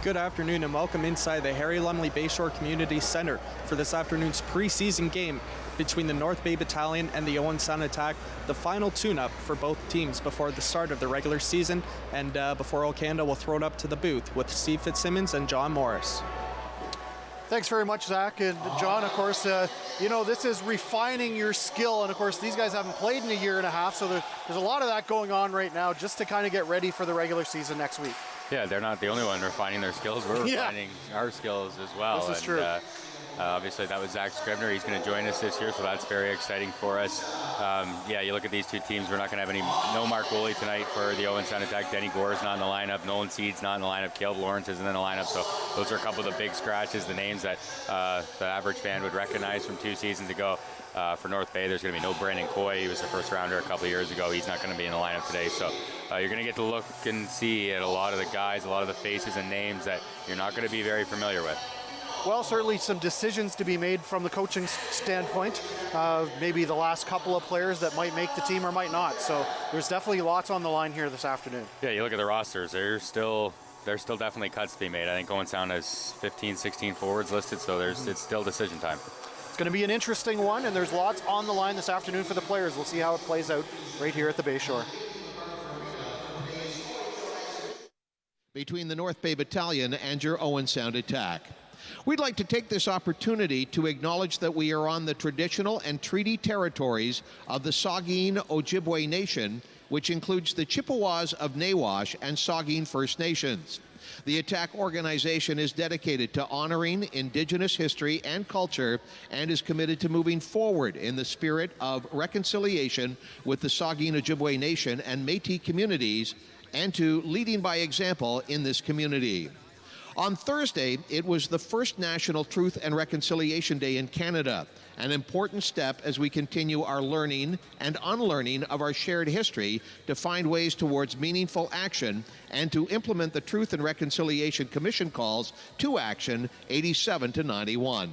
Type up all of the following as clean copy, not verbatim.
Good afternoon and welcome inside the Harry Lumley Bayshore Community Centre for this afternoon's preseason game between the North Bay Battalion and the Owen Sound Attack, the final tune-up for both teams before the start of the regular season, and before All Canada will throw it up to the booth with Steve Fitzsimmons and John Morris. Thanks very much, Zach. And John, of course, you know, this is refining your skill. And of course, these guys haven't played in a year and a half, so there's a lot of that going on right now just to kind of get ready for the regular season next week. Yeah, they're not the only one refining their skills. We're refining our skills as well. This is true. Obviously, that was Zach Scribner. He's going to join us this year, so that's very exciting for us. Yeah, you look at these two teams. We're not going to have no Mark Woolley tonight for the Owen Sound Attack. Denny Gore's not in the lineup. Nolan Seed's not in the lineup. Caleb Lawrence isn't in the lineup. So those are a couple of the big scratches, the names that the average fan would recognize from 2 seasons ago. For North Bay, there's going to be no Brandon Coy. He was the first rounder a couple of years ago. He's not going to be in the lineup today. So you're going to get to look and see at a lot of the guys, a lot of the faces and names that you're not going to be very familiar with. Well, certainly some decisions to be made from the coaching standpoint. Maybe the last couple of players that might make the team or might not. So there's definitely lots on the line here this afternoon. Yeah, you look at the rosters. There's still definitely cuts to be made. I think Owen Sound has 15, 16 forwards listed, so it's still decision time. It's going to be an interesting one, and there's lots on the line this afternoon for the players. We'll see how it plays out right here at the Bayshore. Between the North Bay Battalion and your Owen Sound Attack. We'd like to take this opportunity to acknowledge that we are on the traditional and treaty territories of the Saugeen Ojibwe Nation, which includes the Chippewas of Nawash and Saugeen First Nations. The Attack organization is dedicated to honoring Indigenous history and culture and is committed to moving forward in the spirit of reconciliation with the Saugeen Ojibwe Nation and Métis communities and to leading by example in this community. On Thursday, it was the first National Truth and Reconciliation Day in Canada, an important step as we continue our learning and unlearning of our shared history to find ways towards meaningful action and to implement the Truth and Reconciliation Commission calls to action 87 to 91.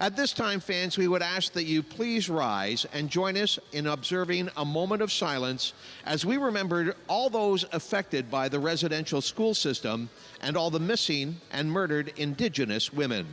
At this time, fans, we would ask that you please rise and join us in observing a moment of silence as we remembered all those affected by the residential school system and all the missing and murdered Indigenous women.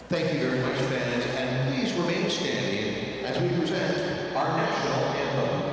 Thank you very much, fans, and please remain standing as we present our national anthem.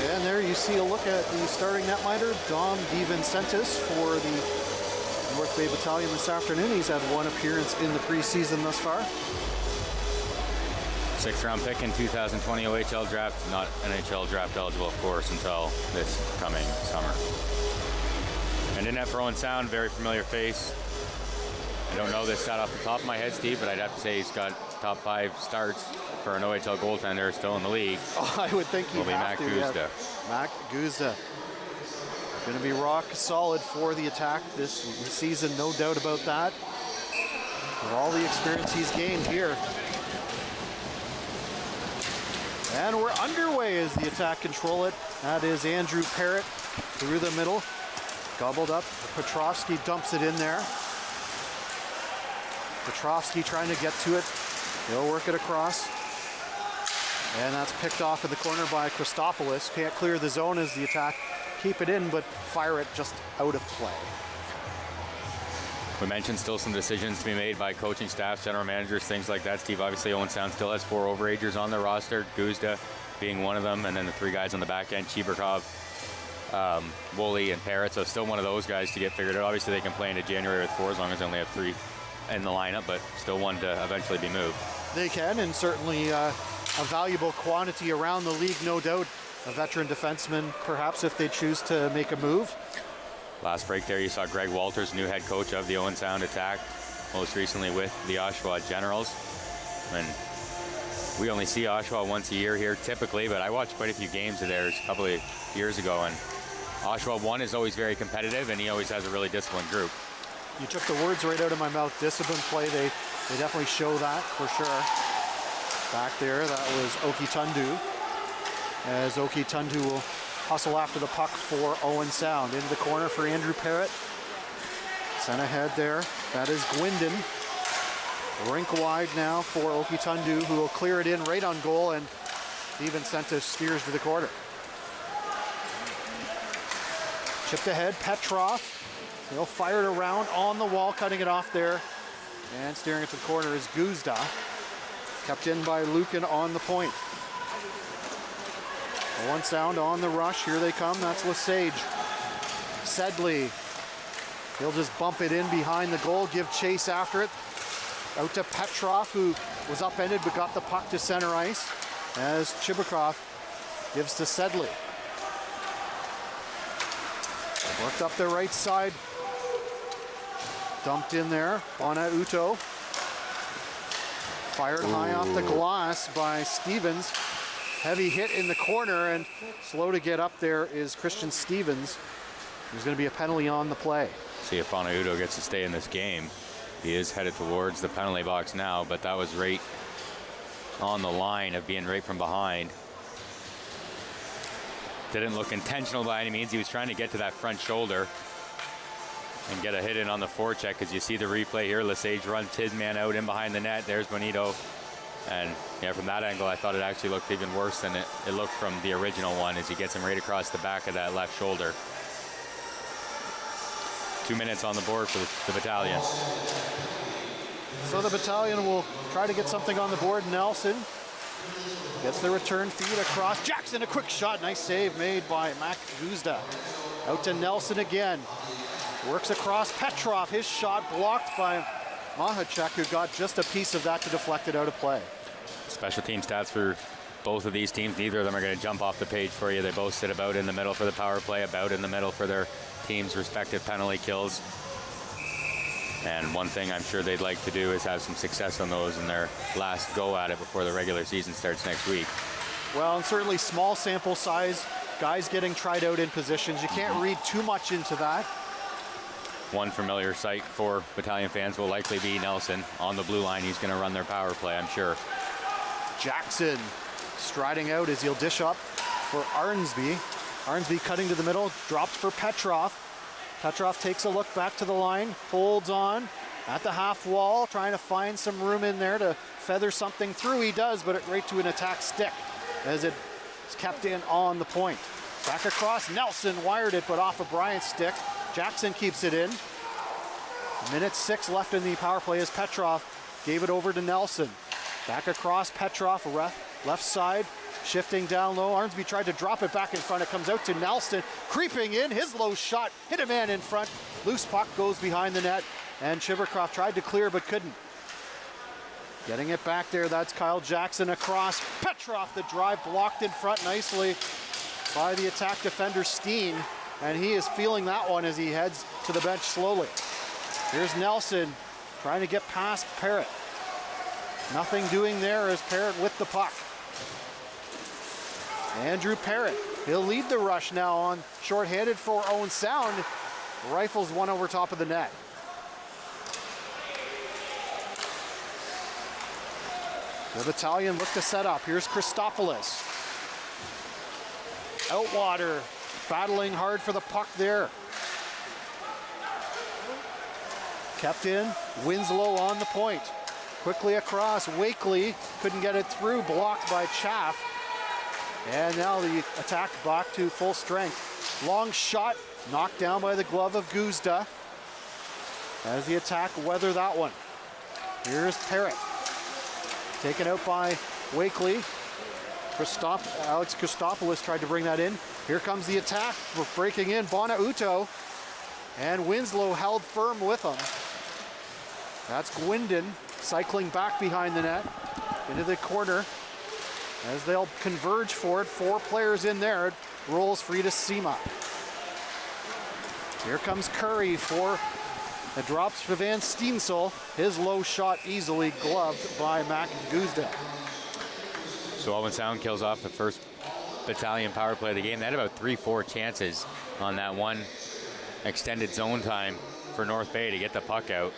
And there you see a look at the starting netminder, Dom DeVincentis, for the North Bay Battalion this afternoon. He's had one appearance in the preseason thus far. 6th round pick in 2020 OHL draft, not NHL draft eligible, of course, until this coming summer. And in net for Owen Sound, very familiar face. I don't know this stat off the top of my head, Steve, but I'd have to say he's got top 5 starts for an OHL goaltender still in the league. Oh, I would think he'd have to. Guzda. Mac Guzda. Going to be rock solid for the attack this season, no doubt about that. With all the experience he's gained here. And we're underway as the attack control it. That is Andrew Parrott through the middle. Gobbled up. Petrovsky dumps it in there. Petrovsky trying to get to it. He'll work it across. And that's picked off in the corner by Christopoulos. Can't clear the zone as the attack keep it in, but fire it just out of play. We mentioned still some decisions to be made by coaching staff, general managers, things like that. Steve, obviously Owen Sound still has 4 overagers on their roster, Guzda being one of them, and then the 3 guys on the back end, Chibrikov, Woolley, and Parrott. So still one of those guys to get figured out. Obviously they can play into January with 4 as long as they only have 3 in the lineup, but still one to eventually be moved. They can, and certainly a valuable quantity around the league, no doubt. A veteran defenseman, perhaps, if they choose to make a move. Last break there, you saw Greg Walters, new head coach of the Owen Sound attack, most recently with the Oshawa Generals. And we only see Oshawa once a year here typically, but I watched quite a few games of theirs a couple of years ago, and Oshawa 1 is always very competitive, and he always has a really disciplined group. You took the words right out of my mouth. Disciplined play, they definitely show that for sure. Back there, that was Oki Tundu. As Oki Tundu will hustle after the puck for Owen Sound. Into the corner for Andrew Parrott. Sent ahead there. That is Gwindon. Rink wide now for Oki Tundu, who will clear it in right on goal, and even sent his steers to the corner. Chipped ahead, Petrov. He'll fire it around on the wall, cutting it off there. And steering it to the corner is Guzda. Kept in by Lukin on the point. Owen Sound on the rush. Here they come. That's Lesage. Sedley. He'll just bump it in behind the goal, give chase after it. Out to Petrov, who was upended but got the puck to center ice. As Chibrikov gives to Sedley. Worked up the right side. Dumped in there. Bona Uto. Fired high off the glass by Stevens. Heavy hit in the corner, and slow to get up there is Christian Stevens. There's going to be a penalty on the play. See if Bonaudo gets to stay in this game. He is headed towards the penalty box now, but that was right on the line of being right from behind. Didn't look intentional by any means. He was trying to get to that front shoulder and get a hit in on the forecheck, because you see the replay here. Lesage runs his man out in behind the net. There's Bonito. And yeah, from that angle, I thought it actually looked even worse than it looked from the original one, as he gets him right across the back of that left shoulder. 2 minutes on the board for the Battalion. So the Battalion will try to get something on the board. Nelson gets the return feed across. Jackson, a quick shot. Nice save made by Mac Guzda. Out to Nelson again. Works across Petrov. His shot blocked by Mahachek, who got just a piece of that to deflect it out of play. Special team stats for both of these teams. Neither of them are going to jump off the page for you. They both sit about in the middle for the power play, about in the middle for their team's respective penalty kills. And one thing I'm sure they'd like to do is have some success on those in their last go at it before the regular season starts next week. Well, and certainly small sample size, guys getting tried out in positions. You can't read too much into that. One familiar sight for Battalion fans will likely be Nelson on the blue line. He's going to run their power play, I'm sure. Jackson striding out as he'll dish up for Arnsby. Arnsby cutting to the middle, dropped for Petrov. Petrov takes a look back to the line, holds on at the half wall, trying to find some room in there to feather something through. He does, but it right to an attack stick as it is kept in on the point. Back across, Nelson wired it, but off of Bryant's stick. Jackson keeps it in. 1:06 left in the power play as Petrov gave it over to Nelson. Back across, Petrov, left side, shifting down low. Arnsby tried to drop it back in front. It comes out to Nelson, creeping in. His low shot hit a man in front. Loose puck goes behind the net, and Chibrikov tried to clear but couldn't. Getting it back there, that's Kyle Jackson across. Petrov, the drive blocked in front nicely by the attack defender Steen. and he is feeling that one as he heads to the bench slowly. Here's Nelson trying to get past Parrott. Nothing doing there as Parrott with the puck. Andrew Parrott, he'll lead the rush now on shorthanded for Owen Sound. Rifles one over top of the net. The Battalion look to set up. Here's Christopoulos. Outwater, battling hard for the puck there. Kept in, Winslow on the point. Quickly across, Wakely couldn't get it through, blocked by Chaff. And now the attack back to full strength. Long shot, knocked down by the glove of Guzda. As the attack weather that one. Here's Parrott. Taken out by Wakely. Alex Christopoulos tried to bring that in. Here comes the attack. We're breaking in. Bonauto. And Winslow held firm with him. That's Gwindon cycling back behind the net into the corner. As they'll converge for it, 4 players in there. It rolls free to Sema. Here comes Curry for the drops for Van Steensel. His low shot easily gloved by Mac Guzda. So Owen Sound kills off the first Battalion power play of the game. They had about 3-4 chances on that one extended zone time for North Bay to get the puck out,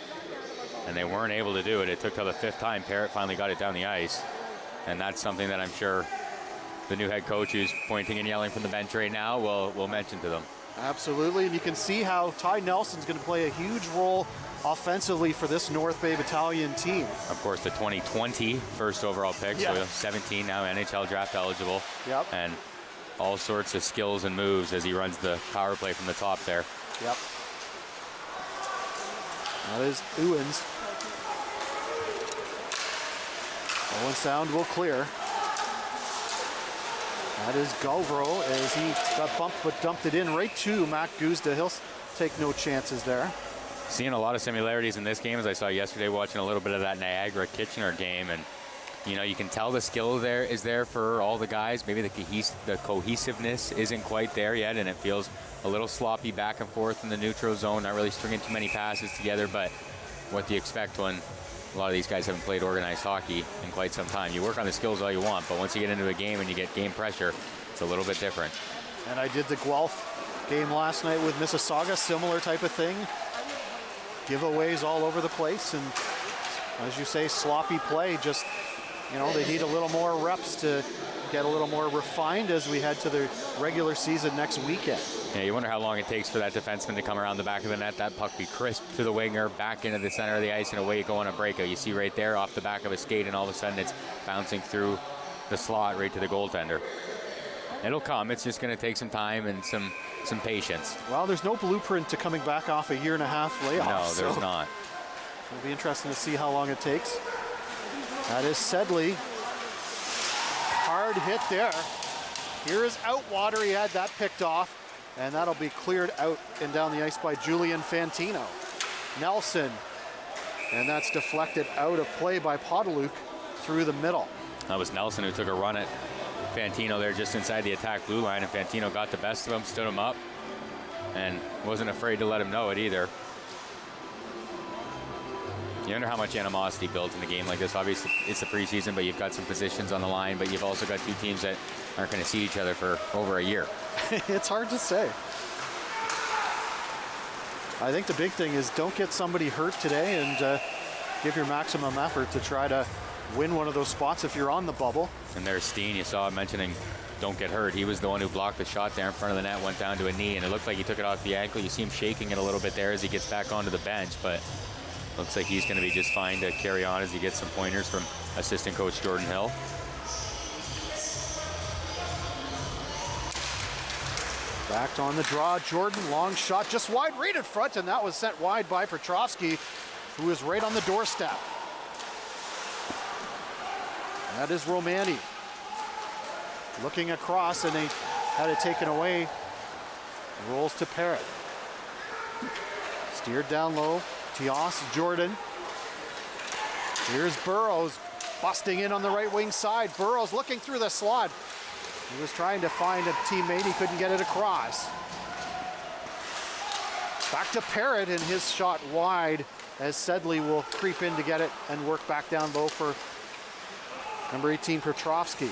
and they weren't able to do it. It took till the 5th time Parrott finally got it down the ice, and that's something that I'm sure the new head coach, who's pointing and yelling from the bench right now, will mention to them. Absolutely, and you can see how Ty Nelson's going to play a huge role offensively for this North Bay Battalion team. Of course, the 2020 first overall pick, so 17 now NHL draft eligible. Yep. And all sorts of skills and moves as he runs the power play from the top there. Yep. That is Owens. Owen Sound will clear. That is Galvro as he got bumped but dumped it in right to Mac Guzda. He'll take no chances there. Seeing a lot of similarities in this game as I saw yesterday watching a little bit of that Niagara-Kitchener game, and you know, you can tell the skill there is there for all the guys. Maybe the cohesiveness isn't quite there yet, and it feels a little sloppy back and forth in the neutral zone, not really stringing too many passes together, but what do you expect when a lot of these guys haven't played organized hockey in quite some time? You work on the skills all you want, but once you get into a game and you get game pressure, it's a little bit different. And I did the Guelph game last night with Mississauga, similar type of thing. Giveaways all over the place, and as you say, sloppy play. Just, you know, they need a little more reps to get a little more refined as we head to the regular season next weekend. Yeah, you wonder how long it takes for that defenseman to come around the back of the net, that puck be crisp to the winger, back into the center of the ice, and away you go on a breakout. You see right there off the back of a skate, and all of a sudden it's bouncing through the slot right to the goaltender. It'll come. It's just going to take some time and some patience. Well, there's no blueprint to coming back off a 1.5-year layoff. No, there's not. It'll be interesting to see how long it takes. That is Sedley. Hard hit there. Here is Outwater. He had that picked off, and that'll be cleared out and down the ice by Julian Fantino. Nelson, and that's deflected out of play by Podoluk through the middle. That was Nelson who took a run at Fantino there just inside the attack blue line, and Fantino got the best of him, stood him up, and wasn't afraid to let him know it either. You wonder how much animosity builds in a game like this. Obviously, it's the preseason, but you've got some positions on the line, but you've also got two teams that aren't going to see each other for over a year. It's hard to say. I think the big thing is don't get somebody hurt today, and give your maximum effort to try to win one of those spots if you're on the bubble. And there's Steen, you saw mentioning don't get hurt. He was the one who blocked the shot there in front of the net, went down to a knee, and it looked like he took it off the ankle. You see him shaking it a little bit there as he gets back onto the bench, but looks like he's going to be just fine to carry on as he gets some pointers from assistant coach Jordan Hill. Backed on the draw, Jordan, long shot, just wide, right in front, and that was sent wide by Petrovsky, who is right on the doorstep. That is Romani. Looking across, and they had it taken away. Rolls to Parrott. Steered down low. Tios, Jordan. Here's Burrows busting in on the right wing side. Burrows looking through the slot. He was trying to find a teammate. He couldn't get it across. Back to Parrott, and his shot wide as Sedley will creep in to get it and work back down low for number 18, Petrovsky.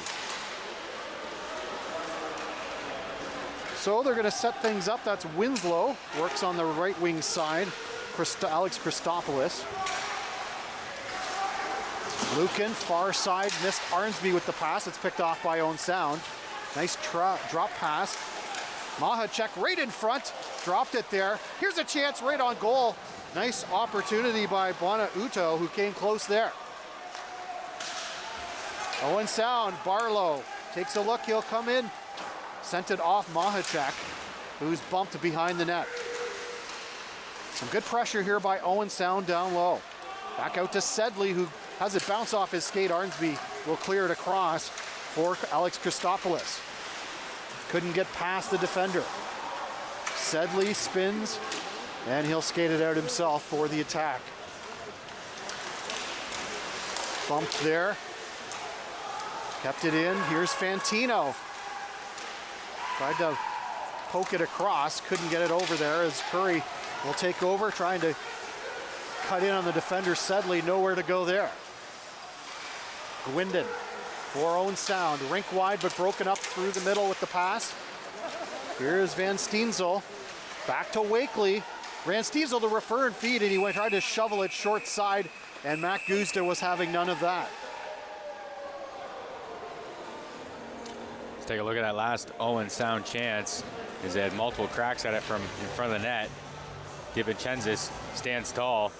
So they're going to set things up. That's Winslow, works on the right wing side. Alex Christopoulos. Lukin, far side, missed Arnsby with the pass. It's picked off by Owen Sound. Nice drop pass. Mahachek right in front, dropped it there. Here's a chance right on goal. Nice opportunity by Bona Uto, who came close there. Owen Sound, Barlow takes a look, he'll come in. Sent it off Mahachek, who's bumped behind the net. Some good pressure here by Owen Sound down low. Back out to Sedley, who has it bounce off his skate. Arnsby will clear it across for Alex Christopoulos. Couldn't get past the defender. Sedley spins, and he'll skate it out himself for the attack. Bumped there. Kept it in. Here's Fantino. Tried to poke it across, couldn't get it over there as Curry will take over, trying to cut in on the defender. Sedley, nowhere to go there. Gwyndon for Owen Sound, rink wide but broken up through the middle with the pass. Here's Van Steensel, back to Wakely. Van Steensel to refer and feed, and he tried to shovel it short side, and Matt Guzda was having none of that. Let's take a look at that last Owen Sound chance. They had multiple cracks at it from in front of the net. DiVincenzo stands tall.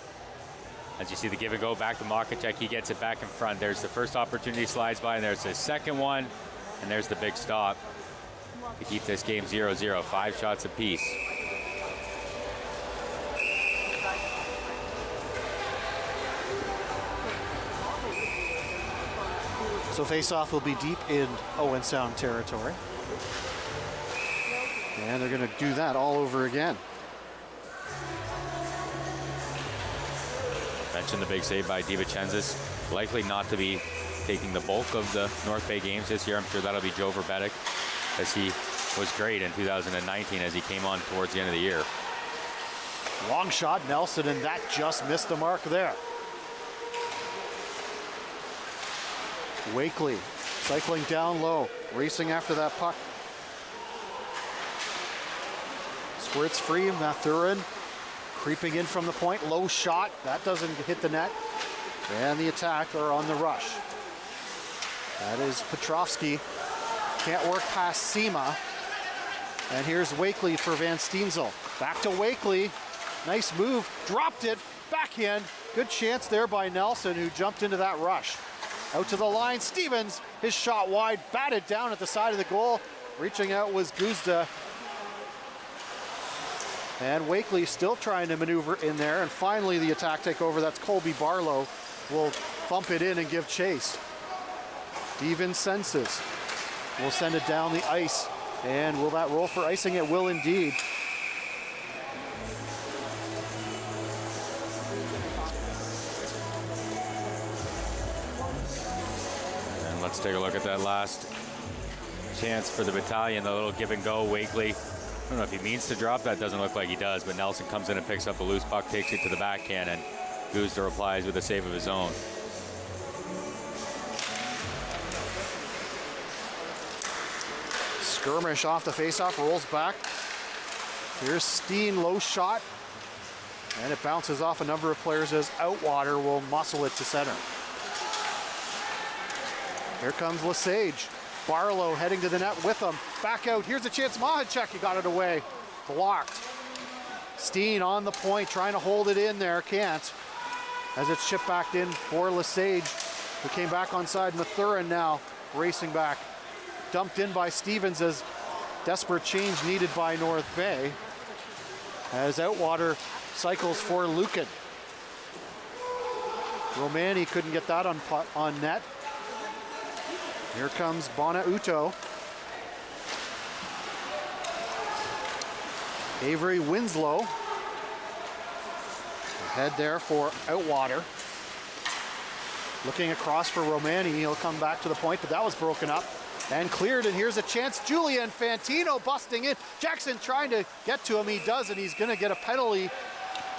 As you see the give and go back to Makachek, he gets it back in front. There's the first opportunity, slides by, and there's the second one, and there's the big stop to keep this game 0-0, 5 shots apiece. So face-off will be deep in Owen Sound territory. And they're going to do that all over again. Mentioned the big save by DiVincenzo. Likely not to be taking the bulk of the North Bay games this year. I'm sure that'll be Joe Verbetic, as he was great in 2019 as he came on towards the end of the year. Long shot, Nelson, and that just missed the mark there. Wakely cycling down low, racing after that puck. Squirts free, Mathurin creeping in from the point, low shot, that doesn't hit the net. And the attack are on the rush. That is Petrovsky, can't work past Sema. And here's Wakely for Van Steensel. Back to Wakely, nice move, dropped it, backhand. Good chance there by Nelson, who jumped into that rush. Out to the line, Stevens, his shot wide, batted down at the side of the goal. Reaching out was Guzda. And Wakely still trying to maneuver in there, and finally the attack takeover. That's Colby Barlow, will bump it in and give chase. DiVincenzo will send it down the ice, and will that roll for icing? It will indeed. And let's take a look at that last chance for the Battalion, the little give and go. Wakely, I don't know if he means to drop that, doesn't look like he does, but Nelson comes in and picks up a loose puck, takes it to the backhand, and Guzda replies with a save of his own. Skirmish off the faceoff, rolls back. Here's Steen, low shot, and it bounces off a number of players as Outwater will muscle it to center. Here comes Lesage. Barlow heading to the net with him. Back out, here's a chance, Mahachek, he got it away. Blocked. Steen on the point, trying to hold it in there, can't. As it's chipped back in for Lesage, who came back onside. Mathurin now racing back. Dumped in by Stevens as desperate change needed by North Bay. As Outwater cycles for Lukin. Romani couldn't get that on net. Here comes Bona Uto. Avery Winslow. Head there for Outwater. Looking across for Romani. He'll come back to the point, but that was broken up. and cleared, and here's a chance. Julian Fantino busting in. Jackson trying to get to him. He does, and he's going to get a penalty,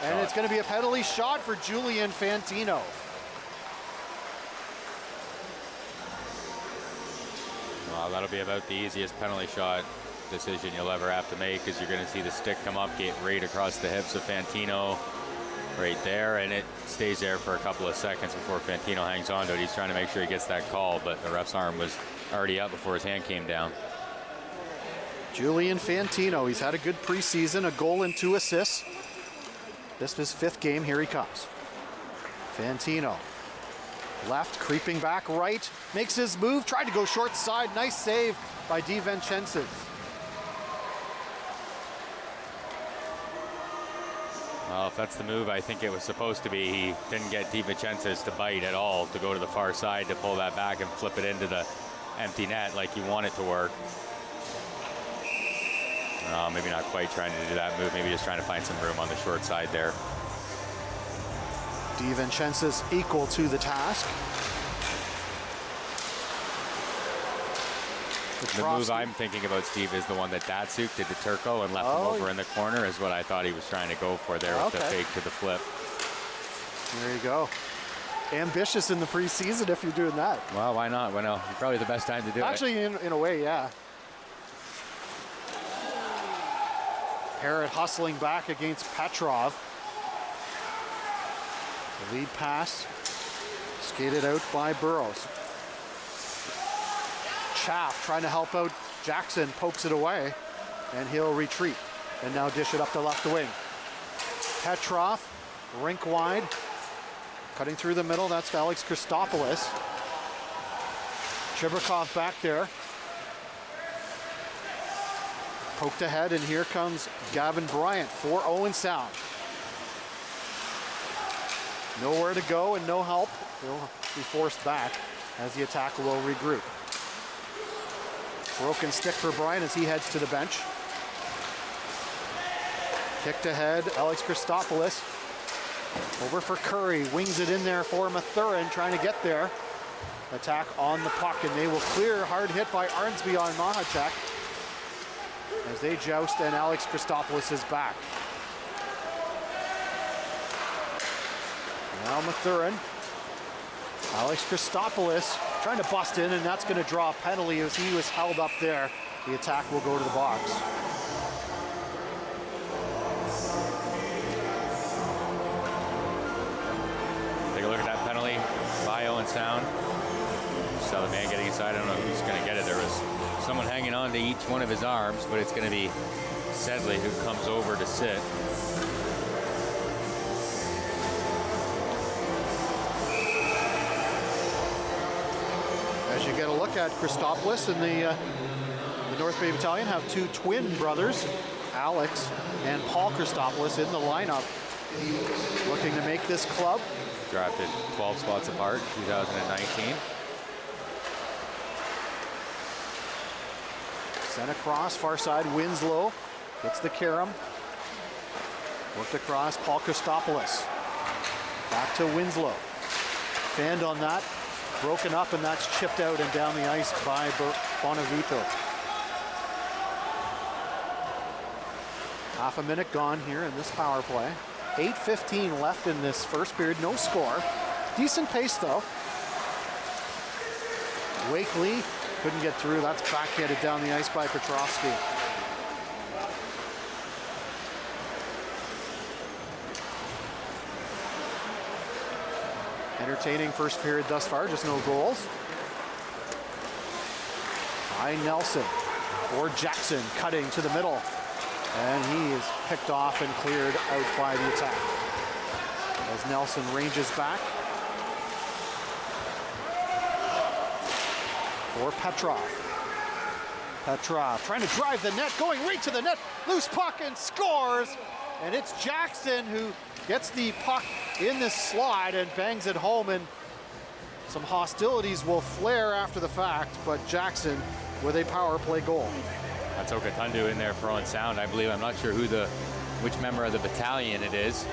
and it's going to be a penalty shot for Julian Fantino. Well, that'll be about the easiest penalty shot decision you'll ever have to make, because you're going to see the stick come up, get right across the hips of Fantino right there, and it stays there for a couple of seconds before Fantino hangs on to it. He's trying to make sure he gets that call, but the ref's arm was already up before his hand came down. Julian Fantino, he's had a good preseason, a goal and 2 assists. This is his 5th game, here he comes. Fantino, left, creeping back right, makes his move, tried to go short side, nice save by DiVincenzo's. Well, if that's the move I think it was supposed to be, he didn't get DiVincenzo's to bite at all, to go to the far side, to pull that back and flip it into the empty net like you want it to work. Maybe not quite trying to do that move, maybe just trying to find some room on the short side there. DiVincenzo's equal to the task. The move I'm thinking about, Steve, is the one that Datsuk did to Turco and left him over in the corner, is what I thought he was trying to go for there with the fake to the flip. There you go. Ambitious in the preseason if you're doing that. Well, why not? Well, probably the best time to do it. Actually, in a way, yeah. Parrott hustling back against Petrov. The lead pass skated out by Burrows. Chaff trying to help out Jackson, pokes it away, and he'll retreat and now dish it up the left wing. Petrov, rink wide, cutting through the middle, that's Alex Christopoulos. Chibrikov back there. Poked ahead, and here comes Gavin Bryant for Owen Sound. Nowhere to go and no help. He'll be forced back as the attack will regroup. Broken stick for Bryant as he heads to the bench. Kicked ahead, Alex Christopoulos. Over for Curry, wings it in there for Mathurin, trying to get there. Attack on the puck, and they will clear. Hard hit by Arnsby on Mahachek as they joust, and Alex Christopoulos is back. Now Mathurin. Alex Christopoulos trying to bust in, and that's going to draw a penalty as he was held up there. The attack will go to the box. Take a look at that penalty by Owen Sound. Saw the man getting inside. I don't know who's going to get it. There was someone hanging on to each one of his arms, but it's going to be Sedley who comes over to sit. As you get a look at Christopoulos, and the North Bay Battalion have 2 twin brothers, Alex and Paul Christopoulos, in the lineup, looking to make this club. Drafted 12 spots apart in 2019. Sent across, far side, Winslow gets the carom. Worked across, Paul Christopoulos. Back to Winslow. Fanned on that, broken up, and that's chipped out and down the ice by Bonavito. Half a minute gone here in this power play. 8:15 left in this first period, no score. Decent pace though. Wakely couldn't get through, that's backhanded down the ice by Petrovsky. Entertaining first period thus far, just no goals. By Nelson, or Jackson cutting to the middle. And he is picked off and cleared out by the attack. As Nelson ranges back. For Petrov. Petrov trying to drive the net, going right to the net. Loose puck and scores. And it's Jackson who gets the puck in this slide and bangs it home. And some hostilities will flare after the fact, but Jackson with a power play goal. That's Okatundu in there for Owen Sound, I believe. I'm not sure which member of the battalion it is.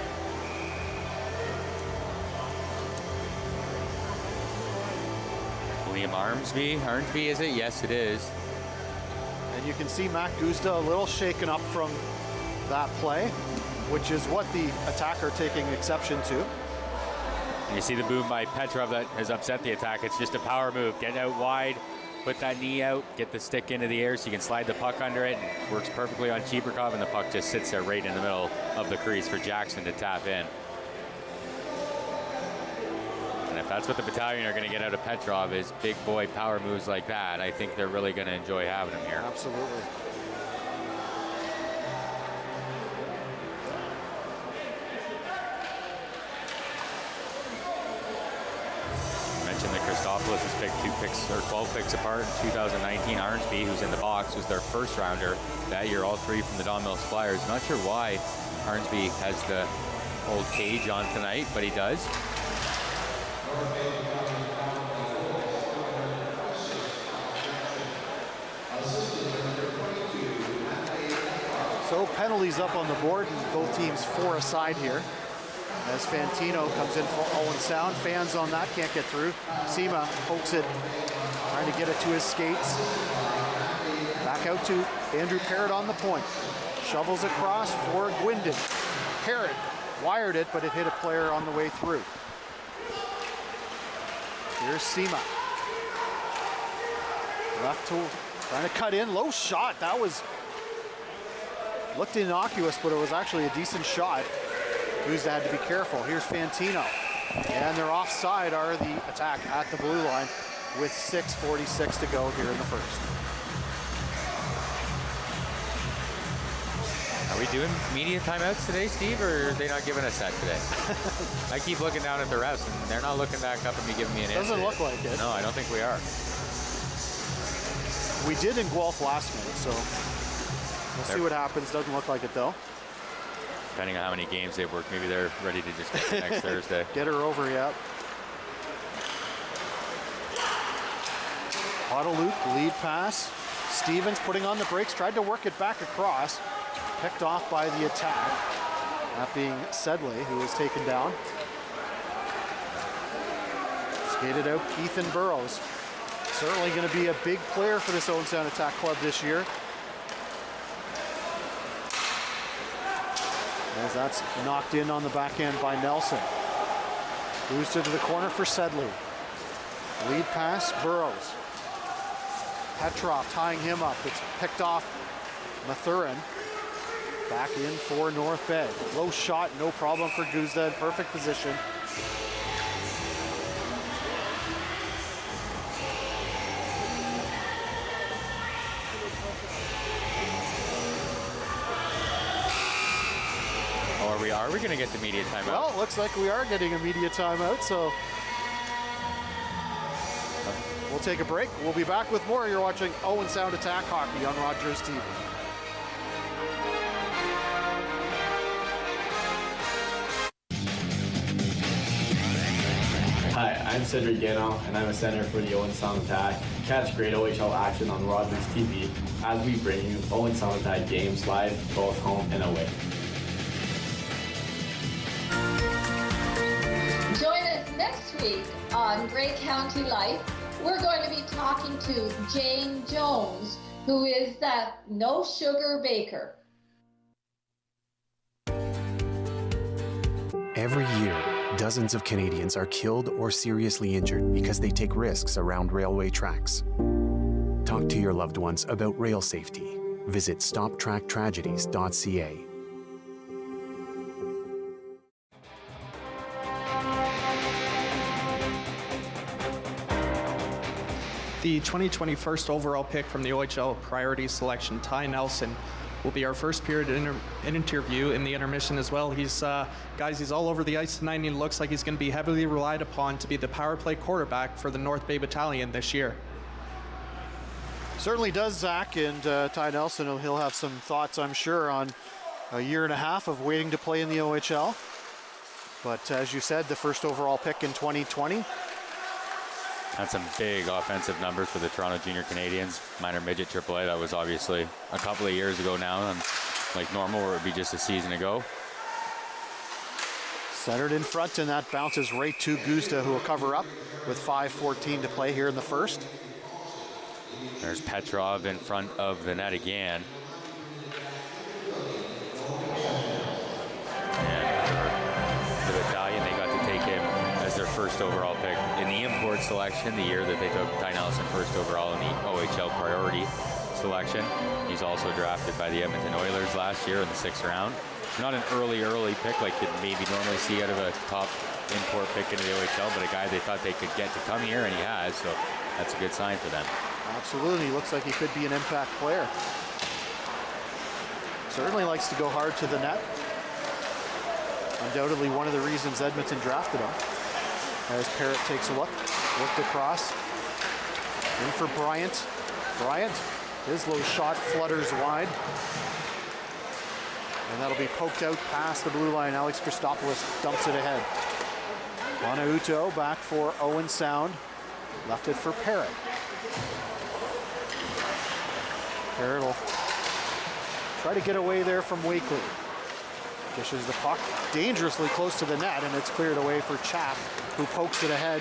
Liam Arnsby, is it? Yes, it is. And you can see Matt Guzda a little shaken up from that play, which is what the attacker taking exception to. And you see the move by Petrov that has upset the attack. It's just a power move. Get out wide, put that knee out, get the stick into the air so you can slide the puck under it. And works perfectly on Cheeberkov, and the puck just sits there right in the middle of the crease for Jackson to tap in. And if that's what the Battalion are going to get out of Petrov, is big boy power moves like that, I think they're really going to enjoy having him here. Absolutely. I mentioned that Christopoulos has picked 12 picks apart in 2019. Arnsby, who's in the box, was their first rounder that year, all three from the Don Mills Flyers. Not sure why Arnsby has the old cage on tonight, but he does. So penalties up on the board, and both teams 4 aside here. As Fantino comes in for Owen Sound. Fans on that can't get through. Sema pokes it, trying to get it to his skates. Back out to Andrew Parrott on the point. Shovels across for Gwindon. Parrott wired it, but it hit a player on the way through. Here's Sema. Left to, trying to cut in, low shot. That looked innocuous, but it was actually a decent shot. Guzda had to be careful. Here's Fantino. And they're offside are the attack at the blue line with 6:46 to go here in the first. Are we doing media timeouts today, Steve, or are they not giving us that today? I keep looking down at the refs, and they're not looking back up at me giving me an answer. Doesn't look like it. No, I don't think we are. We did in Guelph last minute, so we'll see what happens. Doesn't look like it, though. Depending on how many games they've worked, maybe they're ready to just get to next Thursday. Get her over, yeah. Guadalupe, lead pass. Stevens putting on the brakes, tried to work it back across. Picked off by the attack. That being Sedley, who was taken down. Skated out Ethan Burrows. Certainly going to be a big player for this Owen Sound Attack Club this year. As that's knocked in on the backhand by Nelson. Boosted to the corner for Sedley. Lead pass, Burrows. Petrov tying him up. It's picked off Mathurin. Back in for North Bay. Low shot, no problem for Guzda in perfect position. Are we going to get the media timeout? Well, it looks like we are getting a media timeout, so we'll take a break. We'll be back with more. You're watching Owen Sound Attack Hockey on Rogers TV. Hi, I'm Cedric Gano, and I'm a center for the Owen Sound Attack. Catch great OHL action on Rogers TV as we bring you Owen Sound Attack games live, both home and away. Join us next week on Grey County Life. We're going to be talking to Jane Jones, who is that no sugar baker. Every year, dozens of Canadians are killed or seriously injured because they take risks around railway tracks. Talk to your loved ones about rail safety. Visit stoptracktragedies.ca. The 2020 first overall pick from the OHL priority selection, Ty Nelson, will be our first period interview in the intermission as well. He's all over the ice tonight, and he looks like he's going to be heavily relied upon to be the power play quarterback for the North Bay Battalion this year. Certainly does, Zach, and Ty Nelson, he'll have some thoughts, I'm sure, on a year and a half of waiting to play in the OHL. But as you said, the first overall pick in 2020. Had some big offensive numbers for the Toronto Junior Canadians. Minor midget AAA, that was obviously a couple of years ago now, and like normal, where it would be just a season ago. Centered in front, and that bounces right to Guzda, who will cover up with 5:14 to play here in the first. There's Petrov in front of the net again. And the Battalion, they got to take him as their first overall pick in the import selection, the year that they took Ty Nelson first overall in the OHL priority selection. He's also drafted by the Edmonton Oilers last year in the 6th round. Not an early pick like you'd maybe normally see out of a top import pick into the OHL, but a guy they thought they could get to come here, and he has, so that's a good sign for them. Absolutely, looks like he could be an impact player. Certainly likes to go hard to the net. Undoubtedly one of the reasons Edmonton drafted him. As Parrott takes a look, looked across. In for Bryant. Bryant, his low shot flutters wide. And that'll be poked out past the blue line. Alex Christopoulos dumps it ahead. Bonauto back for Owen Sound. Left it for Parrott. Parrott will try to get away there from Wakely. Dishes the puck dangerously close to the net, and it's cleared away for Chaff, who pokes it ahead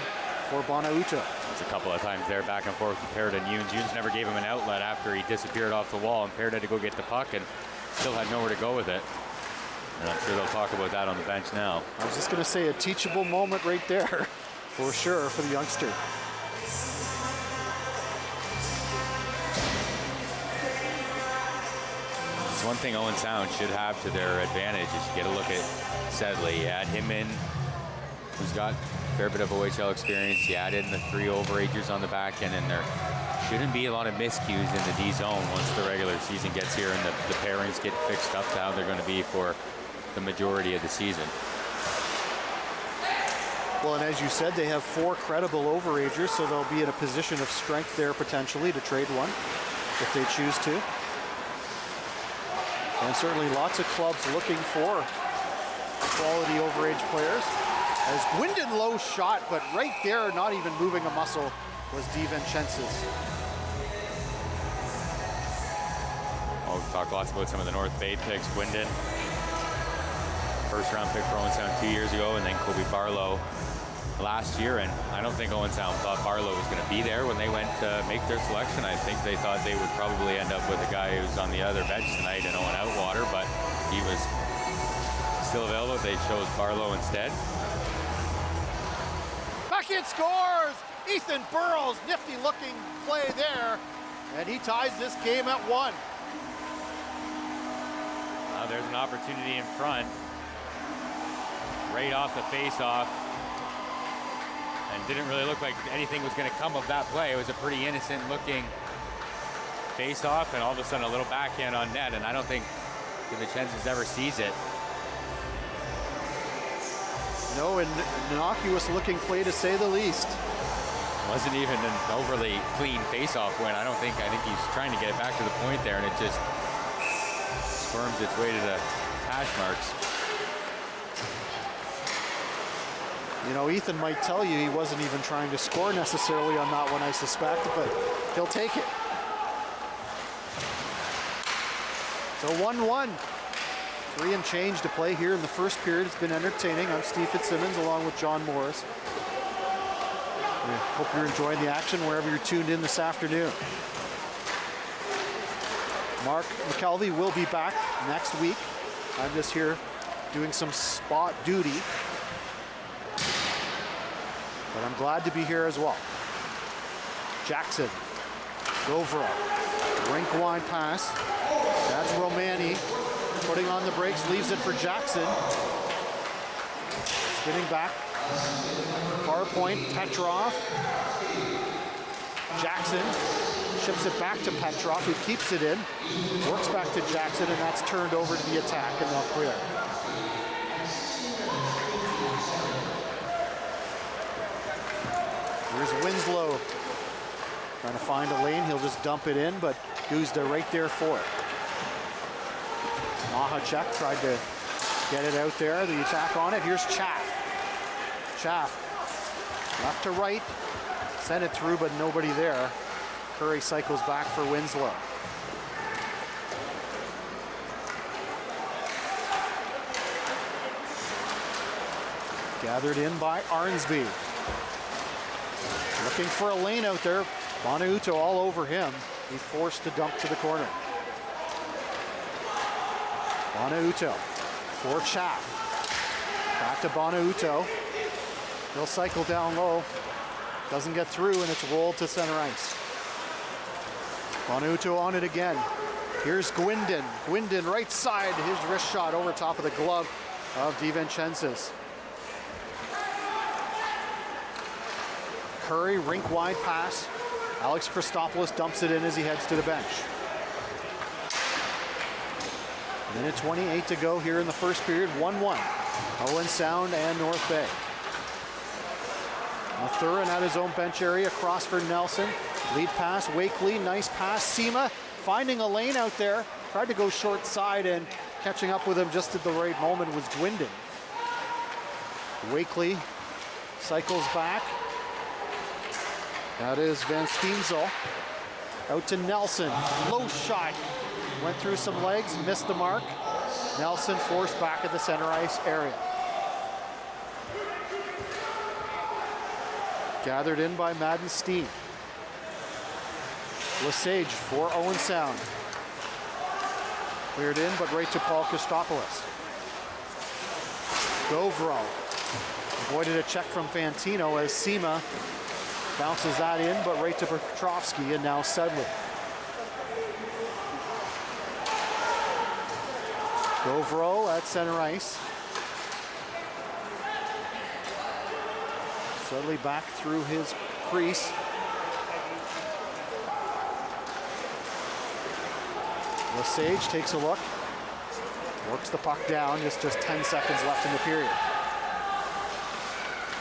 for Bonauto. It's a couple of times there back and forth with Parrott and Younes. Younes never gave him an outlet after he disappeared off the wall, and Parrott had to go get the puck and still had nowhere to go with it. And I'm sure they'll talk about that on the bench now. I was just going to say a teachable moment right there for sure for the youngster. It's one thing Owen Sound should have to their advantage is to get a look at Sedley. You add him in, who's got a fair bit of OHL experience. You add in the 3 overagers on the back end, and there shouldn't be a lot of miscues in the D zone once the regular season gets here and the pairings get fixed up to how they're going to be for the majority of the season. Well, and as you said, they have 4 credible overagers, so they'll be in a position of strength there potentially to trade one if they choose to. And certainly lots of clubs looking for quality overage players. As Gwendon low shot, but right there, not even moving a muscle, was DiVincenzo's. Well, we've talked lots about some of the North Bay picks. Gwendon, first round pick for Owen Sound 2 years ago, and then Kobe Barlow last year. And I don't think Owen Sound thought Barlow was going to be there when they went to make their selection. I think they thought they would probably end up with a guy who's on the other bench tonight and Owen Outwater, but he was still available. They chose Barlow instead. Bucket scores! Ethan Burrows, nifty looking play there, and he ties this game at 1. Now there's an opportunity in front, right off the face-off, and didn't really look like anything was going to come of that play. It was a pretty innocent looking face-off, and all of a sudden a little backhand on net, and I don't think DiVincenzo's ever sees it. No, an innocuous looking play to say the least. Wasn't even an overly clean face-off win. I think he's trying to get it back to the point there, and it just squirms its way to the hash marks. You know, Ethan might tell you he wasn't even trying to score necessarily on that one, I suspect, but he'll take it. So 1-1. 3 and change to play here in the first period. It's been entertaining. I'm Steve Fitzsimmons along with John Morris. We hope you're enjoying the action wherever you're tuned in this afternoon. Mark McKelvey will be back next week. I'm just here doing some spot duty, but I'm glad to be here as well. Jackson, Govra, rink wide pass. That's Romani putting on the brakes, leaves it for Jackson. Spinning back, far point, Petrov. Jackson ships it back to Petrov, who keeps it in, works back to Jackson, and that's turned over to the attack, and they'll clear. Here's Winslow trying to find a lane. He'll just dump it in, but Guzda right there for it. Mahachek tried to get it out there. The attack on it. Here's Chaff. Chaff left to right. Sent it through, but nobody there. Curry cycles back for Winslow. Gathered in by Arnsby. Looking for a lane out there. Bonauto all over him. He's forced to dump to the corner. Bonauto for Chaff. Back to Bonauto. He'll cycle down low. Doesn't get through, and it's rolled to center ice. Bonauto on it again. Here's Gwindon. Gwindon right side. His wrist shot over top of the glove of DiVincenzo's. Curry, rink-wide pass. Alex Christopoulos dumps it in as he heads to the bench. Minute 28 to go here in the first period, 1-1. Owen Sound and North Bay. Mathurin at his own bench area, across for Nelson. Lead pass, Wakely, nice pass. Sema finding a lane out there. Tried to go short side, and catching up with him just at the right moment was Gwindon. Wakely cycles back. That is Van Steensel. Out to Nelson. Low shot. Went through some legs, missed the mark. Nelson forced back at the center ice area. Gathered in by Madden Steen. Lesage for Owen Sound. Cleared in, but right to Paul Christopoulos. Govro avoided a check from Fantino as Sema bounces that in, but right to Petrovsky, and now Sedley. Govro at center ice. Sedley back through his crease. Lesage takes a look. Works the puck down. Just 10 seconds left in the period.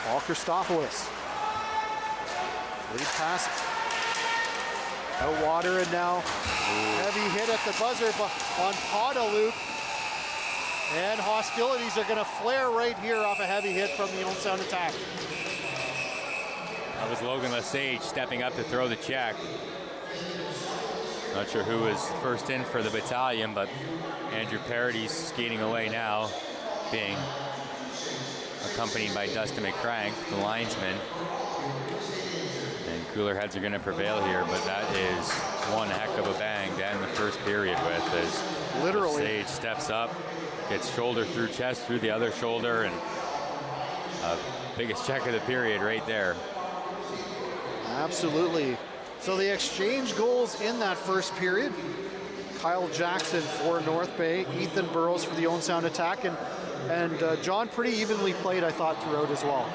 Paul Christopoulos. Lead pass. Out water, and now heavy hit at the buzzer on Podoluk. And hostilities are going to flare right here off a heavy hit from the Owen Sound attack. That was Logan Lesage stepping up to throw the check. Not sure who was first in for the Battalion, but Andrew Parady's skating away now, being accompanied by Dustin McCrank, the linesman. And cooler heads are going to prevail here, but that is one heck of a bang to end the first period with, as literally Lesage steps up, gets shoulder through chest, through the other shoulder, and biggest check of the period right there. Absolutely. So the exchange goals in that first period. Kyle Jackson for North Bay, Ethan Burrows for the Owen Sound attack, and John pretty evenly played, I thought, throughout as well.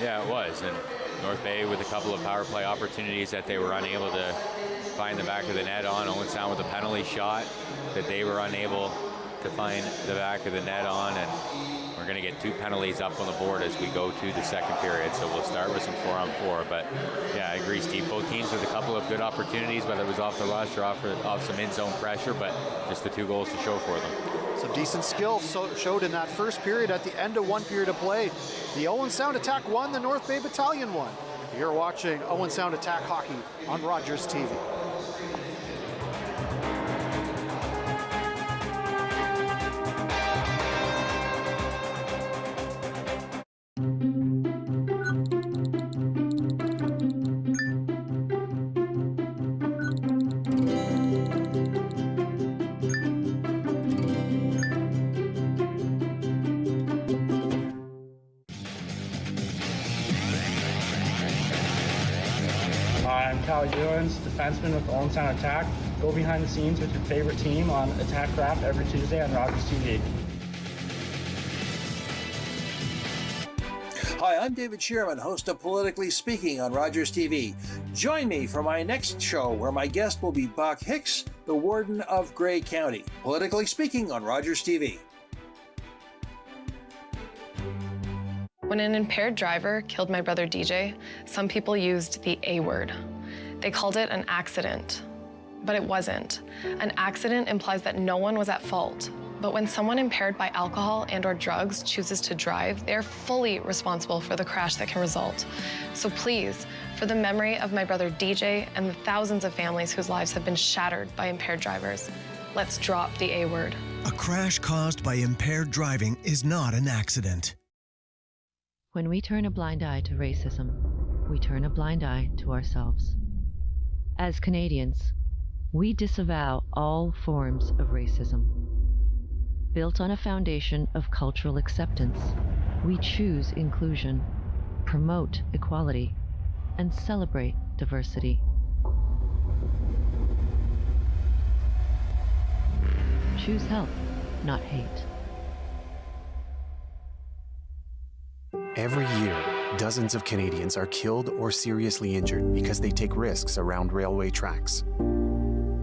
Yeah, it was. And North Bay with a couple of power play opportunities that they were unable to find the back of the net on. Owen Sound with a penalty shot that they were unable to find the back of the net on, and we're going to get 2 penalties up on the board as we go to the second period. So we'll start with some 4-on-4. But yeah, I agree, Steve. Both teams with a couple of good opportunities, whether it was off the rush or off some in-zone pressure, but just the 2 goals to show for them. Some decent skill showed in that first period. At the end of 1 period of play, the Owen Sound attack won, the North Bay Battalion won. You're watching Owen Sound attack hockey on Rogers TV. I'm Kyle Ewens, defenseman with Owen Sound Attack. Go behind the scenes with your favorite team on Attack Craft every Tuesday on Rogers TV. Hi, I'm David Sherman, host of Politically Speaking on Rogers TV. Join me for my next show where my guest will be Buck Hicks, the Warden of Grey County. Politically Speaking on Rogers TV. When an impaired driver killed my brother DJ, some people used the A word. They called it an accident, but it wasn't. An accident implies that no one was at fault. But when someone impaired by alcohol and/or drugs chooses to drive, they're fully responsible for the crash that can result. So please, for the memory of my brother DJ and the thousands of families whose lives have been shattered by impaired drivers, let's drop the A word. A crash caused by impaired driving is not an accident. When we turn a blind eye to racism, we turn a blind eye to ourselves. As Canadians, we disavow all forms of racism. Built on a foundation of cultural acceptance, we choose inclusion, promote equality, and celebrate diversity. Choose health, not hate. Every year, dozens of Canadians are killed or seriously injured because they take risks around railway tracks.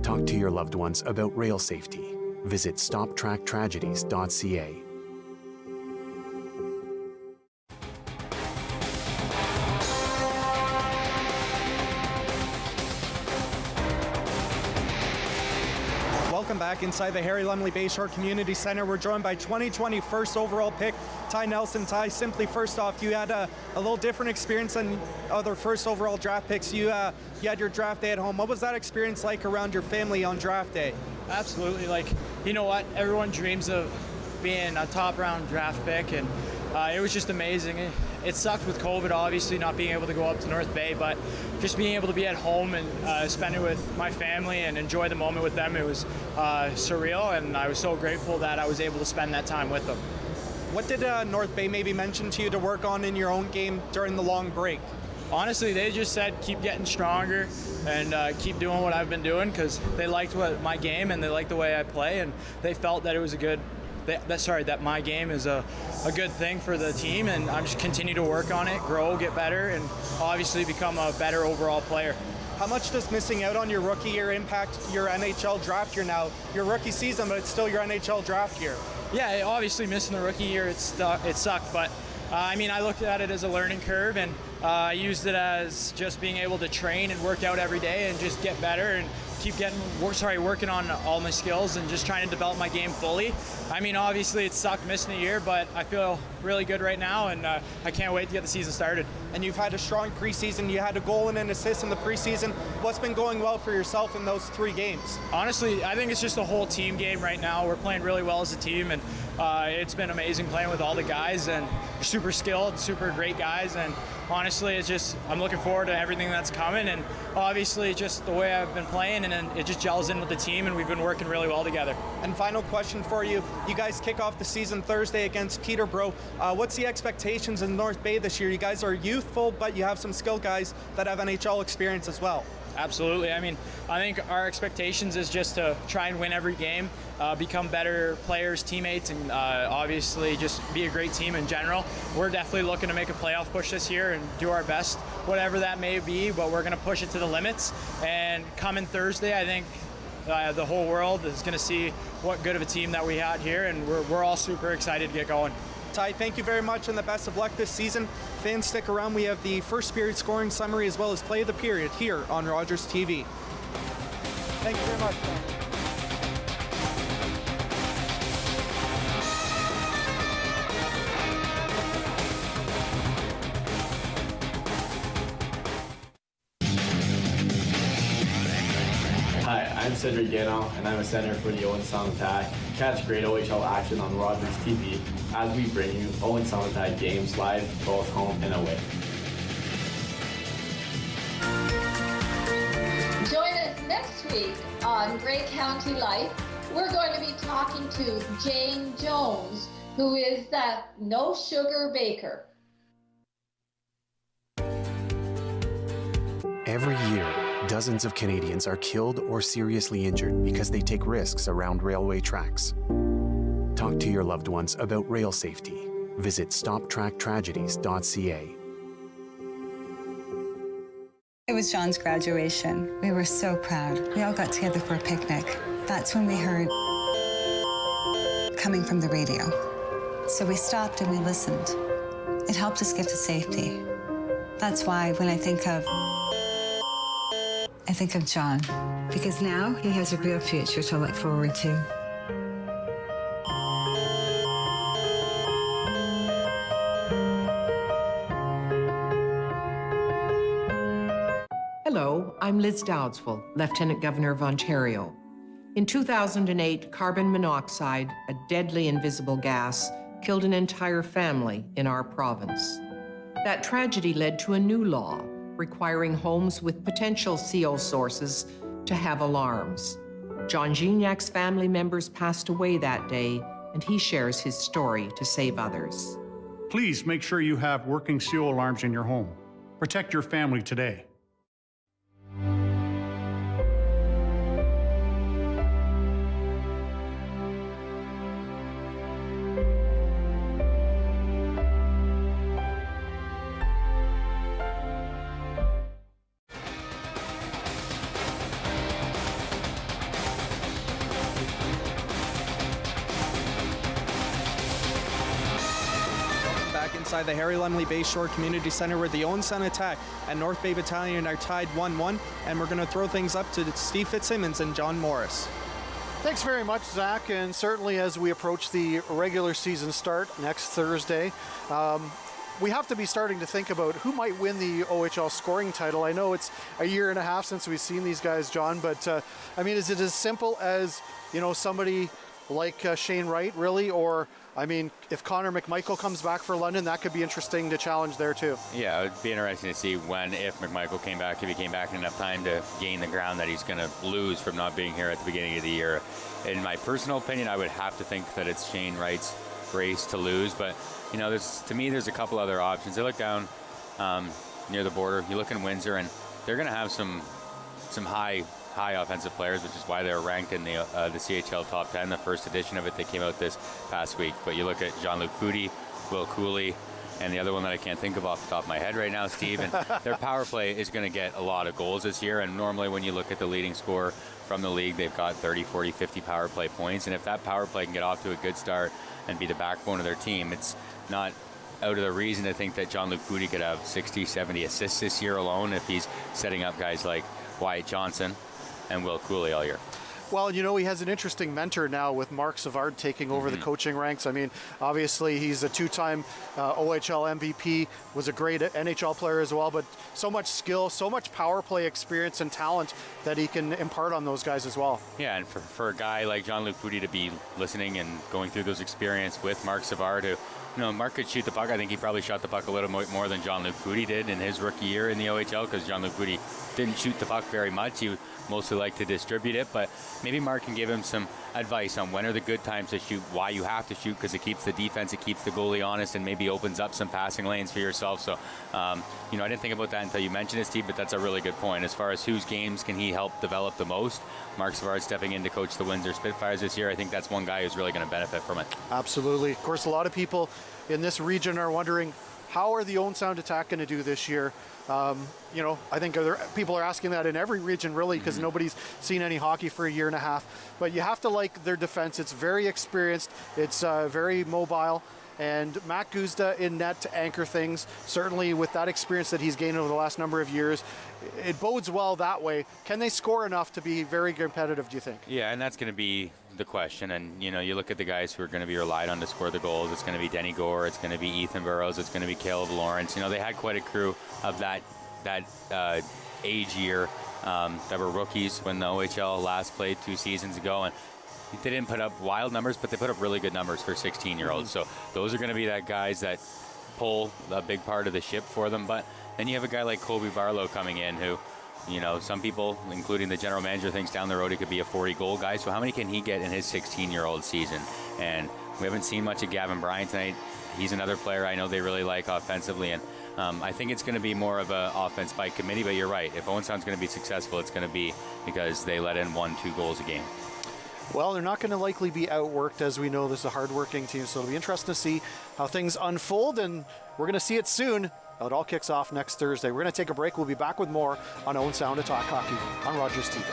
Talk to your loved ones about rail safety. Visit stoptracktragedies.ca. Welcome back inside the Harry Lumley Bayshore Community Centre. We're joined by 2020 first overall pick, Ty Nelson. Ty, simply first off, you had a little different experience than other first overall draft picks. You had your draft day at home. What was that experience like around your family on draft day? Absolutely. You know what? Everyone dreams of being a top round draft pick, and it was just amazing. It sucked with COVID, obviously, not being able to go up to North Bay, but just being able to be at home and spend it with my family and enjoy the moment with them, it was surreal, and I was so grateful that I was able to spend that time with them. What did North Bay maybe mention to you to work on in your own game during the long break? Honestly, they just said keep getting stronger and keep doing what I've been doing, because they liked my game and they liked the way I play, and they felt that it was that my game is a good thing for the team, and I'm just continue to work on it, grow, get better, and obviously become a better overall player. How much does missing out on your rookie year impact your NHL draft year now? Your rookie season, but it's still your NHL draft year. Yeah, obviously missing the rookie year, it sucked, but I looked at it as a learning curve, and I used it as just being able to train and work out every day and just get better and keep working on all my skills and just trying to develop my game fully. Obviously it sucked missing a year, but I feel really good right now, and I can't wait to get the season started. And you've had a strong preseason. You had a goal and an assist in the preseason. What's been going well for yourself in those 3 games? Honestly, I think it's just a whole team game right now. We're playing really well as a team, and it's been amazing playing with all the guys, and they're super skilled, super great guys, and honestly, I'm looking forward to everything that's coming, and obviously just the way I've been playing, and then it just gels in with the team, and we've been working really well together. And final question for you. You guys kick off the season Thursday against Peterborough. What's the expectations in North Bay this year? You guys are youthful, but you have some skilled guys that have NHL experience as well. Absolutely. I think our expectations is just to try and win every game, become better players, teammates, and obviously just be a great team in general. We're definitely looking to make a playoff push this year and do our best, whatever that may be, but we're going to push it to the limits. And coming Thursday, I think the whole world is going to see what good of a team that we had here, and we're all super excited to get going. Ty, thank you very much and the best of luck this season. Fans, stick around. We have the first period scoring summary as well as play of the period here on Rogers TV. Thank you very much. Hi, I'm Cedric Guénon, and I'm a center for the Owen Sound Attack. Catch great OHL action on Rogers TV as we bring you Owen Sound Attack games live, both home and away. Join us next week on Grey County Life. We're going to be talking to Jane Jones, who is the no sugar baker. Every year, dozens of Canadians are killed or seriously injured because they take risks around railway tracks. Talk to your loved ones about rail safety. Visit stoptracktragedies.ca. It was John's graduation. We were so proud. We all got together for a picnic. That's when we heard coming from the radio. So we stopped and we listened. It helped us get to safety. That's why when I think of John, because now he has a real future to look forward to. Hello, I'm Liz Dowdsville, Lieutenant Governor of Ontario. In 2008, carbon monoxide, a deadly invisible gas, killed an entire family in our province. That tragedy led to a new law requiring homes with potential CO sources to have alarms. John Gignac's family members passed away that day, and he shares his story to save others. Please make sure you have working CO alarms in your home. Protect your family today. Inside the Harry Lumley Bayshore Community Center, where the Owen Sound Attack and North Bay Battalion are tied 1-1, and we're going to throw things up to Steve Fitzsimmons and John Morris. Thanks very much, Zach, and certainly as we approach the regular season start next Thursday, we have to be starting to think about who might win the OHL scoring title. I know it's a year and a half since we've seen these guys, John, but I mean, is it as simple as, you know, somebody like Shane Wright, really? Or, I mean, if Connor McMichael comes back for London, that could be interesting to challenge there too. Yeah, it would be interesting to see if McMichael came back, if he came back in enough time to gain the ground that he's going to lose from not being here at the beginning of the year. In my personal opinion, I would have to think that it's Shane Wright's race to lose, but you know, to me, there's a couple other options. I look down near the border, you look in Windsor, and they're going to have some high offensive players, which is why they're ranked in the CHL top 10, the first edition of it. They came out this past week. But you look at Jean-Luc Foudy, Will Cooley, and the other one that I can't think of off the top of my head right now, Steve. And their power play is going to get a lot of goals this year. And normally when you look at the leading scorer from the league, they've got 30, 40, 50 power play points. And if that power play can get off to a good start and be the backbone of their team, it's not out of the reason to think that Jean-Luc Foudy could have 60, 70 assists this year alone if he's setting up guys like Wyatt Johnson and Will Cooley all year. Well, you know, he has an interesting mentor now with Mark Savard taking over the coaching ranks. I mean, obviously he's a two-time OHL MVP, was a great NHL player as well, but so much skill, so much power play experience and talent that he can impart on those guys as well. Yeah, and for a guy like Jean-Luc Foudy to be listening and going through those experience with Mark Savard, who, you know, Mark could shoot the puck. I think he probably shot the puck a little more than Jean-Luc Foudy did in his rookie year in the OHL, because Jean-Luc Foudy didn't shoot the puck very much. He mostly liked to distribute it, but maybe Mark can give him some advice on when are the good times to shoot, why you have to shoot, because it keeps the defense, it keeps the goalie honest, and maybe opens up some passing lanes for yourself. So, you know, I didn't think about that until you mentioned it, Steve, but that's a really good point. As far as whose games can he help develop the most, Mark Savard stepping in to coach the Windsor Spitfires this year, I think that's one guy who's really going to benefit from it. Absolutely. Of course, a lot of people in this region are wondering, how are the Owen Sound Attack going to do this year? You know, I think people are asking that in every region, really, because nobody's seen any hockey for a year and a half. But you have to like their defense. It's very experienced. It's very mobile. And Matt Guzda in net to anchor things, certainly with that experience that he's gained over the last number of years, it bodes well that way. Can they score enough to be very competitive, do you think? Yeah, and that's going to be the question. And, you know, you look at the guys who are going to be relied on to score the goals. It's going to be Denny Gore. It's going to be Ethan Burrows. It's going to be Caleb Lawrence. You know, they had quite a crew of that age year that were rookies when the OHL last played 2 seasons ago. And they didn't put up wild numbers, but they put up really good numbers for 16-year-olds. So those are going to be that guys that pull a big part of the ship for them. But then you have a guy like Kobe Barlow coming in who, you know, some people, including the general manager, thinks down the road he could be a 40-goal guy. So how many can he get in his 16-year-old season? And we haven't seen much of Gavin Bryant tonight. He's another player I know they really like offensively. And I think it's going to be more of an offense by committee. But you're right. If Owen Sound's going to be successful, it's going to be because they let in 1-2 goals a game. Well, they're not going to likely be outworked, as we know this is a hard-working team, so it'll be interesting to see how things unfold, and we're going to see it soon. It all kicks off next Thursday. We're going to take a break. We'll be back with more on Owen Sound Attack Hockey on Rogers TV.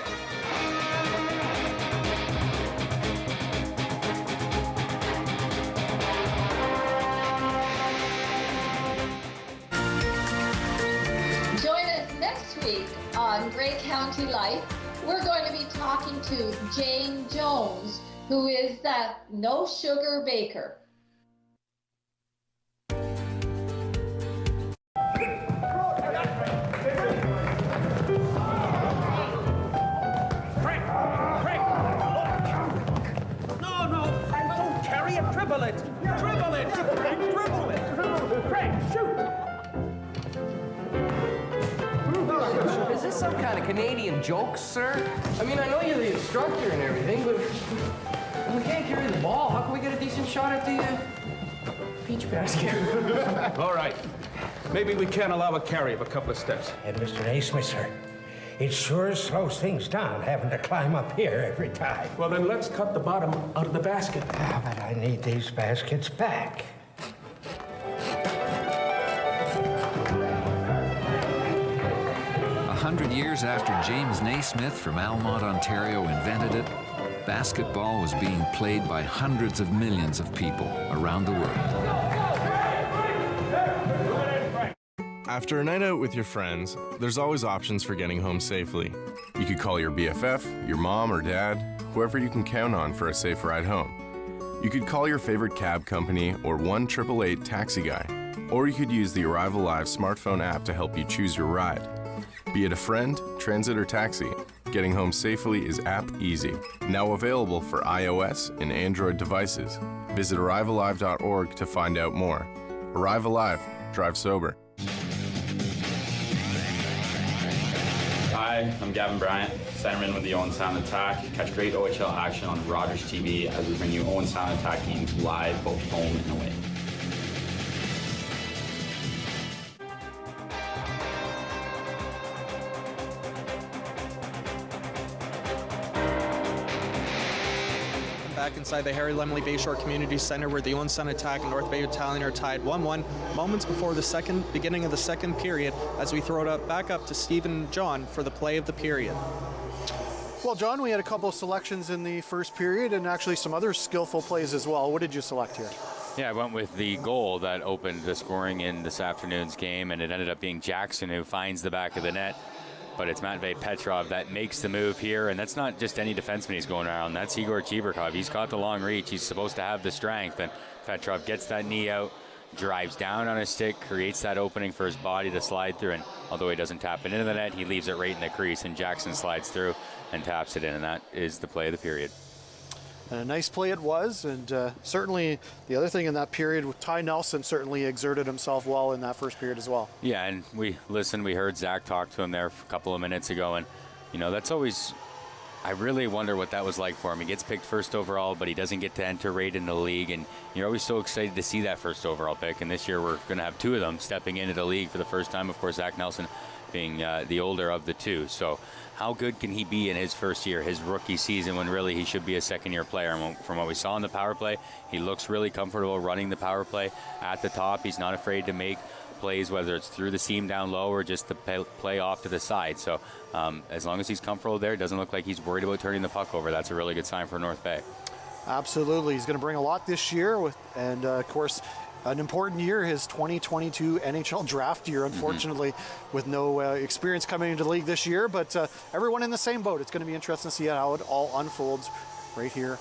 Join us next week on Grey County Life. We're going to be talking to Jane Jones, who is that no-sugar baker. No, Frank, don't carry it. Dribble it. Dribble it. Frank, dribble it. Frank, shoot. some kind of Canadian joke, sir? I mean, I know you're the instructor and everything, but if we can't carry the ball, how can we get a decent shot at the peach basket? All right. Maybe we can allow a carry of a couple of steps. And Mr. Naismith, sir, it sure slows things down having to climb up here every time. Well, then let's cut the bottom out of the basket. Ah, but I need these baskets back. 100 years after James Naismith from Almont, Ontario invented it, basketball was being played by hundreds of millions of people around the world. After a night out with your friends, there's always options for getting home safely. You could call your BFF, your mom or dad, whoever you can count on for a safe ride home. You could call your favorite cab company or 1-888 taxi guy. Or you could use the Arrive Alive smartphone app to help you choose your ride. Be it a friend, transit, or taxi, getting home safely is app easy. Now available for iOS and Android devices. Visit arrivealive.org to find out more. Arrive Alive, drive sober. Hi, I'm Gavin Bryant, centerman with the Owen Sound Attack. Catch great OHL action on Rogers TV as we bring you Owen Sound Attack games live, both home and away. Back inside the Harry Lumley Bayshore Community Centre, where the Owen Sound Attack and North Bay Battalion are tied 1-1 moments before the beginning of the second period, as we throw it back up to Stephen and John for the play of the period. Well, John, we had a couple of selections in the first period and actually some other skillful plays as well. What did you select here? Yeah, I went with the goal that opened the scoring in this afternoon's game, and it ended up being Jackson who finds the back of the net. But it's Matvei Petrov that makes the move here, and that's not just any defenseman he's going around. That's Igor Chibrikov. He's got the long reach. He's supposed to have the strength, and Petrov gets that knee out, drives down on his stick, creates that opening for his body to slide through, and although he doesn't tap it into the net, he leaves it right in the crease, and Jackson slides through and taps it in, and that is the play of the period. And a nice play it was, and certainly the other thing in that period with Ty Nelson certainly exerted himself well in that first period as well. Yeah, and we heard Zach talk to him there a couple of minutes ago, and that's always, I really wonder what that was like for him. He gets picked first overall, but he doesn't get to enter right in the league, and you're always so excited to see that first overall pick, and this year we're going to have two of them stepping into the league for the first time. Of course, Zach Nelson being the older of the two. So how good can he be in his first year, his rookie season, when really he should be a second-year player? And from what we saw in the power play, he looks really comfortable running the power play at the top. He's not afraid to make plays, whether it's through the seam down low or just the play off to the side. So as long as he's comfortable there, it doesn't look like he's worried about turning the puck over. That's a really good sign for North Bay. Absolutely. He's going to bring a lot this year, and of course, an important year, his 2022 NHL draft year, unfortunately, with no experience coming into the league this year, but everyone in the same boat. It's going to be interesting to see how it all unfolds right here.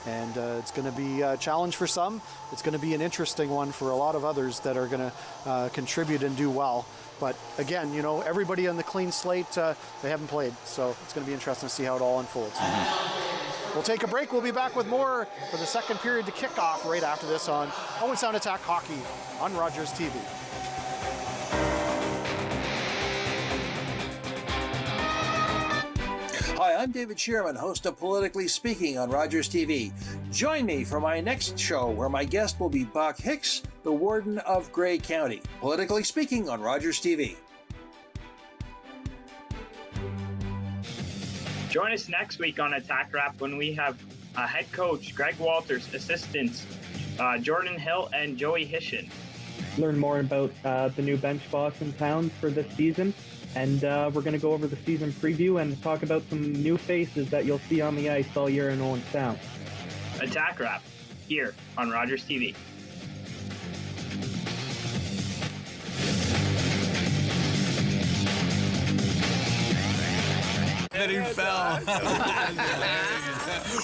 And it's going to be a challenge for some. It's going to be an interesting one for a lot of others that are going to contribute and do well. But again, everybody on the clean slate, they haven't played. So it's going to be interesting to see how it all unfolds. We'll take a break. We'll be back with more for the second period to kick off right after this on Owen Sound Attack Hockey on Rogers TV. Hi, I'm David Shearman, host of Politically Speaking on Rogers TV. Join me for my next show, where my guest will be Buck Hicks, the Warden of Grey County. Politically Speaking on Rogers TV. Join us next week on Attack Wrap when we have head coach Greg Walters, assistants Jordan Hill and Joey Hishin. Learn more about the new bench boss in town for this season, and we're going to go over the season preview and talk about some new faces that you'll see on the ice all year in Owen Sound. Attack Wrap, here on Rogers TV. That he fell.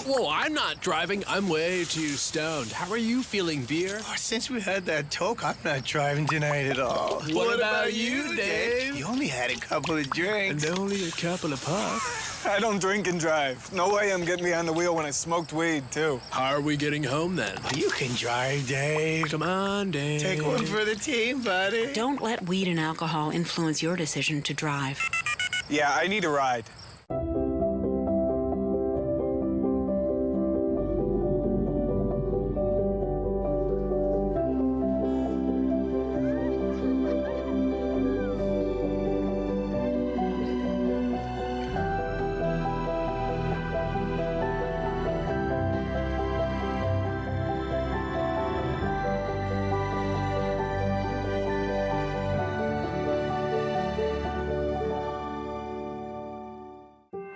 Whoa, I'm not driving. I'm way too stoned. How are you feeling, Veer? Oh, since we had that talk, I'm not driving tonight at all. What about you, Dave? You only had a couple of drinks. And only a couple of puffs. I don't drink and drive. No way I'm getting behind the wheel when I smoked weed, too. How are we getting home, then? You can drive, Dave. Come on, Dave. Take one for the team, buddy. Don't let weed and alcohol influence your decision to drive. Yeah, I need a ride.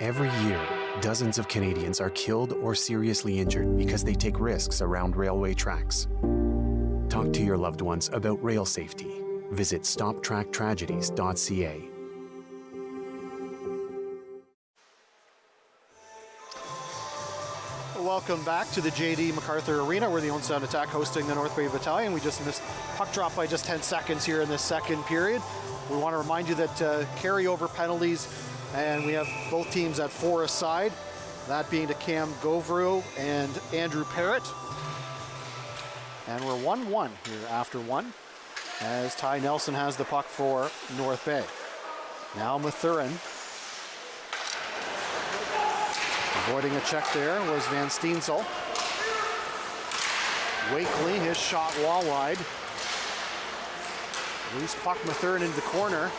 Every year, dozens of Canadians are killed or seriously injured because they take risks around railway tracks. Talk to your loved ones about rail safety. Visit stoptracktragedies.ca. Welcome back to the J.D. MacArthur Arena. We're the Owen Sound Attack hosting the North Bay Battalion. We just missed puck drop by just 10 seconds here in this second period. We want to remind you that carryover penalties, and we have both teams at 4 aside, that being to Cam Govreau and Andrew Parrott. And we're 1-1 here after 1, as Ty Nelson has the puck for North Bay. Now Mathurin. Avoiding a check there was Van Steensel. Wakely, his shot wall wide. Loose puck, Mathurin into the corner.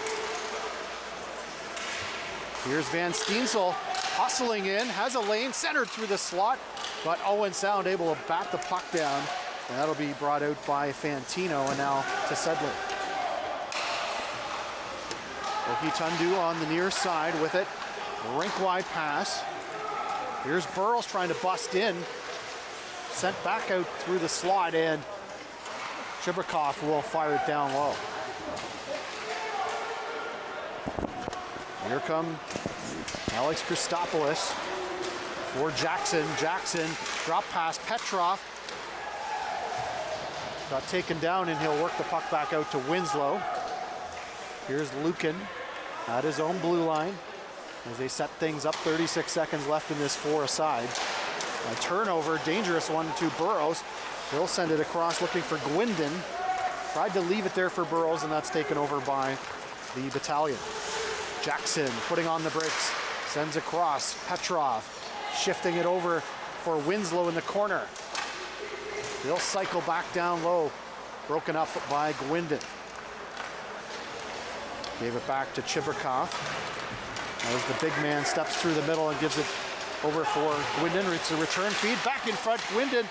Here's Van Steensel hustling in, has a lane, centered through the slot, but Owen Sound able to bat the puck down. And that'll be brought out by Fantino, and now to Sedley. Okitundu on the near side with it. Rink-wide pass. Here's Burrows trying to bust in. Sent back out through the slot, and Chibrikov will fire it down low. Here come Alex Christopoulos for Jackson. Jackson, drop pass, Petrov. Got taken down, and he'll work the puck back out to Winslow. Here's Lukin at his own blue line as they set things up. 36 seconds left in this 4 aside. A turnover, dangerous one to Burrows. He'll send it across looking for Gwindon. Tried to leave it there for Burrows, and that's taken over by the Battalion. Jackson putting on the brakes, sends across. Petrov shifting it over for Winslow in the corner. He'll cycle back down low, broken up by Gwindon. Gave it back to Chibrikov. As the big man steps through the middle and gives it over for Gwindon. It's a return feed, back in front, Gwindon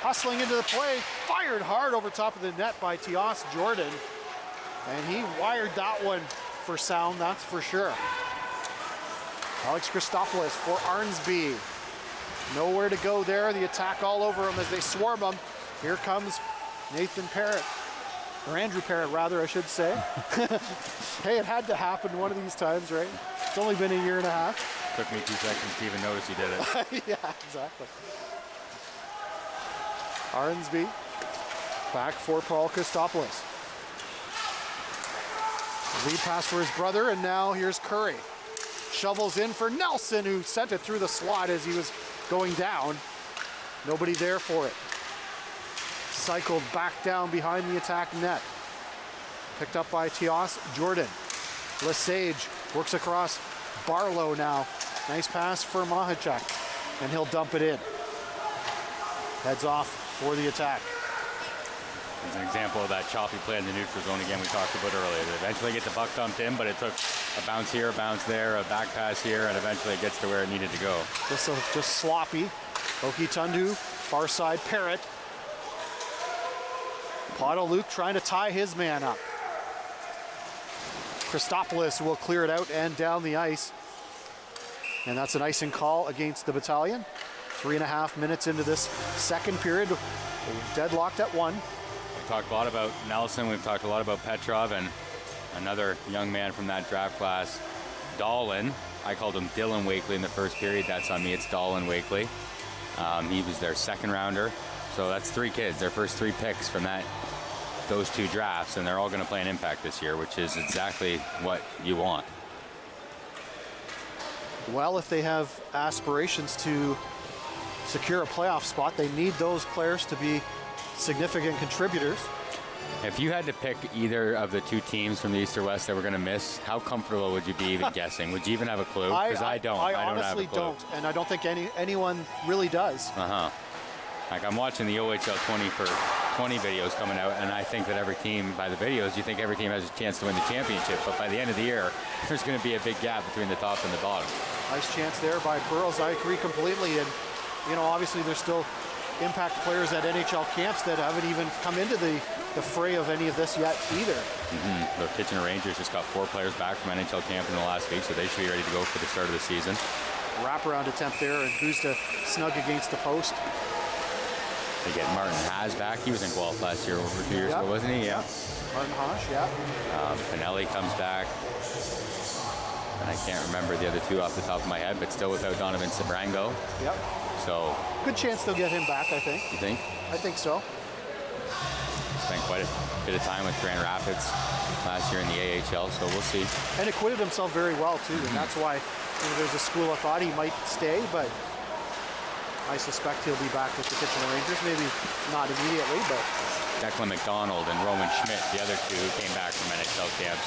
hustling into the play, fired hard over top of the net by Tios Jordan. And he wired that one for sound, that's for sure. Alex Christopoulos for Arnsby. Nowhere to go there, the attack all over him as they swarm him. Here comes Nathan Parrott, or Andrew Parrott rather, I should say. Hey, it had to happen one of these times, right? It's only been a year and a half. Took me 2 seconds to even notice he did it. Yeah, exactly. Arnsby back for Paul Christopoulos. Lead pass for his brother, and now here's Curry. Shovels in for Nelson, who sent it through the slot as he was going down. Nobody there for it. Cycled back down behind the attack net. Picked up by Tios Jordan. Lesage works across Barlow now. Nice pass for Mahachek, and he'll dump it in. Heads off for the attack. It's an example of that choppy play in the neutral zone again we talked about earlier. They eventually get the puck dumped in, but it took a bounce here, a bounce there, a back pass here, and eventually it gets to where it needed to go. Just sloppy. Okitundu, far side, Parrott. Potto Luke trying to tie his man up. Christopoulos will clear it out and down the ice. And that's an icing call against the Battalion. 3.5 minutes into this second period. Deadlocked at 1. We've talked a lot about Nelson, we've talked a lot about Petrov, and another young man from that draft class, Dolan. I called him Dylan Wakely in the first period. That's on me, it's Dolan Wakely. He was their second rounder. So that's 3 kids, their first 3 picks from those 2 drafts, and they're all going to play an impact this year, which is exactly what you want. Well, if they have aspirations to secure a playoff spot, they need those players to be significant contributors. If you had to pick either of the two teams from the East or West that we're going to miss, how comfortable would you be even guessing? Would you even have a clue? Because I don't. I don't honestly have a clue. don't, and I don't think anyone really does. Like I'm watching the OHL 20 for 20 videos coming out, and I think that every team, by the videos, you think every team has a chance to win the championship. But by the end of the year, there's going to be a big gap between the top and the bottom. Nice chance there by Burrows. I agree completely. And, you know, obviously there's still impact players at NHL camps that haven't even come into the fray of any of this yet either. The Kitchener Rangers just got 4 players back from NHL camp in the last week, so they should be ready to go for the start of the season. Wraparound attempt there, and Guzda snug against the post. They get Martin Haas back. He was in Guelph last year, over 2 years ago, wasn't he? Yeah. Martin Haas, yeah. Pinelli comes back. And I can't remember the other two off the top of my head, but still without Donovan Sabrango. Yep. So. Good chance they'll get him back, I think. You think? I think so. Spent quite a bit of time with Grand Rapids last year in the AHL, so we'll see. And acquitted himself very well, too. And that's why there's a school of thought he might stay, but I suspect he'll be back with the Kitchener Rangers. Maybe not immediately, but. Declan McDonald and Roman Schmidt, the other two who came back from NHL camps.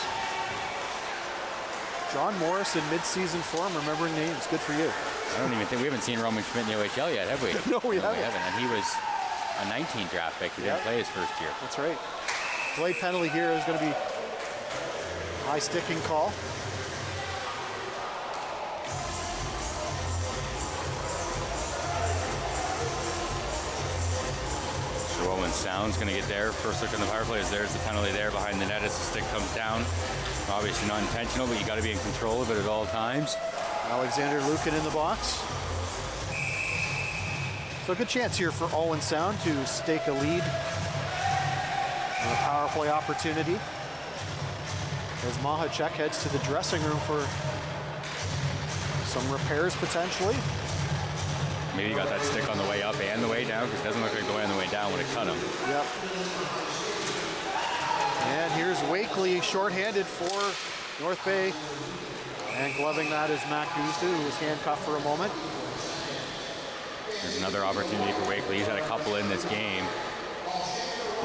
John Morris in mid-season form, remembering names. Good for you. I don't even think we haven't seen Roman Schmidt in the OHL yet, have we? No, we haven't. And he was a 19 draft pick. He didn't play his first year. That's right. Delay penalty here is going to be a high sticking call. So Owen Sound's going to get there. First look on the power play is there's the penalty there behind the net as the stick comes down. Obviously not intentional, but you got to be in control of it at all times. Alexander Lukin in the box. So a good chance here for Owen Sound to stake a lead on a power play opportunity as Mahachek heads to the dressing room for some repairs potentially. Maybe he got that stick on the way up and the way down, because it doesn't look like the way on the way down would have cut him. Yep. And here's Wakely shorthanded for North Bay. And gloving that is Matt Guzda, who was handcuffed for a moment. There's another opportunity for Wakely. He's had a couple in this game.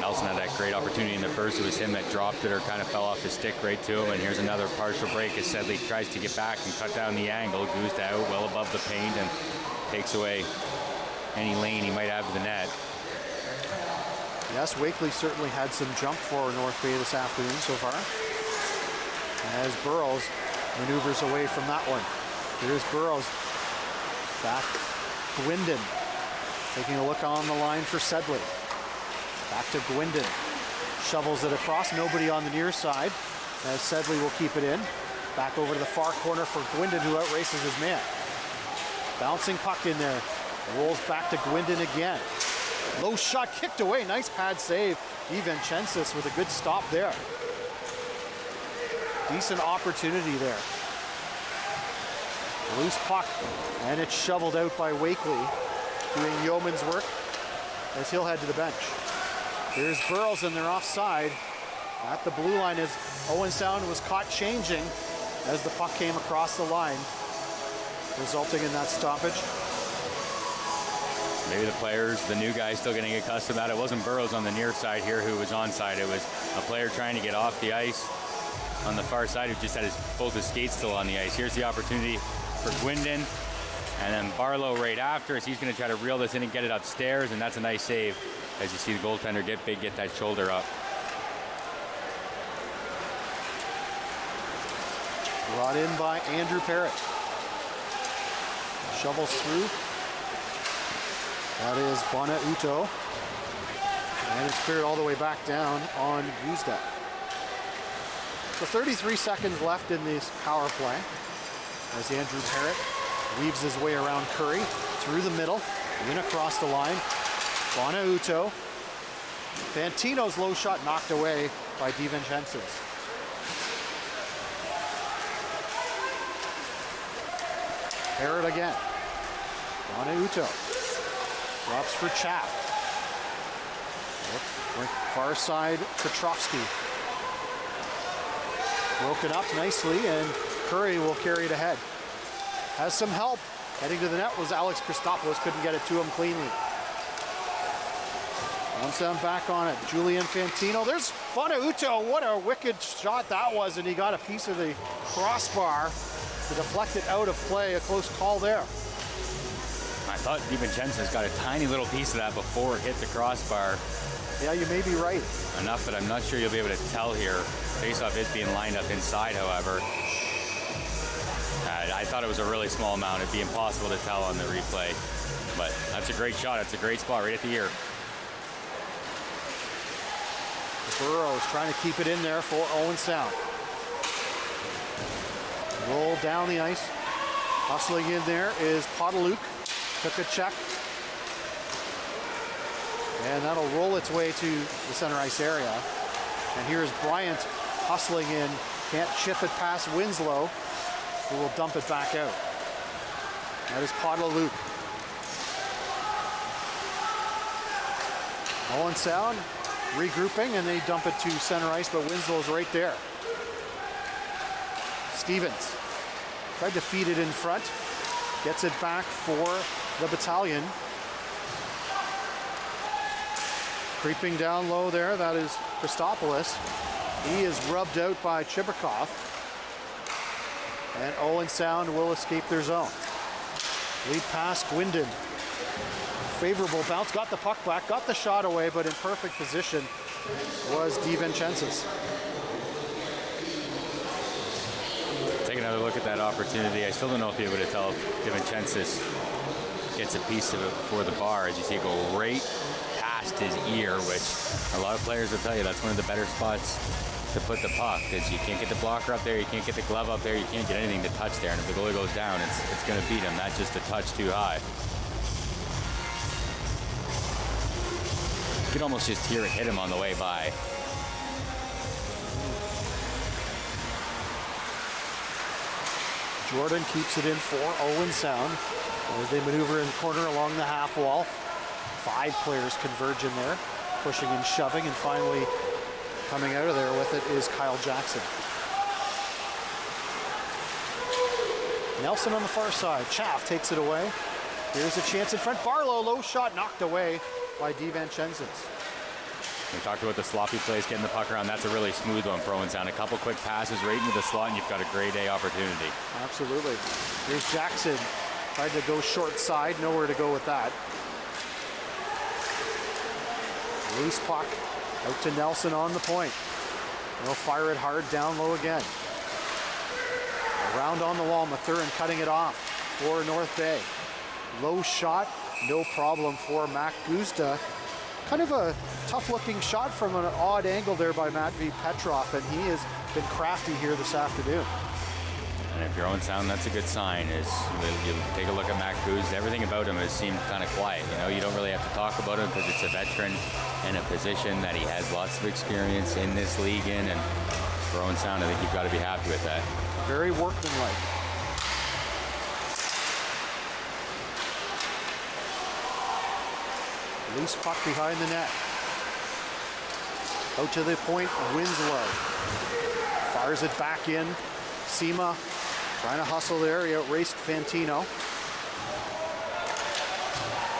Nelson had that great opportunity in the first. It was him that dropped it or kind of fell off his stick right to him. And here's another partial break as Sedley tries to get back and cut down the angle. Guzda out well above the paint and takes away any lane he might have to the net. Yes, Wakely certainly had some jump for North Bay this afternoon so far. As Burrows maneuvers away from that one. Here's Burrows. Back Gwindon. Taking a look on the line for Sedley. Back to Gwindon. Shovels it across. Nobody on the near side. As Sedley will keep it in. Back over to the far corner for Gwindon, who outraces his man. Bouncing puck in there. Rolls back to Gwindon again. Low shot kicked away. Nice pad save. DiVincentis with a good stop there. Decent opportunity there. Loose puck, and it's shoveled out by Wakely, doing yeoman's work as he'll head to the bench. Here's Burrows, and they're offside at the blue line as Owen Sound was caught changing as the puck came across the line, resulting in that stoppage. Maybe the players, the new guys, still getting accustomed to that. It wasn't Burrows on the near side here who was onside. It was a player trying to get off the ice on the far side who just had both his skates still on the ice. Here's the opportunity for Gwindon, and then Barlow right after as he's going to try to reel this in and get it upstairs, and that's a nice save as you see the goaltender get big, get that shoulder up. Brought in by Andrew Parrott. Shovels through. That is Bona Uto. And it's cleared all the way back down on Guzda. So 33 seconds left in this power play as Andrew Parrott weaves his way around Curry through the middle, in across the line. Bona Uto. Fantino's low shot knocked away by DiVincentis. Parrott again. Bona Uto. Drops for Chaff. Far side, Petrovsky. Broken up nicely, and Curry will carry it ahead. Has some help. Heading to the net was Alex Christopoulos, couldn't get it to him cleanly. Owen Sound back on it. Julian Fantino. There's Bonauto. What a wicked shot that was, and he got a piece of the crossbar to deflect it out of play. A close call there. I thought DiVincenzo's got a tiny little piece of that before it hit the crossbar. Yeah, you may be right. Enough that I'm not sure you'll be able to tell here, based off it being lined up inside, however. I thought it was a really small amount. It'd be impossible to tell on the replay. But that's a great shot. That's a great spot right at the ear. Burrows trying to keep it in there for Owen Sound. Roll down the ice. Hustling in there is Podoluk. Took a check. And that'll roll its way to the center ice area. And here's Bryant hustling in. Can't chip it past Winslow, who will dump it back out. That is Podoluk. Owen Sound regrouping, and they dump it to center ice, but Winslow's right there. Stevens tried to feed it in front. Gets it back for the Battalion. Creeping down low there, that is Christopoulos. He is rubbed out by Chibrikov. And Owen Sound will escape their zone. Lead pass, Gwindon. Favorable bounce, got the puck back, got the shot away, but in perfect position was DiVincenzo's. Take another look at that opportunity. I still don't know if you're able to tell if DiVincenzo's gets a piece of it before the bar, as you see it go right past his ear, which a lot of players will tell you that's one of the better spots to put the puck, because you can't get the blocker up there, you can't get the glove up there, you can't get anything to touch there, and if the goalie goes down, it's going to beat him, not just a touch too high. You can almost just hear it hit him on the way by. Jordan keeps it in for Owen Sound as they maneuver in the corner along the half wall. 5 players converge in there, pushing and shoving, and finally coming out of there with it is Kyle Jackson. Nelson on the far side. Chaff takes it away. Here's a chance in front. Barlow, low shot knocked away by DiVincenzo's. We talked about the sloppy plays, getting the puck around. That's a really smooth one for Owen Sound. A couple quick passes right into the slot, and you've got a grade A opportunity. Absolutely. Here's Jackson. Tried to go short side. Nowhere to go with that. Loose puck out to Nelson on the point. They'll fire it hard down low again. Around on the wall, Mathurin cutting it off for North Bay. Low shot, no problem for Mac Guzda. Kind of a tough-looking shot from an odd angle there by Matvey Petrov, and he has been crafty here this afternoon. And if you're Owen Sound, that's a good sign. Is you take a look at Mac Guzda, everything about him has seemed kind of quiet. You know, you don't really have to talk about him because it's a veteran in a position that he has lots of experience in this league in, and for Owen Sound, I think you've got to be happy with that. Very workmanlike. Loose puck behind the net. Out to the point, Winslow. Fires it back in. Sema trying to hustle there. He outraced Fantino.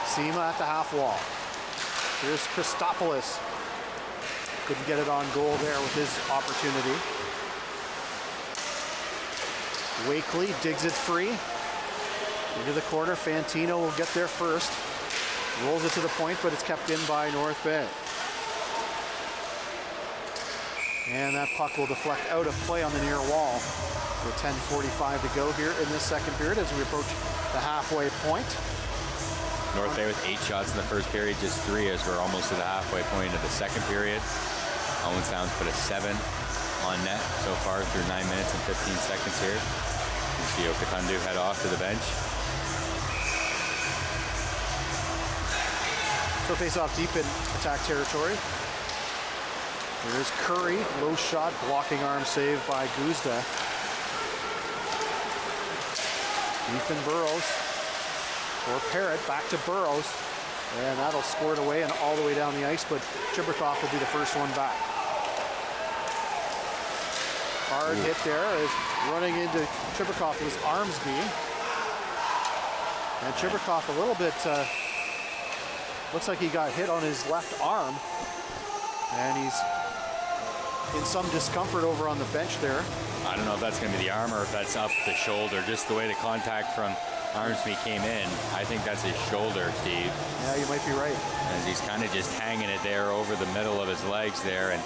Sema at the half wall. Here's Christopoulos. Couldn't get it on goal there with his opportunity. Wakely digs it free. Into the corner. Fantino will get there first. Rolls it to the point, but it's kept in by North Bay. And that puck will deflect out of play on the near wall. With 10:45 to go here in this second period as we approach the halfway point. North Bay with 8 shots in the first period, just 3 as we're almost to the halfway point of the second period. Owen Sound's put a 7 on net so far through 9 minutes and 15 seconds here. You see Okatundu head off to the bench. So face off deep in attack territory. Here's Curry, low shot, blocking arm save by Guzda. Ethan Burrows for Parrott, back to Burrows. And that'll score it away and all the way down the ice, but Chibrikov will be the first one back. Hard hit there is running into Chibrikov was Armsby. And Chibrikov a little bit Looks like he got hit on his left arm, and he's in some discomfort over on the bench there. I don't know if that's going to be the arm or if that's up the shoulder. Just the way the contact from Armsby came in, I think that's his shoulder, Steve. Yeah, you might be right. As he's kind of just hanging it there over the middle of his legs there, and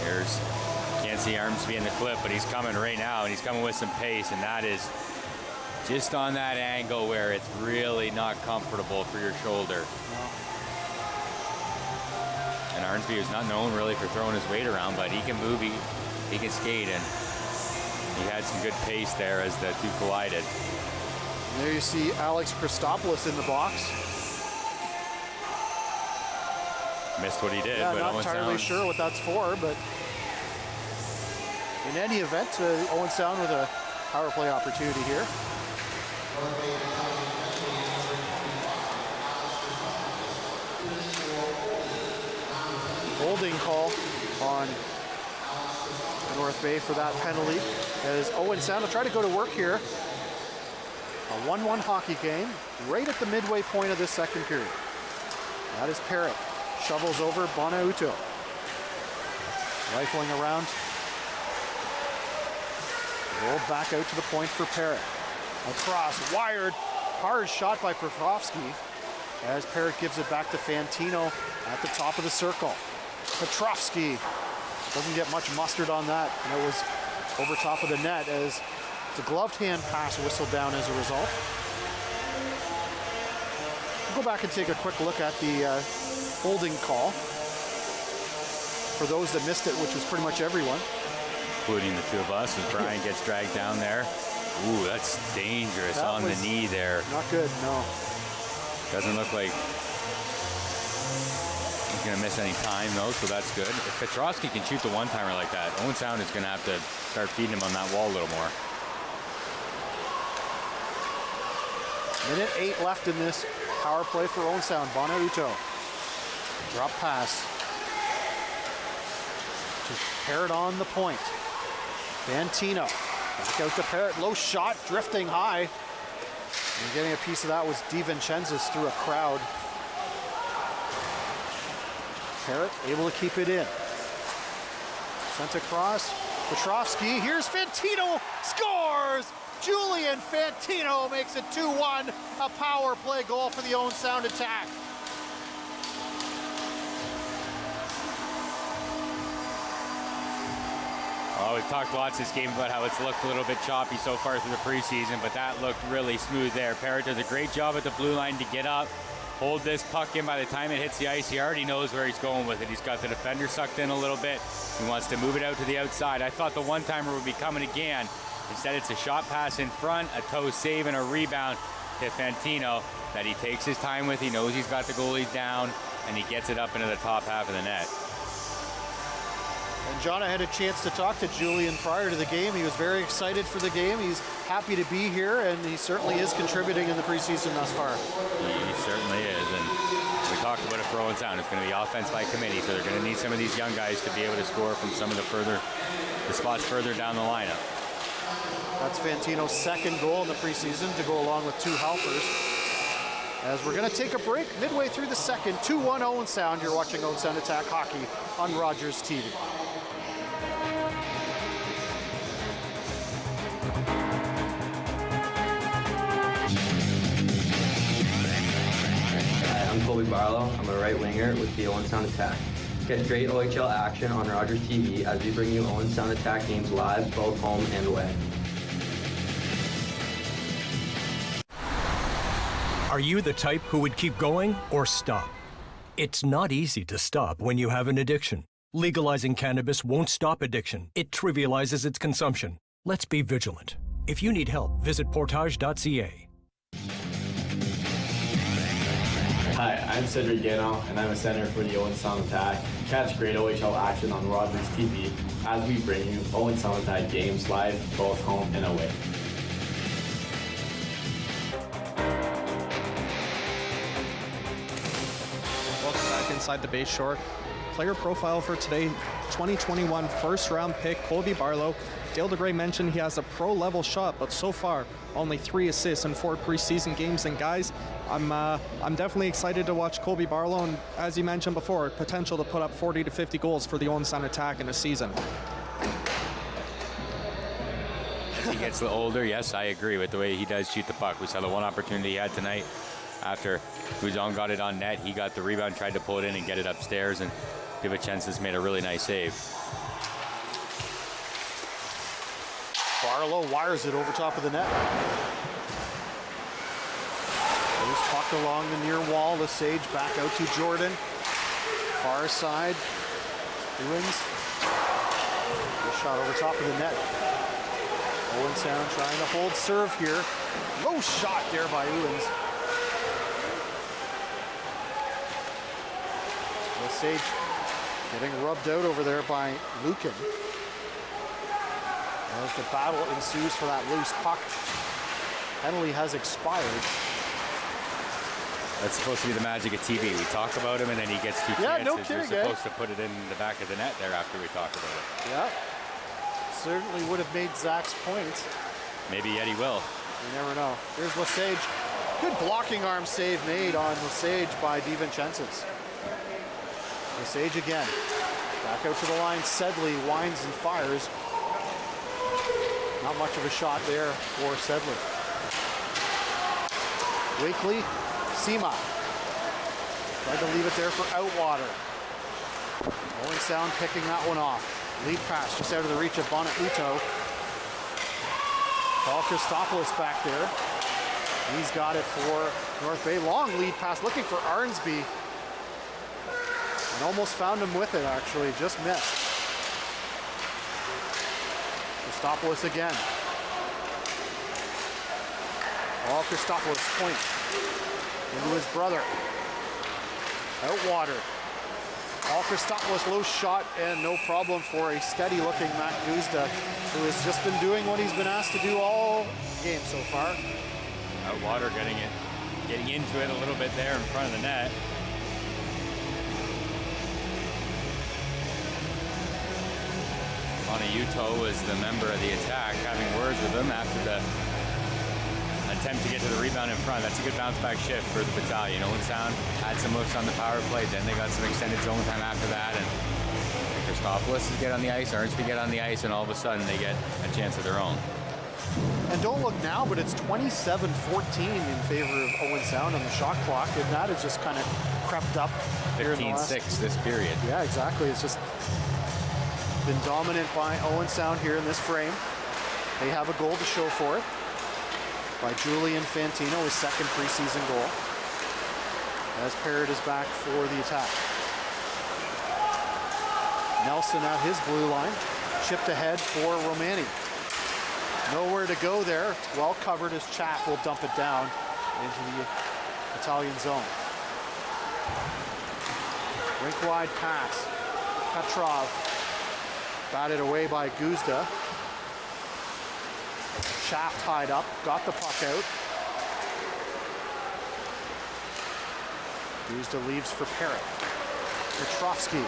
there's, can't see Armsby in the clip, but he's coming right now, and he's coming with some pace, and that is just on that angle where it's really not comfortable for your shoulder. And Armsby is not known really for throwing his weight around, but he can move, he can skate, and he had some good pace there as the two collided. And there you see Alex Christopoulos in the box. Missed what he did, yeah, but not Owen entirely Sound, sure what that's for, but in any event, Owen Sound with a power play opportunity here. Holding call on North Bay for that penalty, as Owen Sound will try to go to work here. A 1-1 hockey game right at the midway point of this second period. That is Parrott. Shovels over Bonauto. Rifling around. Rolled back out to the point for Parrott. Across, wired. Hard shot by Petrovsky as Parrott gives it back to Fantino at the top of the circle. Petrovsky doesn't get much mustard on that, and it was over top of the net as the gloved hand pass whistled down as a result. We'll go back and take a quick look at the holding call for those that missed it, which was pretty much everyone, including the two of us, as Brian gets dragged down there. Ooh, that's dangerous that on the knee there. Not good, no. Doesn't look like he's going to miss any time, though, so that's good. If Petrovsky can shoot the one-timer like that, Owen Sound is going to have to start feeding him on that wall a little more. Minute 8 left in this power play for Owen Sound. Bonauto. Drop pass. To Parrott on the point. Fantino. Back out to Parrott. Low shot, drifting high. And getting a piece of that was DiVincenzo's through a crowd. Parrott able to keep it in. Sent across. Petrovsky. Here's Fantino. Scores! Julian Fantino makes it 2-1. A power play goal for the Owen Sound attack. Well, we've talked lots this game about how it's looked a little bit choppy so far through the preseason, but that looked really smooth there. Parrott does a great job at the blue line to get up, hold this puck in. By the time it hits the ice, he already knows where he's going with it. He's got the defender sucked in a little bit. He wants to move it out to the outside. I thought the one-timer would be coming again. Instead, it's a shot pass in front, a toe save, and a rebound to Fantino that he takes his time with. He knows he's got the goalies down, and he gets it up into the top half of the net. And John, I had a chance to talk to Julian prior to the game. He was very excited for the game. He's happy to be here, and he certainly is contributing in the preseason thus far. He certainly is, and we talked about it for Owen Sound. It's going to be offense by committee, so they're going to need some of these young guys to be able to score from some of the spots further down the lineup. That's Fantino's second goal in the preseason to go along with two helpers. As we're going to take a break midway through the second, 2-1 Owen Sound. You're watching Owen Sound Attack Hockey on Rogers TV. Hi, I'm Colby Barlow. I'm a right winger with the Owen Sound Attack. Get great OHL action on Rogers TV as we bring you Owen Sound Attack games live, both home and away. Are you the type who would keep going or stop? It's not easy to stop when you have an addiction. Legalizing cannabis won't stop addiction. It trivializes its consumption. Let's be vigilant. If you need help, visit portage.ca. Hi, I'm Cedric Gano, and I'm a center for the Owen Sound Attack. Catch great OHL action on Rogers TV as we bring you Owen Sound Attack games live, both home and away. Welcome back inside the Bayshore. Player profile for today, 2021 first-round pick Colby Barlow. Dale DeGray mentioned he has a pro-level shot, but so far, only 3 assists in 4 preseason games. And guys, I'm definitely excited to watch Colby Barlow, and as you mentioned before, potential to put up 40 to 50 goals for the Owen Sound attack in a season. As he gets a little older, yes, I agree with the way he does shoot the puck. We saw the one opportunity he had tonight after Guzon got it on net. He got the rebound, tried to pull it in and get it upstairs, and DiVincenzo's made a really nice save. Barlow wires it over top of the net. Loose puck along the near wall. Lesage back out to Jordan. Far side. Owens. Shot over top of the net. Owen Sound trying to hold serve here. Low shot there by Owens. Lesage getting rubbed out over there by Lucan. As the battle ensues for that loose puck. Penalty has expired. That's supposed to be the magic of TV. We talk about him and then he gets two chances. No kidding, You're supposed to put it in the back of the net there after we talk about it. Yeah. Certainly would have made Zach's point. Maybe yet he will. You never know. Here's Lesage. Good blocking arm save made on Lesage by DiVincenzo's. Lesage again. Back out to the line. Sedley winds and fires. Not much of a shot there for Sedley. Wakely, Sema. Tried to leave it there for Outwater. Owen Sound picking that one off. Lead pass just out of the reach of Bonauto. Paul Christopoulos back there. He's got it for North Bay. Long lead pass looking for Arnsby. And almost found him with it actually, just missed. Christopoulos again. Paul Christopoulos point into his brother. Outwater. Paul Christopoulos low shot and no problem for a steady looking Matt Guzda, who has just been doing what he's been asked to do all game so far. Outwater getting into it a little bit there in front of the net. Bonauto was the member of the attack, having words with him after the attempt to get to the rebound in front. That's a good bounce back shift for the Battalion. Owen Sound had some looks on the power play, then they got some extended zone time after that, and Christopoulos get on the ice, Arnsby get on the ice, and all of a sudden they get a chance of their own. And don't look now, but it's 27-14 in favor of Owen Sound on the shot clock, and that has just kind of crept up. 15-6 this period. Yeah, exactly. It's just been dominant by Owen Sound here in this frame. They have a goal to show for it by Julian Fantino, his second preseason goal, as Parrott is back for the attack. Nelson at his blue line, chipped ahead for Romani. Nowhere to go there. It's well covered as Chaff will dump it down into the Battalion zone. Rink wide pass. Petrov batted away by Guzda. Chaff tied up, got the puck out. Guzda leaves for Parrott. Petrovsky.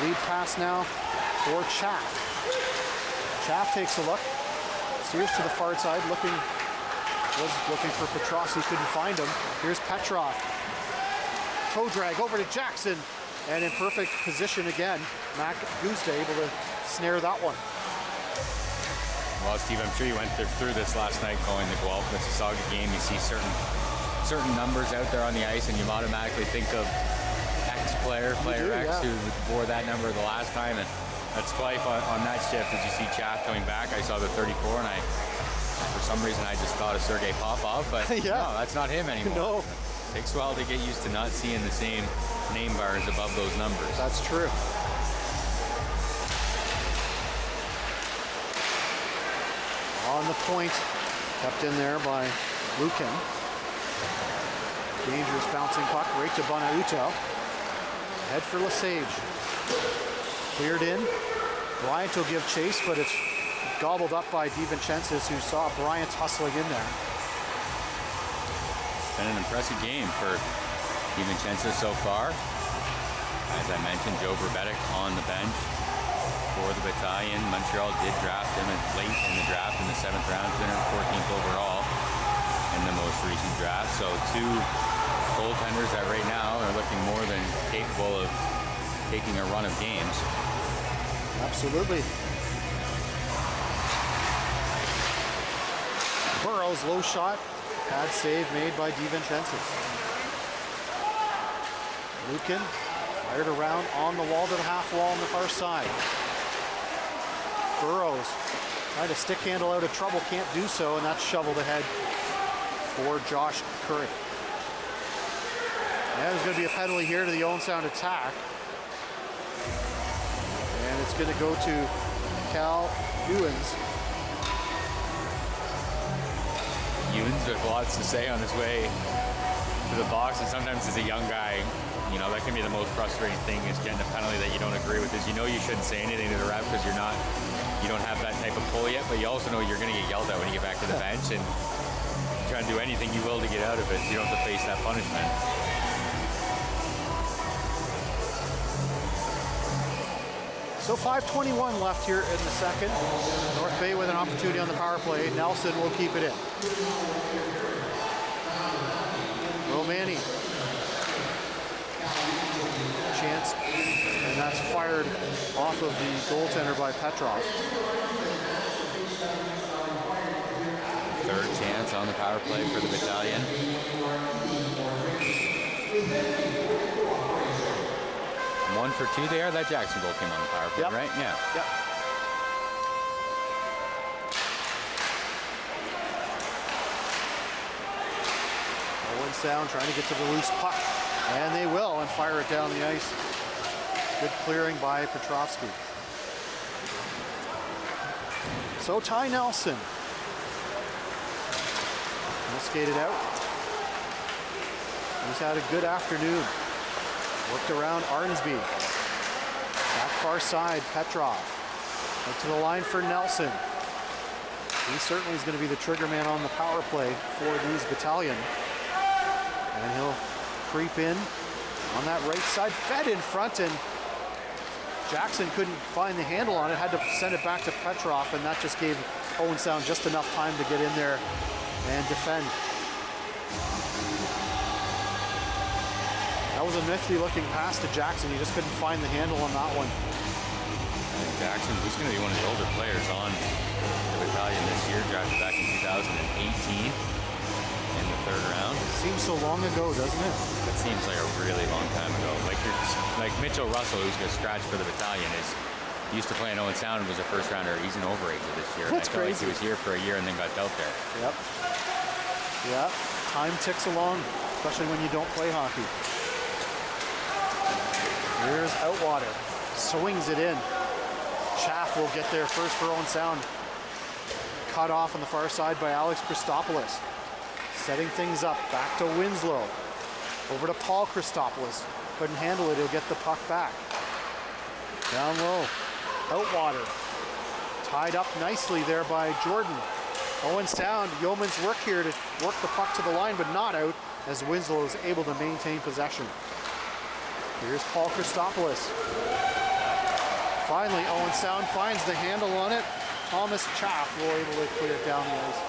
Lead pass now for Chaff. Chaff takes a look. Steers to the far side, was looking for Petrovsky, couldn't find him. Here's Petrov. Toe drag over to Jackson. And in perfect position again. Mac Guzda able to snare that one. Well, Steve, I'm sure you went through this last night going to Guelph. It's a Saga game. You see certain numbers out there on the ice, and you automatically think of X player X, yeah, who wore that number the last time. And that's twice on that shift. As you see Chaff coming back, I saw the 34, and for some reason, I just thought of Sergei Popov, but yeah, no, that's not him anymore. No. It takes a while to get used to not seeing the same name bars above those numbers. That's true. On the point, kept in there by Lucan. Dangerous bouncing puck right to Bonauto. Head for Lesage. Cleared in. Bryant will give chase, but it's gobbled up by DiVincenzo, who saw Bryant hustling in there. It's been an impressive game for DiVincenzo so far. As I mentioned, Joe Verbetic on the bench for the Battalion. Montreal did draft him late in the draft in the 7th round, 14th overall. in the most recent draft. So two goaltenders that right now are looking more than capable of taking a run of games. Absolutely. Burrows, low shot, pad save made by DiVincenzo's. Lukin fired around on the wall to the half wall on the far side. Burrows trying to stick handle out of trouble, can't do so, and that's shoveled ahead for Josh Curry. Yeah, there's going to be a penalty here to the Owen Sound attack. And it's going to go to Cal Ewens. Ewens with lots to say on his way to the box, and sometimes as a young guy, you know, that can be the most frustrating thing, is getting a penalty that you don't agree with. Is, you know, you shouldn't say anything to the ref because you don't have that type of pull yet, but you also know you're going to get yelled at when you get back to the bench, and try and do anything you will to get out of it so you don't have to face that punishment. So 5:21 left here in the second. North Bay with an opportunity on the power play. Nelson will keep it in. Romani. Chance, and that's fired off of the goaltender by Petrov. Third chance on the power play for the Battalion. 1 for 2 there. That Jackson goal came on the power play, right? Yeah. Yep. Owen Sound trying to get to the loose puck, and they will, and fire it down the ice. Good clearing by Petrovsky. So Ty Nelson. He'll skate it out. He's had a good afternoon. Worked around Arnsby. Back far side, Petrov. Up to the line for Nelson. He certainly is going to be the trigger man on the power play for these Battalion. And he'll creep in on that right side. Fed in front, and Jackson couldn't find the handle on it. Had to send it back to Petrov, and that just gave Owen Sound just enough time to get in there and defend. That was a nifty looking pass to Jackson. He just couldn't find the handle on that one. Jackson, who's going to be one of the older players on the Battalion this year, drafted back in 2018 in the 3rd round. Seems so long ago, doesn't it? It seems like a really long time ago. Like Mitchell Russell, who's going to scratch for the Battalion, used to play in Owen Sound and was a first rounder. He's an overager this year. That's crazy. Like he was here for a year and then got dealt there. Yep. Yeah, time ticks along, especially when you don't play hockey. Here's Outwater, swings it in. Chaff will get there first for Owen Sound. Cut off on the far side by Alex Christopoulos. Setting things up, back to Winslow. Over to Paul Christopoulos. Couldn't handle it, he'll get the puck back. Down low, Outwater. Tied up nicely there by Jordan. Owen Sound, yeoman's work here to work the puck to the line, but not out, as Winslow is able to maintain possession. Here's Paul Christopoulos. Finally, Owen Sound finds the handle on it. Thomas Chaff will able to clear it down the ice.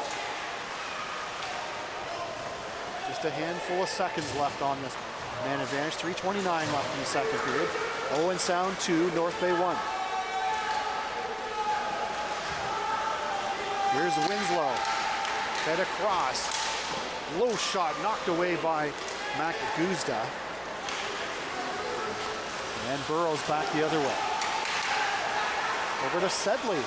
Just a handful of seconds left on this man advantage. 3:29 left in the second period. Owen Sound 2, North Bay 1. Here's Winslow. Fed across. Low shot knocked away by Mac Guzda. And Burrows back the other way. Over to Sedley.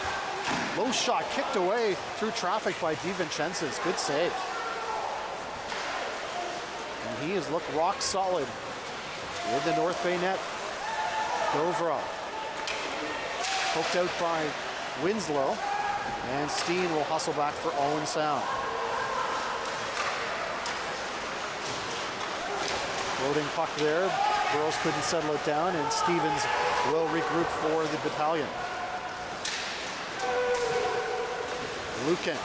Low shot kicked away through traffic by DiVincenzo's. Good save. And he has looked rock solid with the North Bay net. Dovro. Poked out by Winslow. And Steen will hustle back for Owen Sound. Floating puck there. Burrows couldn't settle it down, and Stevens will regroup for the Battalion. Lucan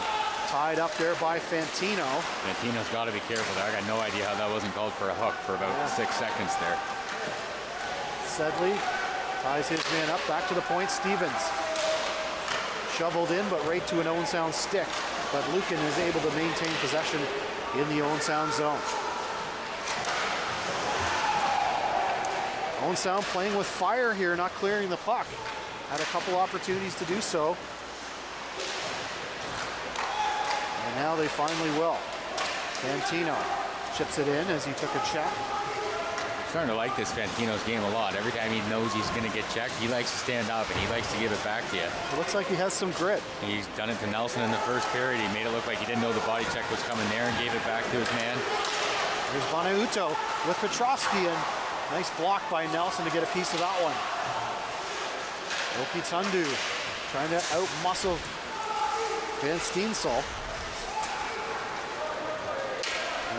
tied up there by Fantino. Fantino's got to be careful there. I got no idea how that wasn't called for a hook for about 6 seconds there. Sedley ties his man up, back to the point. Stevens shoveled in, but right to an Owen Sound stick. But Lucan is able to maintain possession in the Owen Sound zone. Owen Sound playing with fire here, not clearing the puck. Had a couple opportunities to do so. And now they finally will. Fantino chips it in as he took a check. Starting to like this Fantino's game a lot. Every time he knows he's going to get checked, he likes to stand up and he likes to give it back to you. It looks like he has some grit. He's done it to Nelson in the first period. He made it look like he didn't know the body check was coming there and gave it back to his man. Here's Bonauto with Petrovsky, and nice block by Nelson to get a piece of that one. Oki Tundu trying to out-muscle Van Steensel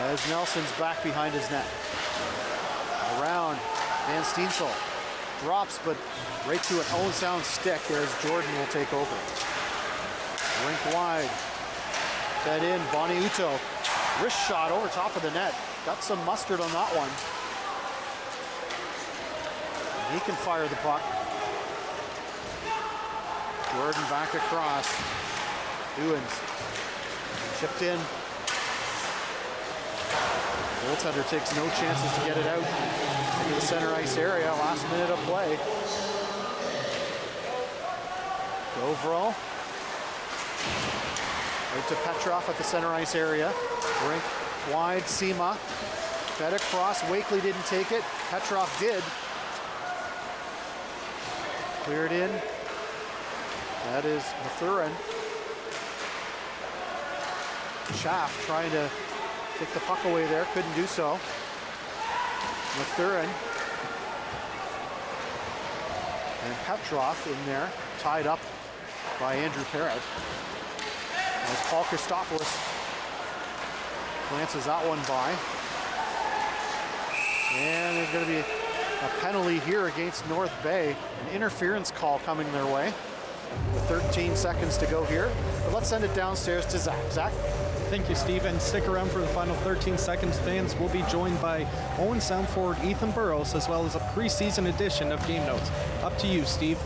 as Nelson's back behind his net. Around, Van Steensel drops, but right to an Owen Sound stick as Jordan will take over. Rink wide, fed in, Bonauto, wrist shot over top of the net. Got some mustard on that one. And he can fire the puck. Jordan back across. Ewens chipped in. Goaltender takes no chances to get it out into the center ice area. Last minute of play. Overall. Right to Petrov at the center ice area. Rink wide, Sema. Fed across. Wakely didn't take it. Petrov did. Cleared in. That is Mathurin. Schaff trying to take the puck away there, couldn't do so. Mathurin. And Petrov in there, tied up by Andrew Perret. As Paul Christopoulos glances that one by. And there's going to be a penalty here against North Bay. An interference call coming their way. With 13 seconds to go here. But let's send it downstairs to Zach. Zach? Thank you, Steve, and stick around for the final 13 seconds. Fans will be joined by Owen Sound forward Ethan Burrows, as well as a preseason edition of Game Notes. Up to you, Steve.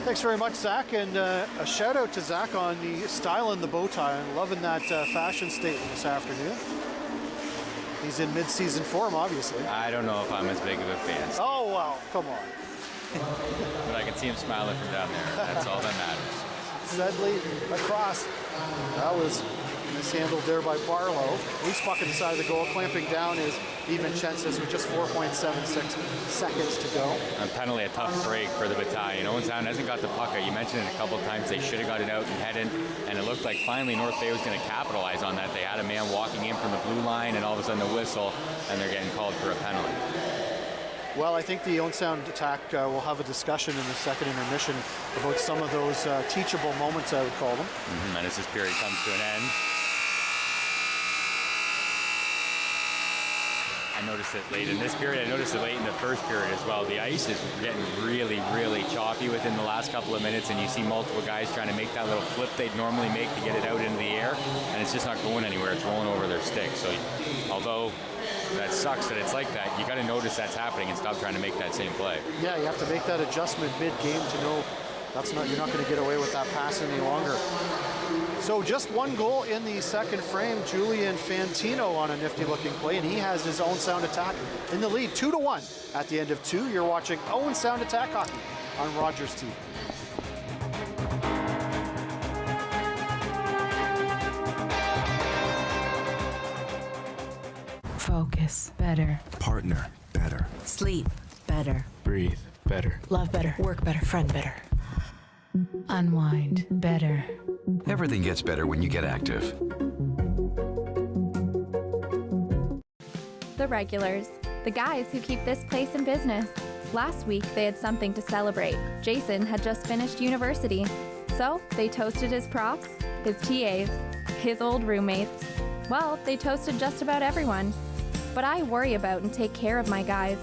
Thanks very much, Zach, and a shout out to Zach on the style and the bow tie. I'm loving that fashion statement this afternoon. He's in mid-season form, obviously. I don't know if I'm as big of a fan. Oh, wow, come on. But I can see him smiling from down there. That's all that matters. Sedley across. That was mishandled there by Barlow. Loose puck at the side of the goal. Clamping down is DiVincentis with just 4.76 seconds to go. And penalty, a tough break for the Battalion. Owen Sound hasn't got the puck out. You mentioned it a couple of times. They should have got it out and headed, and it looked like finally North Bay was going to capitalize on that. They had a man walking in from the blue line, and all of a sudden the whistle, and they're getting called for a penalty. Well, I think the Owen Sound attack will have a discussion in the second intermission about some of those teachable moments, I would call them. And as this period comes to an end, I noticed it late in this period. I noticed it late in the first period as well. The ice is getting really, really choppy within the last couple of minutes, and you see multiple guys trying to make that little flip they'd normally make to get it out into the air, and it's just not going anywhere. It's rolling over their stick. So although that sucks that it's like that, you got to notice that's happening and stop trying to make that same play. Yeah, you have to make that adjustment mid-game to know you're not going to get away with that pass any longer. So just one goal in the second frame. Julian Fantino on a nifty-looking play, and he has his Owen Sound attack in the lead, 2-1. At the end of 2, you're watching Owen Sound Attack Hockey on Rogers TV. Focus better. Partner better. Sleep better. Breathe better. Love better. Work better. Friend better. Unwind better. Everything gets better when you get active. The regulars, the guys who keep this place in business. Last week, they had something to celebrate. Jason had just finished university. So they toasted his profs, his TAs, his old roommates. Well, they toasted just about everyone. But I worry about and take care of my guys.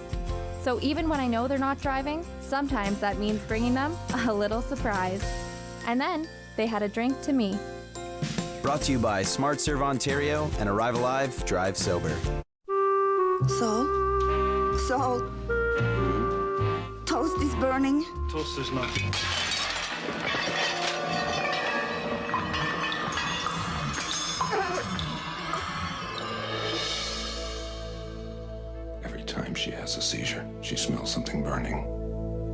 So even when I know they're not driving, sometimes that means bringing them a little surprise. And then they had a drink to me. Brought to you by Smart Serve Ontario and Arrive Alive, Drive Sober. Salt. Toast is burning. Toast is not. She smells something burning.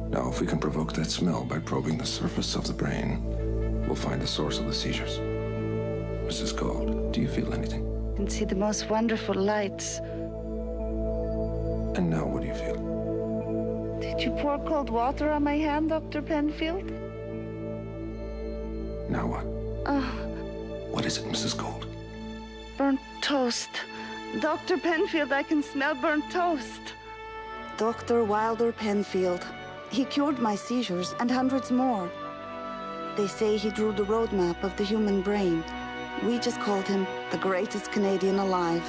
Now, if we can provoke that smell by probing the surface of the brain, we'll find the source of the seizures. Mrs. Gold, do you feel anything? I can see the most wonderful lights. And now what do you feel? Did you pour cold water on my hand, Dr. Penfield? Now what? Oh, What is it, Mrs. Gold? burnt toast. Dr. Penfield, I can smell burnt toast. Dr. Wilder Penfield. He cured my seizures and hundreds more. They say he drew the roadmap of the human brain. We just called him the greatest Canadian alive.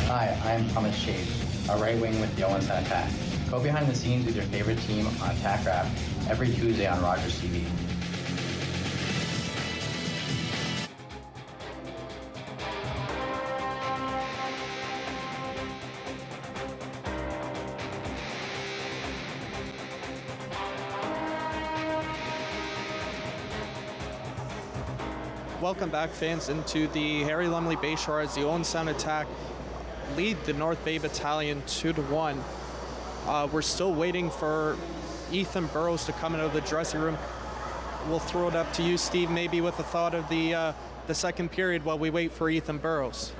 Hi, I'm Thomas Shade, a right wing with the Owen Sound Attack. Go behind the scenes with your favorite team on Attack Rap every Tuesday on Rogers TV. Welcome back, fans, into the Harry Lumley Bayshore as the Owen Sound Attack lead the North Bay Battalion 2-1. We're still waiting for Ethan Burrows to come out of the dressing room. We'll throw it up to you, Steve, maybe with a thought of the second period while we wait for Ethan Burrows.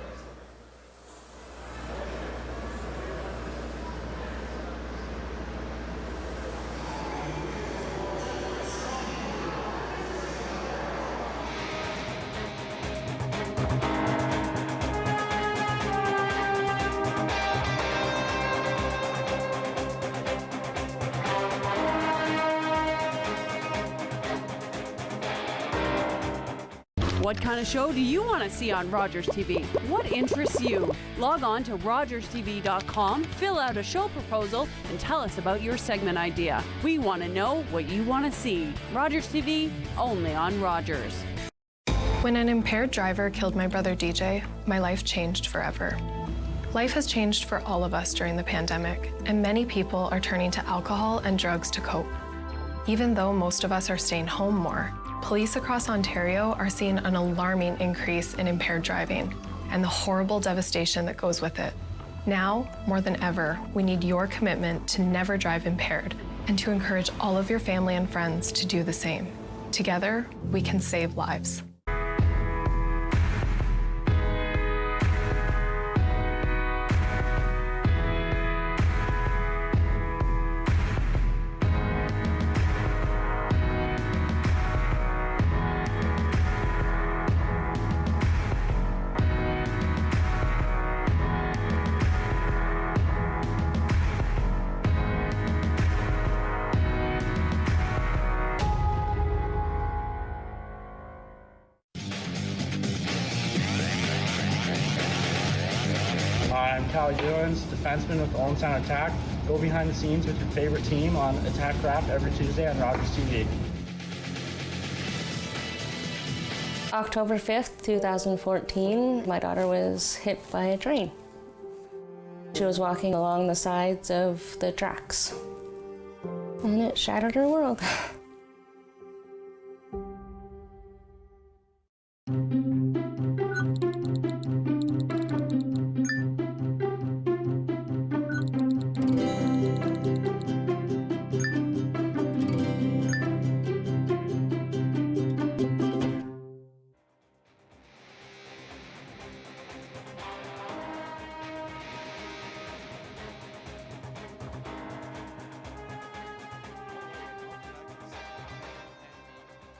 What kind of show do you want to see on Rogers TV? What interests you? Log on to rogerstv.com, fill out a show proposal, and tell us about your segment idea. We want to know what you want to see. Rogers TV, only on Rogers. When an impaired driver killed my brother DJ, my life changed forever. Life has changed for all of us during the pandemic, and many people are turning to alcohol and drugs to cope. Even though most of us are staying home more, police across Ontario are seeing an alarming increase in impaired driving and the horrible devastation that goes with it. Now, more than ever, we need your commitment to never drive impaired and to encourage all of your family and friends to do the same. Together, we can save lives. I'm Cal Ewens, defenseman with the Owen Sound Attack. Go behind the scenes with your favorite team on Attack Rap every Tuesday on Rogers TV. October 5th, 2014, my daughter was hit by a train. She was walking along the sides of the tracks, and it shattered her world.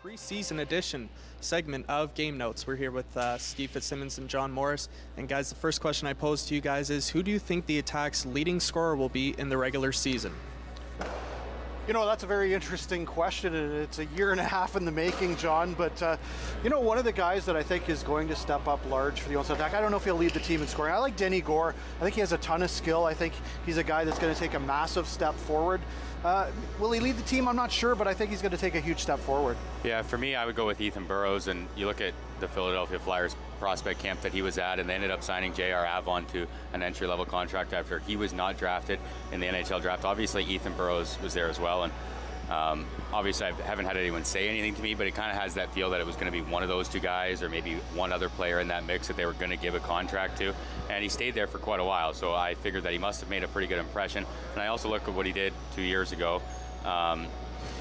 Preseason edition segment of Game Notes. We're here with Steve Fitzsimmons and John Morris. And guys, the first question I pose to you guys is, who do you think the Attack's leading scorer will be in the regular season? You know, that's a very interesting question, and it's a year and a half in the making, John. But, you know, one of the guys that I think is going to step up large for the Owen Sound Attack, I don't know if he'll lead the team in scoring. I like Denny Gore. I think he has a ton of skill. I think he's a guy that's going to take a massive step forward. Will he lead the team? I'm not sure, but I think he's going to take a huge step forward. Yeah, for me, I would go with Ethan Burrows, and you look at the Philadelphia Flyers prospect camp that he was at, and they ended up signing J.R. Avon to an entry-level contract after he was not drafted in the NHL draft. Obviously, Ethan Burrows was there as well, and Obviously, I haven't had anyone say anything to me, but it kind of has that feel that it was going to be one of those two guys or maybe one other player in that mix that they were going to give a contract to. And he stayed there for quite a while, so I figured that he must have made a pretty good impression. And I also look at what he did 2 years ago.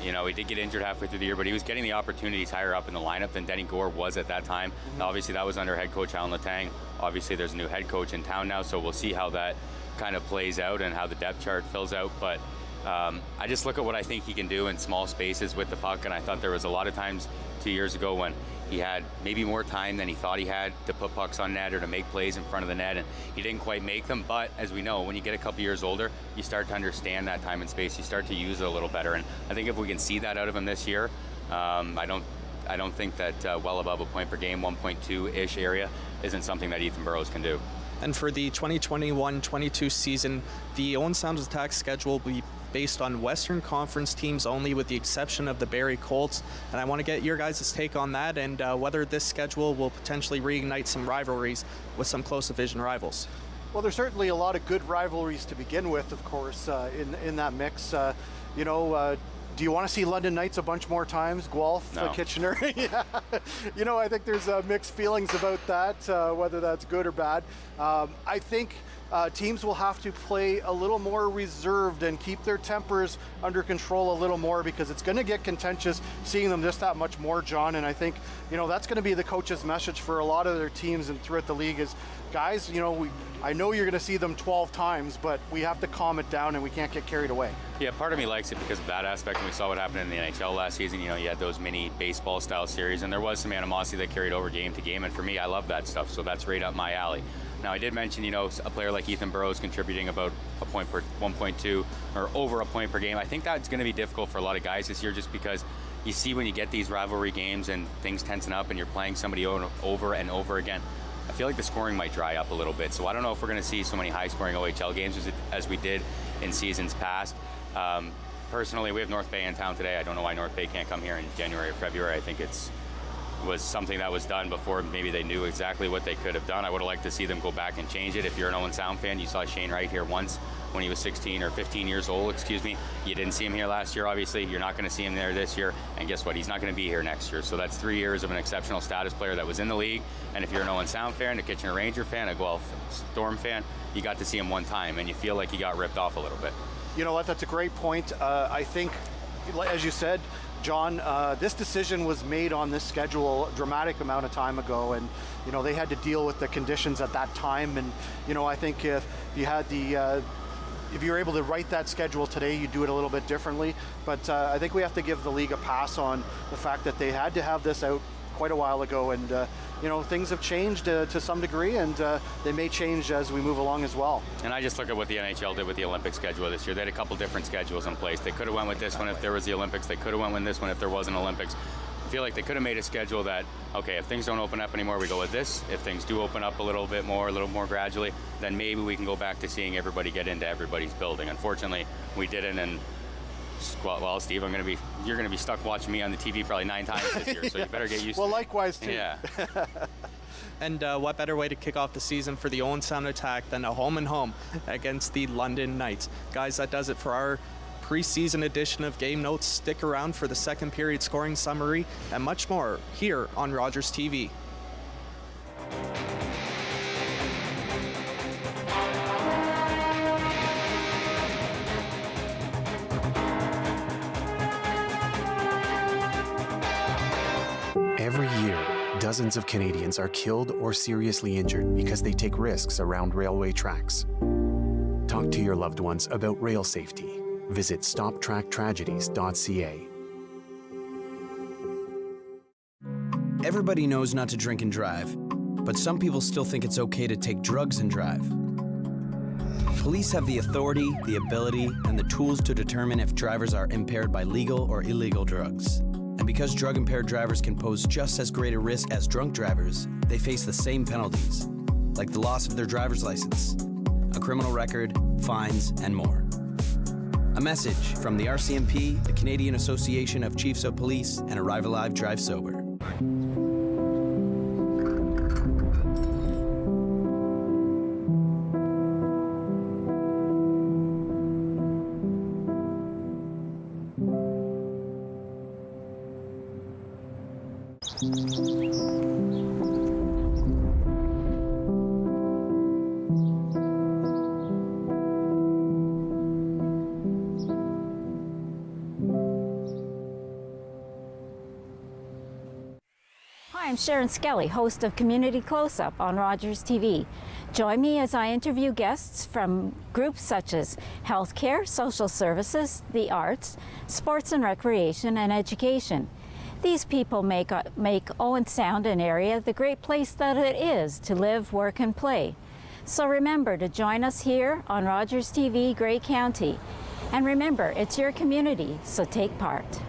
You know, he did get injured halfway through the year, but he was getting the opportunities higher up in the lineup than Denny Gore was at that time. Obviously, that was under head coach Alan Letang. Obviously, there's a new head coach in town now, so we'll see how that kind of plays out and how the depth chart fills out. But I just look at what I think he can do in small spaces with the puck, and I thought there was a lot of times 2 years ago when he had maybe more time than he thought he had to put pucks on net or to make plays in front of the net, and he didn't quite make them. But as we know, when you get a couple years older, you start to understand that time and space. You start to use it a little better, and I think if we can see that out of him this year, I don't think that well above a point per game, 1.2-ish area, isn't something that Ethan Burrows can do. And for the 2021-22 season, the Owen Sound Attack schedule will be based on Western Conference teams only, with the exception of the Barrie Colts. And I want to get your guys' take on that and whether this schedule will potentially reignite some rivalries with some close division rivals. Well, there's certainly a lot of good rivalries to begin with, of course, in that mix. Do you want to see London Knights a bunch more times? Guelph, No. Kitchener? Yeah. I think there's mixed feelings about that, whether that's good or bad. I think teams will have to play a little more reserved and keep their tempers under control a little more, because it's going to get contentious seeing them just that much more, John. And I think, that's going to be the coach's message for a lot of their teams and throughout the league is, guys, I know you're going to see them 12 times, but we have to calm it down and we can't get carried away. Yeah, part of me likes it because of that aspect, and we saw what happened in the NHL last season. You had those mini baseball-style series, and there was some animosity that carried over game to game, and for me, I love that stuff, so that's right up my alley. Now, I did mention, a player like Ethan Burrows contributing about a point per 1.2 or over a point per game. I think that's going to be difficult for a lot of guys this year, just because you see when you get these rivalry games and things tensen up and you're playing somebody over and over again, I feel like the scoring might dry up a little bit. So I don't know if we're going to see so many high-scoring OHL games as we did in seasons past. Personally, we have North Bay in town today. I don't know why North Bay can't come here in January or February. I think was something that was done before maybe they knew exactly what they could have done. I would have liked to see them go back and change it. If you're an Owen Sound fan, you saw Shane Wright here once when he was 16 or 15 years old, You didn't see him here last year, obviously. You're not going to see him there this year. And guess what? He's not going to be here next year. So that's 3 years of an exceptional status player that was in the league. And if you're an Owen Sound fan, a Kitchener Ranger fan, a Guelph Storm fan, you got to see him one time, and you feel like he got ripped off a little bit. You know what? That's a great point. I think, as you said, John, this decision was made on this schedule a dramatic amount of time ago, and they had to deal with the conditions at that time. And I think if you had if you were able to write that schedule today, you'd do it a little bit differently. But I think we have to give the league a pass on the fact that they had to have this out quite a while ago, and things have changed to some degree, and they may change as we move along as well. And I just look at what the NHL did with the Olympic schedule this year. They had a couple different schedules in place. They could have went with this one if there was the Olympics. They could have went with this one if there wasn't Olympics. I feel like they could have made a schedule that, okay, if things don't open up anymore, we go with this. If things do open up a little more gradually, then maybe we can go back to seeing everybody get into everybody's building. Unfortunately, we didn't, and well, Steve, you're going to be stuck watching me on the TV probably 9 times this year, so you better get used to it. Well, likewise, too. Yeah. And what better way to kick off the season for the Owen Sound Attack than a home-and-home against the London Knights. Guys, that does it for our preseason edition of Game Notes. Stick around for the second period scoring summary and much more here on Rogers TV. Every year, dozens of Canadians are killed or seriously injured because they take risks around railway tracks. Talk to your loved ones about rail safety. Visit stoptracktragedies.ca. Everybody knows not to drink and drive, but some people still think it's okay to take drugs and drive. Police have the authority, the ability, and the tools to determine if drivers are impaired by legal or illegal drugs. And because drug-impaired drivers can pose just as great a risk as drunk drivers, they face the same penalties, like the loss of their driver's license, a criminal record, fines, and more. A message from the RCMP, the Canadian Association of Chiefs of Police, and Arrive Alive, Drive Sober. Sharon Skelly, host of Community Close-Up on Rogers TV. Join me as I interview guests from groups such as healthcare, social services, the arts, sports and recreation, and education. These people make Owen Sound an area the great place that it is to live, work, and play. So remember to join us here on Rogers TV, Grey County. And remember, it's your community, so take part.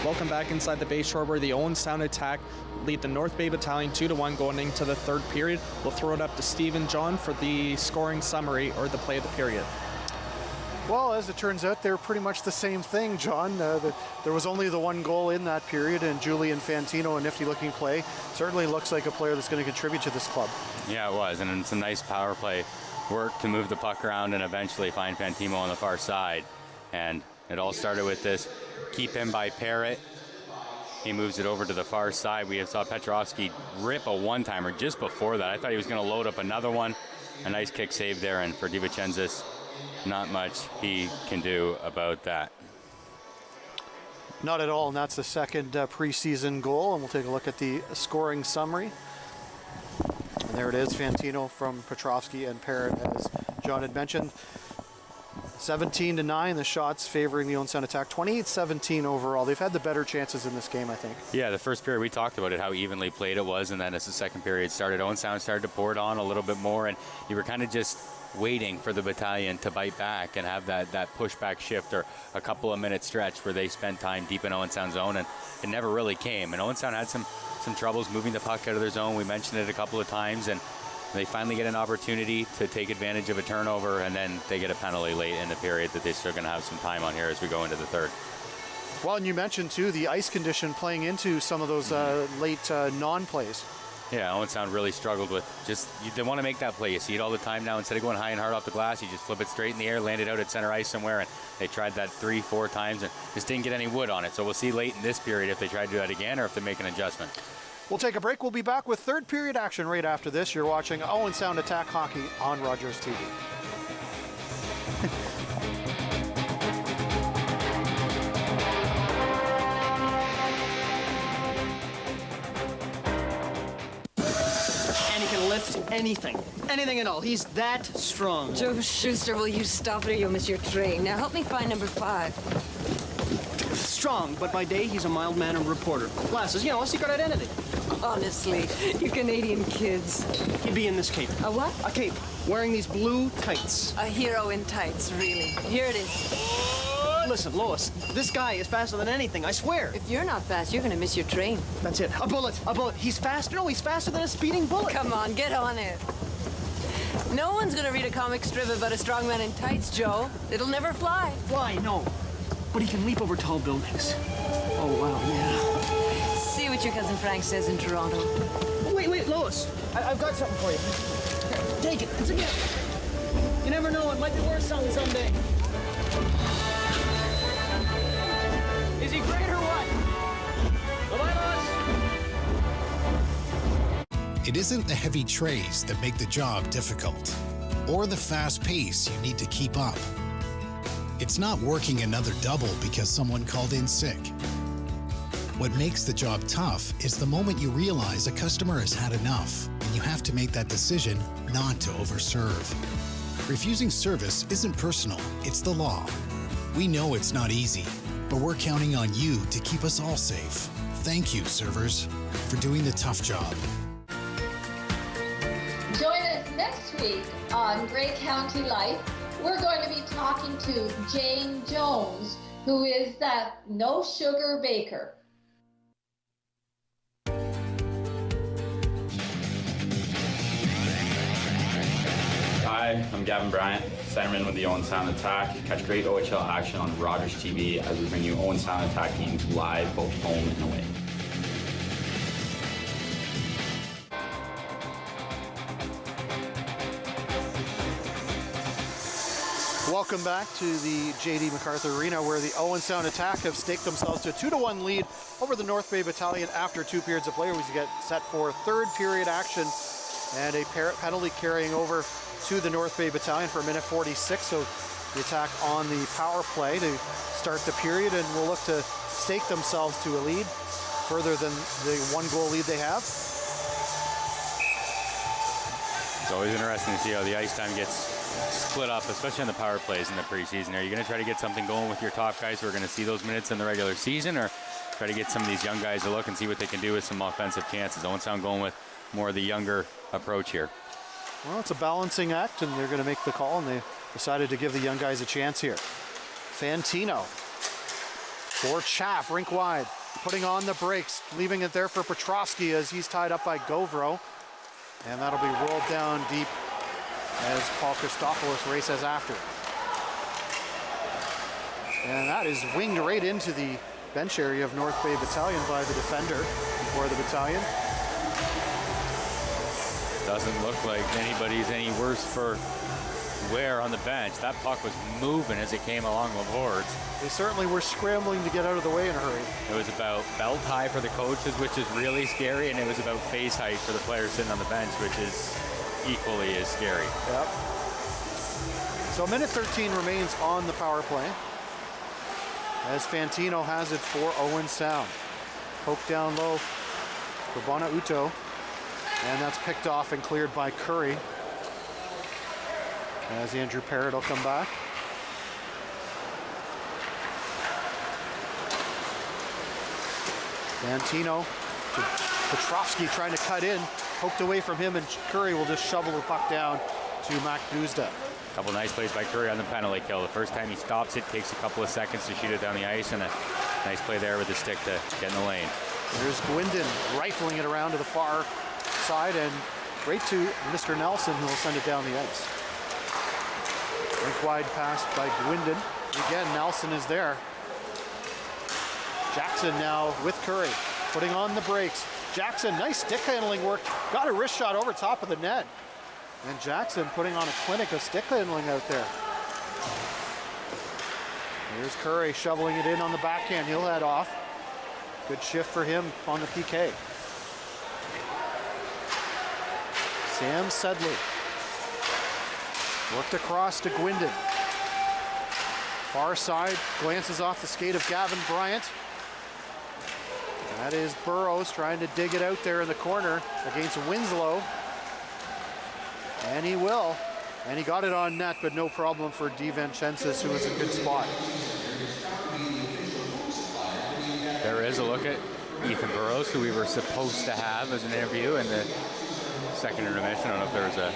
Welcome back inside the Bayshore, where the Owen Sound Attack lead the North Bay Battalion 2-1 going into the third period. We'll throw it up to Steve and John for the scoring summary or the play of the period. Well, as it turns out, they're pretty much the same thing, John. There was only the one goal in that period, and Julian Fantino, a nifty-looking play, certainly looks like a player that's going to contribute to this club. Yeah, it was, and some nice power play work to move the puck around and eventually find Fantino on the far side. And it all started with this keep him by Parrott. He moves it over to the far side. We saw Petrovsky rip a one-timer just before that. I thought he was going to load up another one. A nice kick save there, and for DiVincenzo's, not much he can do about that. Not at all, and that's the second preseason goal, and we'll take a look at the scoring summary. And there it is, Fantino from Petrovsky and Parrott, as John had mentioned. 17-9, the shots favoring the Owen Sound Attack. 28-17 overall. They've had the better chances in this game, I think. Yeah, the first period we talked about it, how evenly played it was, and then as the second period started, Owen Sound started to pour it on a little bit more, and you were kind of just waiting for the Battalion to bite back and have that pushback shift or a couple of minute stretch where they spent time deep in Owen Sound zone, and it never really came. And Owen Sound had some troubles moving the puck out of their zone. We mentioned it a couple of times, and they finally get an opportunity to take advantage of a turnover, and then they get a penalty late in the period that they're still going to have some time on here as we go into the third. Well, and you mentioned, too, the ice condition playing into some of those late non-plays. Yeah, Owen Sound really struggled with they want to make that play. You see it all the time now. Instead of going high and hard off the glass, you just flip it straight in the air, land it out at center ice somewhere, and they tried that 3-4 times and just didn't get any wood on it. So we'll see late in this period if they try to do that again or if they make an adjustment. We'll take a break. We'll be back with third period action right after this. You're watching Owen Sound Attack Hockey on Rogers TV. And he can lift anything at all. He's that strong. Joe Schuster, will you stop it or you'll miss your train? Now help me find number 5. Strong, but by day he's a mild-mannered reporter. Glasses, a secret identity. Honestly, you Canadian kids. He'd be in this cape. A what? A cape, wearing these blue tights. A hero in tights, really. Here it is. Listen, Lois, this guy is faster than anything, I swear. If you're not fast, you're gonna miss your train. That's it. A bullet. He's faster. No, he's faster than a speeding bullet. Come on, get on it. No one's gonna read a comic strip about a strong man in tights, Joe. It'll never fly. Fly, no. But he can leap over tall buildings. Oh, wow, yeah. See what your cousin Frank says in Toronto. Oh, wait, Lois. I've got something for you. Here, take it. It's a gift. You never know, it might be worth something someday. Is he great or what? Bye-bye, Lois. It isn't the heavy trays that make the job difficult, or the fast pace you need to keep up. It's not working another double because someone called in sick. What makes the job tough is the moment you realize a customer has had enough and you have to make that decision not to overserve. Refusing service isn't personal, it's the law. We know it's not easy, but we're counting on you to keep us all safe. Thank you, servers, for doing the tough job. Join us next week on Grey County Life. We're going to be talking to Jane Jones, who is that no sugar baker. Hi, I'm Gavin Bryant, centerman with the Owen Sound Attack. Catch great OHL action on Rogers TV as we bring you Owen Sound Attack games live, both home and away. welcome back to the J.D. MacArthur Arena, where the Owen Sound Attack have staked themselves to a 2-1 lead over the North Bay Battalion after 2 periods of play. We get set for third period action and a penalty carrying over to the North Bay Battalion for a minute 46. So the Attack on the power play to start the period, and will look to stake themselves to a lead further than the 1-goal lead they have. It's always interesting to see how the ice time gets split up, especially on the power plays in the preseason. Are you going to try to get something going with your top guys who are going to see those minutes in the regular season, or try to get some of these young guys to look and see what they can do with some offensive chances? Owen Sound going with more of the younger approach here. Well, it's a balancing act, and they're going to make the call, and they decided to give the young guys a chance here. Fantino for Chaff, rink wide, putting on the brakes, leaving it there for Petrovsky as he's tied up by Govro. And that'll be rolled down deep as Paul Christopoulos races after. And that is winged right into the bench area of North Bay Battalion by the defender for the battalion. Doesn't look like anybody's any worse for wear on the bench. That puck was moving as it came along the boards. They certainly were scrambling to get out of the way in a hurry. It was about belt high for the coaches, which is really scary, and it was about face height for the players sitting on the bench, which is equally as scary. Yep. So a minute 13 remains on the power play as Fantino has it for Owen Sound. Poke down low for Bonauto, and that's picked off and cleared by Curry as Andrew Parrott will come back. Fantino to Petrovsky trying to cut in, poked away from him, and Curry will just shovel the puck down to Mac Guzda. Couple nice plays by Curry on the penalty kill. The first time he stops it, takes a couple of seconds to shoot it down the ice, and a nice play there with the stick to get in the lane. There's Gwindon rifling it around to the far side, and right to Mr. Nelson, who will send it down the ice. Rink wide pass by Gwindon. Again, Nelson is there. Jackson now with Curry, putting on the brakes. Jackson, nice stick handling work. Got a wrist shot over top of the net. And Jackson putting on a clinic of stick handling out there. Here's Curry shoveling it in on the backhand. He'll head off. Good shift for him on the PK. Sam Sedley. Worked across to Gwindon. Far side, glances off the skate of Gavin Bryant. That is Burrows trying to dig it out there in the corner against Winslow. And he will. And he got it on net, but no problem for DeVincentis, who was in a good spot. There is a look at Ethan Burrows, who we were supposed to have as an interview in the second intermission. I don't know if there was a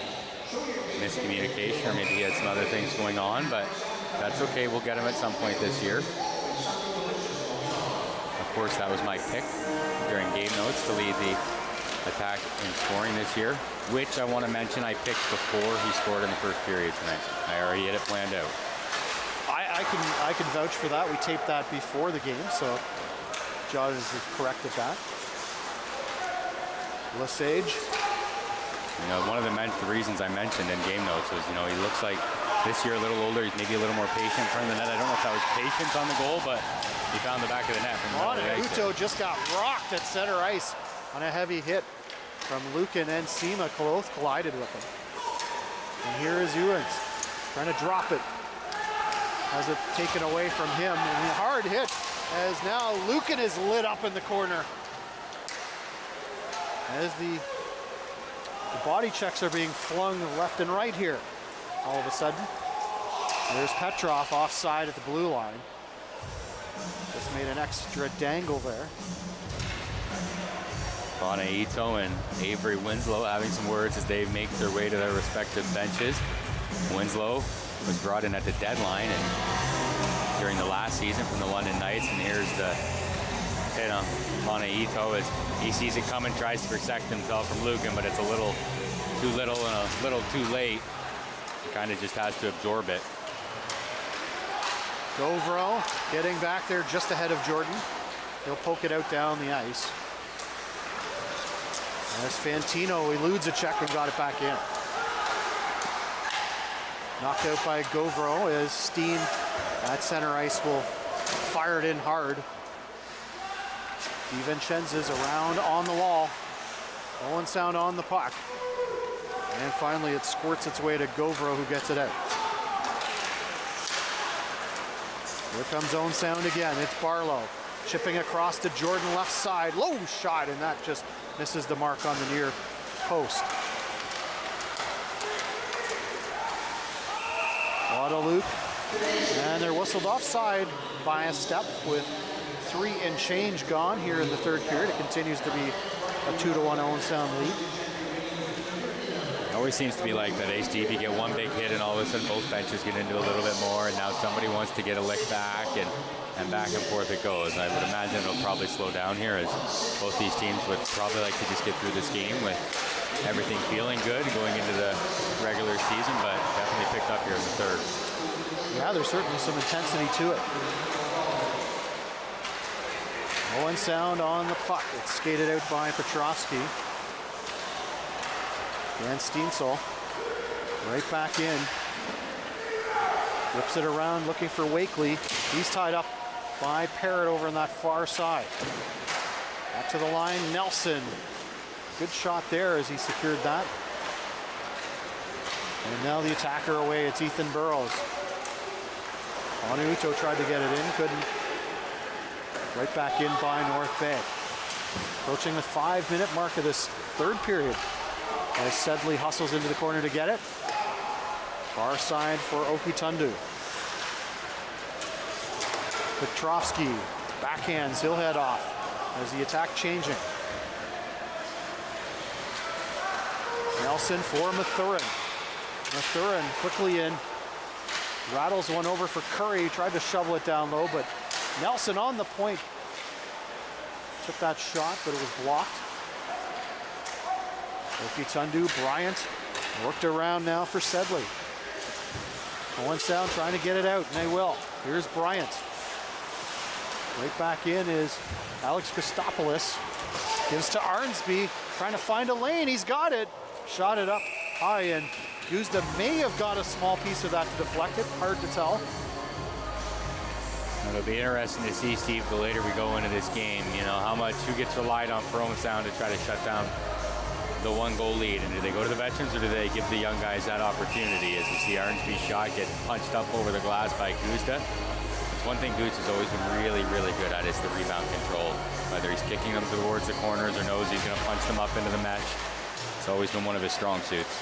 miscommunication, or maybe he had some other things going on, but that's okay. We'll get him at some point this year. Of course, that was my pick during game notes to lead the Attack in scoring this year, which I want to mention I picked before he scored in the first period tonight. I already had it planned out. I can vouch for that. We taped that before the game, so John is correct at that. Lesage. You know, one of the reasons I mentioned in game notes was, you know, he looks like this year a little older. He's maybe a little more patient in front of the net. I don't know if that was patience on the goal, but he found the back of the net. Uto just got rocked at center ice on a heavy hit from Lucan, and Sema both collided with him. And here is Ewens trying to drop it. Has it taken away from him, and a hard hit as now Lucan is lit up in the corner. As the body checks are being flung left and right here all of a sudden. There's Petrov offside at the blue line. Just made an extra dangle there. Bonauto and Avery Winslow having some words as they make their way to their respective benches. Winslow was brought in at the deadline and during the last season from the London Knights, and here's the, you know, Bonauto as he sees it coming, tries to protect himself from Lucan, but it's a little too little and a little too late. He kind of just has to absorb it. Govro getting back there just ahead of Jordan. He'll poke it out down the ice. As Fantino eludes a check and got it back in. Knocked out by Govro as Steen at center ice will fire it in hard. DiVincenzo's around on the wall. Owen Sound on the puck. And finally it squirts its way to Govro, who gets it out. Here comes Owen Sound again. It's Barlow chipping across to Jordan left side. Low shot, and that just misses the mark on the near post. Guadalupe, and they're whistled offside by a step with 3 and change gone here in the third period. It continues to be a 2-1 Owen Sound lead. It always seems to be like that, Steve. You get one big hit and all of a sudden both benches get into a little bit more, and now somebody wants to get a lick back, and back and forth it goes. I would imagine it'll probably slow down here, as both these teams would probably like to just get through this game with everything feeling good going into the regular season, but definitely picked up here in the third. Yeah, there's certainly some intensity to it. Owen Sound on the puck. It's skated out by Petrovsky. And Steensel right back in. Whips it around looking for Wakely. He's tied up by Parrott over on that far side. Back to the line, Nelson. Good shot there as he secured that. And now the attacker away, it's Ethan Burrows. Onuito tried to get it in, couldn't. Right back in by North Bay. Approaching the 5-minute mark of this third period as Sedley hustles into the corner to get it. Far side for Okitundu. Petrovsky backhands, he'll head off as the attack changing. Nelson for Mathurin. Mathurin quickly in. Rattles one over for Curry, tried to shovel it down low, but Nelson on the point. Took that shot, but it was blocked. Okitundu, Bryant, worked around now for Sedley. Owen Sound trying to get it out, and they will. Here's Bryant. Right back in is Alex Christopoulos. Gives to Arnsby, trying to find a lane. He's got it. Shot it up high, and Guzda may have got a small piece of that to deflect it. Hard to tell. It'll be interesting to see, Steve, the later we go into this game, you know, how much, who gets relied on for Owen Sound to try to shut down the 1-goal lead, and do they go to the veterans or do they give the young guys that opportunity? As we see Arnsby's shot get punched up over the glass by Guzda. It's one thing Guzda's always been really, really good at, is the rebound control. Whether he's kicking them towards the corners or knows he's going to punch them up into the mesh, it's always been one of his strong suits.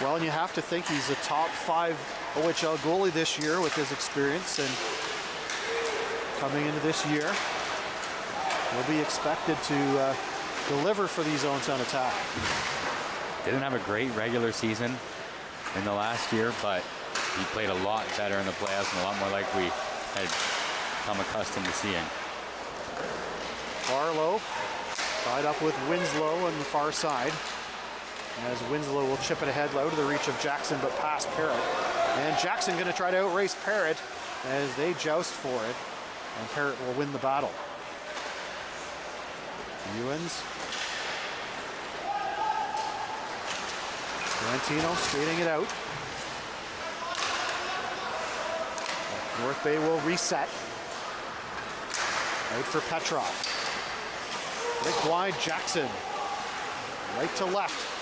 Well, and you have to think he's a top 5 OHL goalie this year with his experience, and coming into this year, will be expected to deliver for these Owen Sound attack. Didn't have a great regular season in the last year, but he played a lot better in the playoffs and a lot more like we had come accustomed to seeing. Barlow tied up with Winslow on the far side. As Winslow will chip it ahead low to the reach of Jackson, but past Parrott. And Jackson going to try to outrace Parrott as they joust for it. And Parrott will win the battle. Ewens. Tarantino skating it out. North Bay will reset. Out for Petrov. Big wide Jackson. Right to left.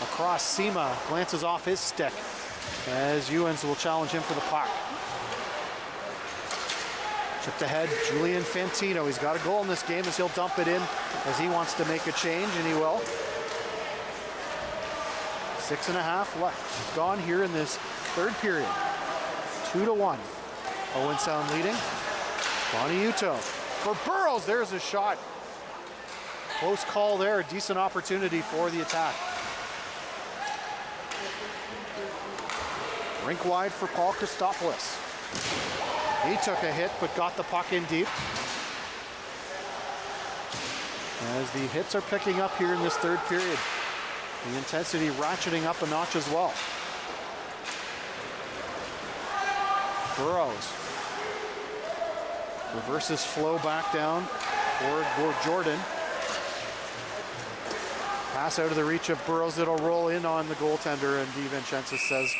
Across Sema. Glances off his stick. As Ewens will challenge him for the puck. Chipped ahead, Julian Fantino. He's got a goal in this game as he'll dump it in as he wants to make a change, and he will. 6.5 left, gone here in this third period. 2-1. Owen Sound leading. Boniuto for Burrows. There's a shot. Close call there. A decent opportunity for the attack. Rink wide for Paul Christopoulos. He took a hit, but got the puck in deep. As the hits are picking up here in this third period. The intensity ratcheting up a notch as well. Burrows. Reverses flow back down for Jordan. Pass out of the reach of Burrows. It'll roll in on the goaltender, and DiVincenzo says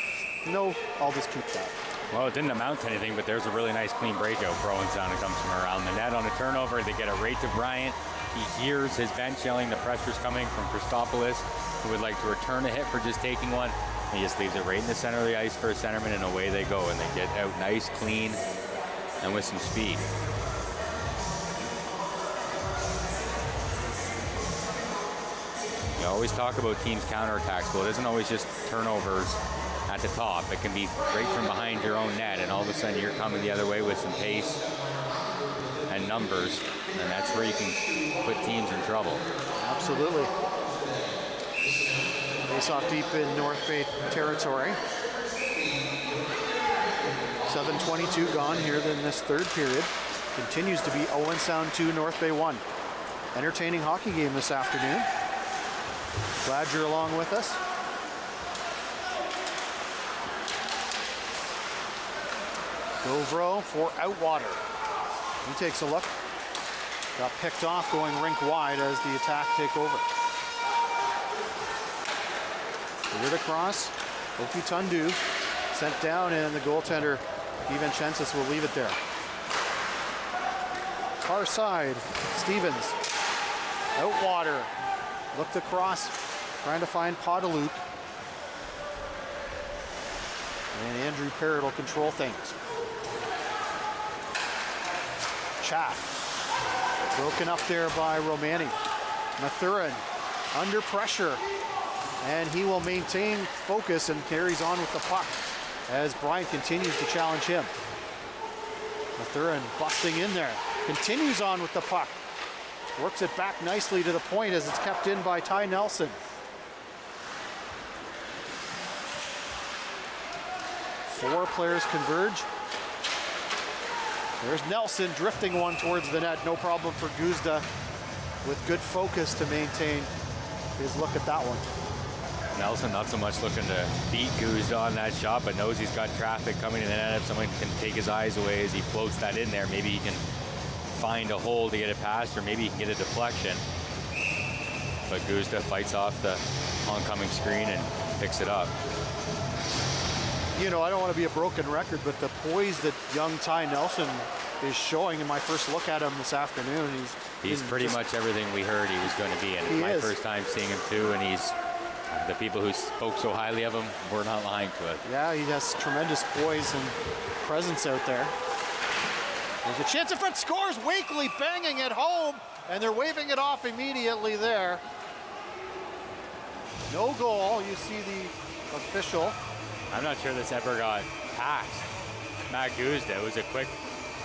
no, I'll just keep that. Well, it didn't amount to anything, but there's a really nice clean breakout for Owen Sound that comes from around the net on a turnover. They get it right to Bryant. He hears his bench yelling the pressure's coming from Christopoulos, who would like to return a hit for just taking one. He just leaves it right in the center of the ice for a centerman, and away they go. And they get out nice, clean, and with some speed. You always talk about teams' counterattacks. Well, it isn't always just turnovers at the top. It can be right from behind your own net, and all of a sudden you're coming the other way with some pace and numbers, and that's where you can put teams in trouble. Absolutely. Face off deep in North Bay territory. 7:22 gone here in this third period. Continues to be Owen Sound 2, North Bay 1. Entertaining hockey game this afternoon. Glad you're along with us. Govro for Outwater. He takes a look. Got picked off going rink wide as the attack take over. Cleared across. Oki Tundu sent down, and the goaltender DiVincentis will leave it there. Far side, Stevens. Outwater. Looked across, trying to find Podoluk. And Andrew Parrott will control things. Chaff. Broken up there by Romani. Mathurin under pressure. And he will maintain focus and carries on with the puck as Bryant continues to challenge him. Mathurin busting in there. Continues on with the puck. Works it back nicely to the point as it's kept in by Ty Nelson. Four players converge. There's Nelson drifting one towards the net. No problem for Guzda with good focus to maintain his look at that one. Nelson not so much looking to beat Guzda on that shot, but knows he's got traffic coming in the net. If someone can take his eyes away as he floats that in there, maybe he can find a hole to get it past, or maybe he can get a deflection. But Guzda fights off the oncoming screen and picks it up. You know, I don't want to be a broken record, but the poise that young Ty Nelson is showing in my first look at him this afternoon, he's pretty much everything we heard he was going to be. And it's my first time seeing him too, and he's the people who spoke so highly of him were not lying to us. Yeah, he has tremendous poise and presence out there. There's a chance in front, scores. Wakely banging at home, and they're waving it off immediately there. No goal. You see the official. I'm not sure this ever got past Matt Guzda. It was a quick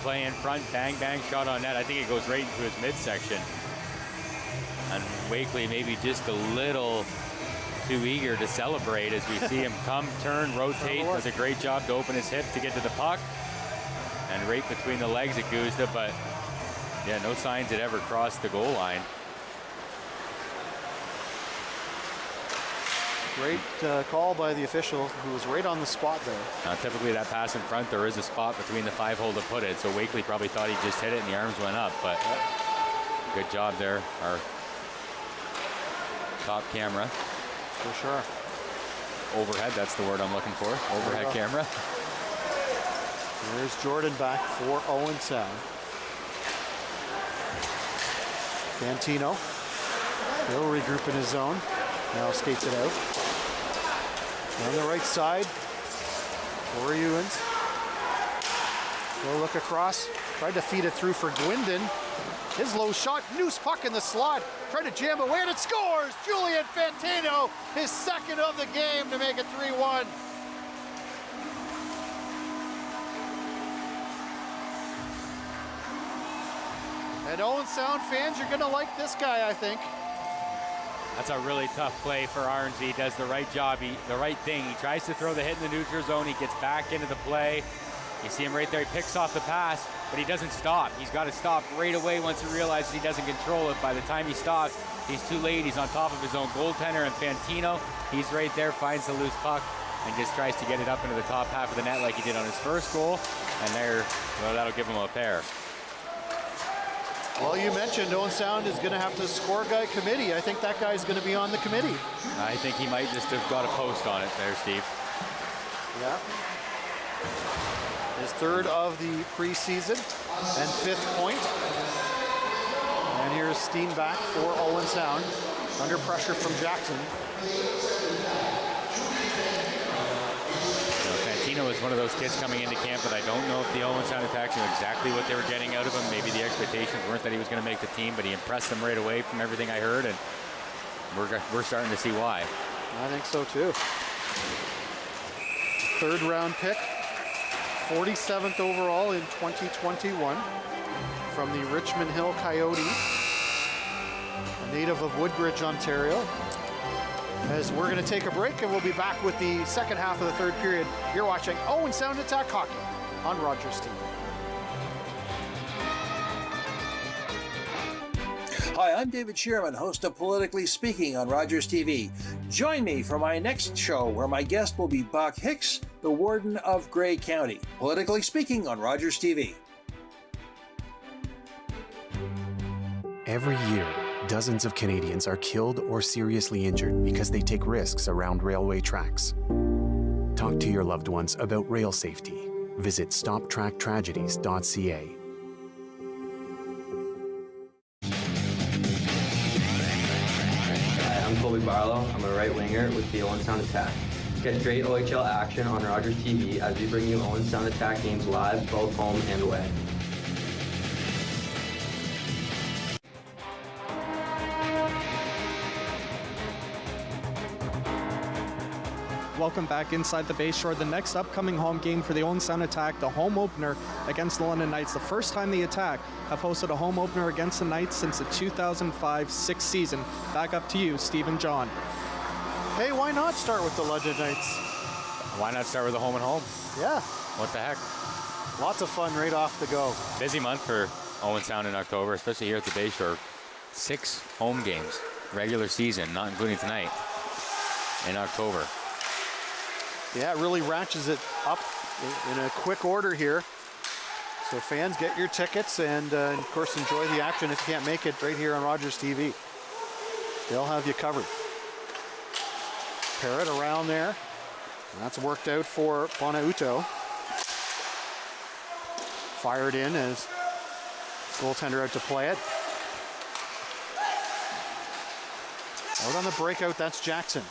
play in front, bang, bang, shot on net. I think it goes right into his midsection. And Wakely maybe just a little too eager to celebrate as we see him come, turn, rotate. Does a great job to open his hip to get to the puck. And right between the legs of Guzda, but yeah, no signs it ever crossed the goal line. Great call by the official, who was right on the spot there. Now, typically that pass in front, there is a spot between the 5-hole to put it, so Wakely probably thought he just hit it and the arms went up, but good job there, our top camera. For sure. Overhead, that's the word I'm looking for, overhead camera. There's Jordan back for Owen Sound. Fantino. He'll regroup in his zone. Now skates it out. On the right side, Corey Ewens. Go look across. Tried to feed it through for Gwindon. His low shot, noose puck in the slot. Tried to jam away and it scores! Julian Fantino, his second of the game to make it 3-1. And Owen Sound fans, you're gonna like this guy, I think. That's a really tough play for Arnsey. He does the right job, the right thing. He tries to throw the hit in the neutral zone. He gets back into the play. You see him right there. He picks off the pass, but he doesn't stop. He's got to stop right away once he realizes he doesn't control it. By the time he stops, he's too late. He's on top of his own goaltender, and Fantino, he's right there, finds the loose puck, and just tries to get it up into the top half of the net like he did on his first goal. And there, well, that'll give him a pair. Well, you mentioned Owen Sound is going to have to score guy committee. I think that guy's going to be on the committee. I think he might just have got a post on it there, Steve. Yeah. His third of the preseason and 5th point. And here's Steenback for Owen Sound. Under pressure from Jackson. Fantino is one of those kids coming into camp that I don't know if the Owen Sound Attacks knew exactly what they were getting out of him. Maybe the expectations weren't that he was going to make the team, but he impressed them right away from everything I heard, and we're starting to see why. I think so too. 3rd round pick, 47th overall in 2021 from the Richmond Hill Coyotes, a native of Woodbridge, Ontario. As we're going to take a break, and we'll be back with the second half of the 3rd period. You're watching Owen Sound Attack Hockey on Rogers TV. Hi, I'm David Shearman, host of Politically Speaking on Rogers TV. Join me for my next show, where my guest will be Buck Hicks, the Warden of Grey County. Politically Speaking on Rogers TV. Every year, dozens of Canadians are killed or seriously injured because they take risks around railway tracks. Talk to your loved ones about rail safety. Visit stoptracktragedies.ca. Hi, I'm Colby Barlow. I'm a right winger with the Owen Sound Attack. Get great OHL action on Rogers TV as we bring you Owen Sound Attack games live, both home and away. Welcome back inside the Bayshore. The next upcoming home game for the Owen Sound Attack, the home opener against the London Knights. The first time the Attack have hosted a home opener against the Knights since the 2005-06 season. Back up to you, Steve and John. Hey, why not start with the London Knights? Why not start with a home and home? Yeah. What the heck? Lots of fun right off the go. Busy month for Owen Sound in October, especially here at the Bayshore. 6 home games, regular season, not including tonight, in October. Yeah, it really ratchets it up in a quick order here. So fans, get your tickets and of course enjoy the action if you can't make it right here on Rogers TV. They'll have you covered. Parrott around there. That's worked out for Bonauto. Fired in as goaltender out to play it. Out on the breakout, that's Jackson.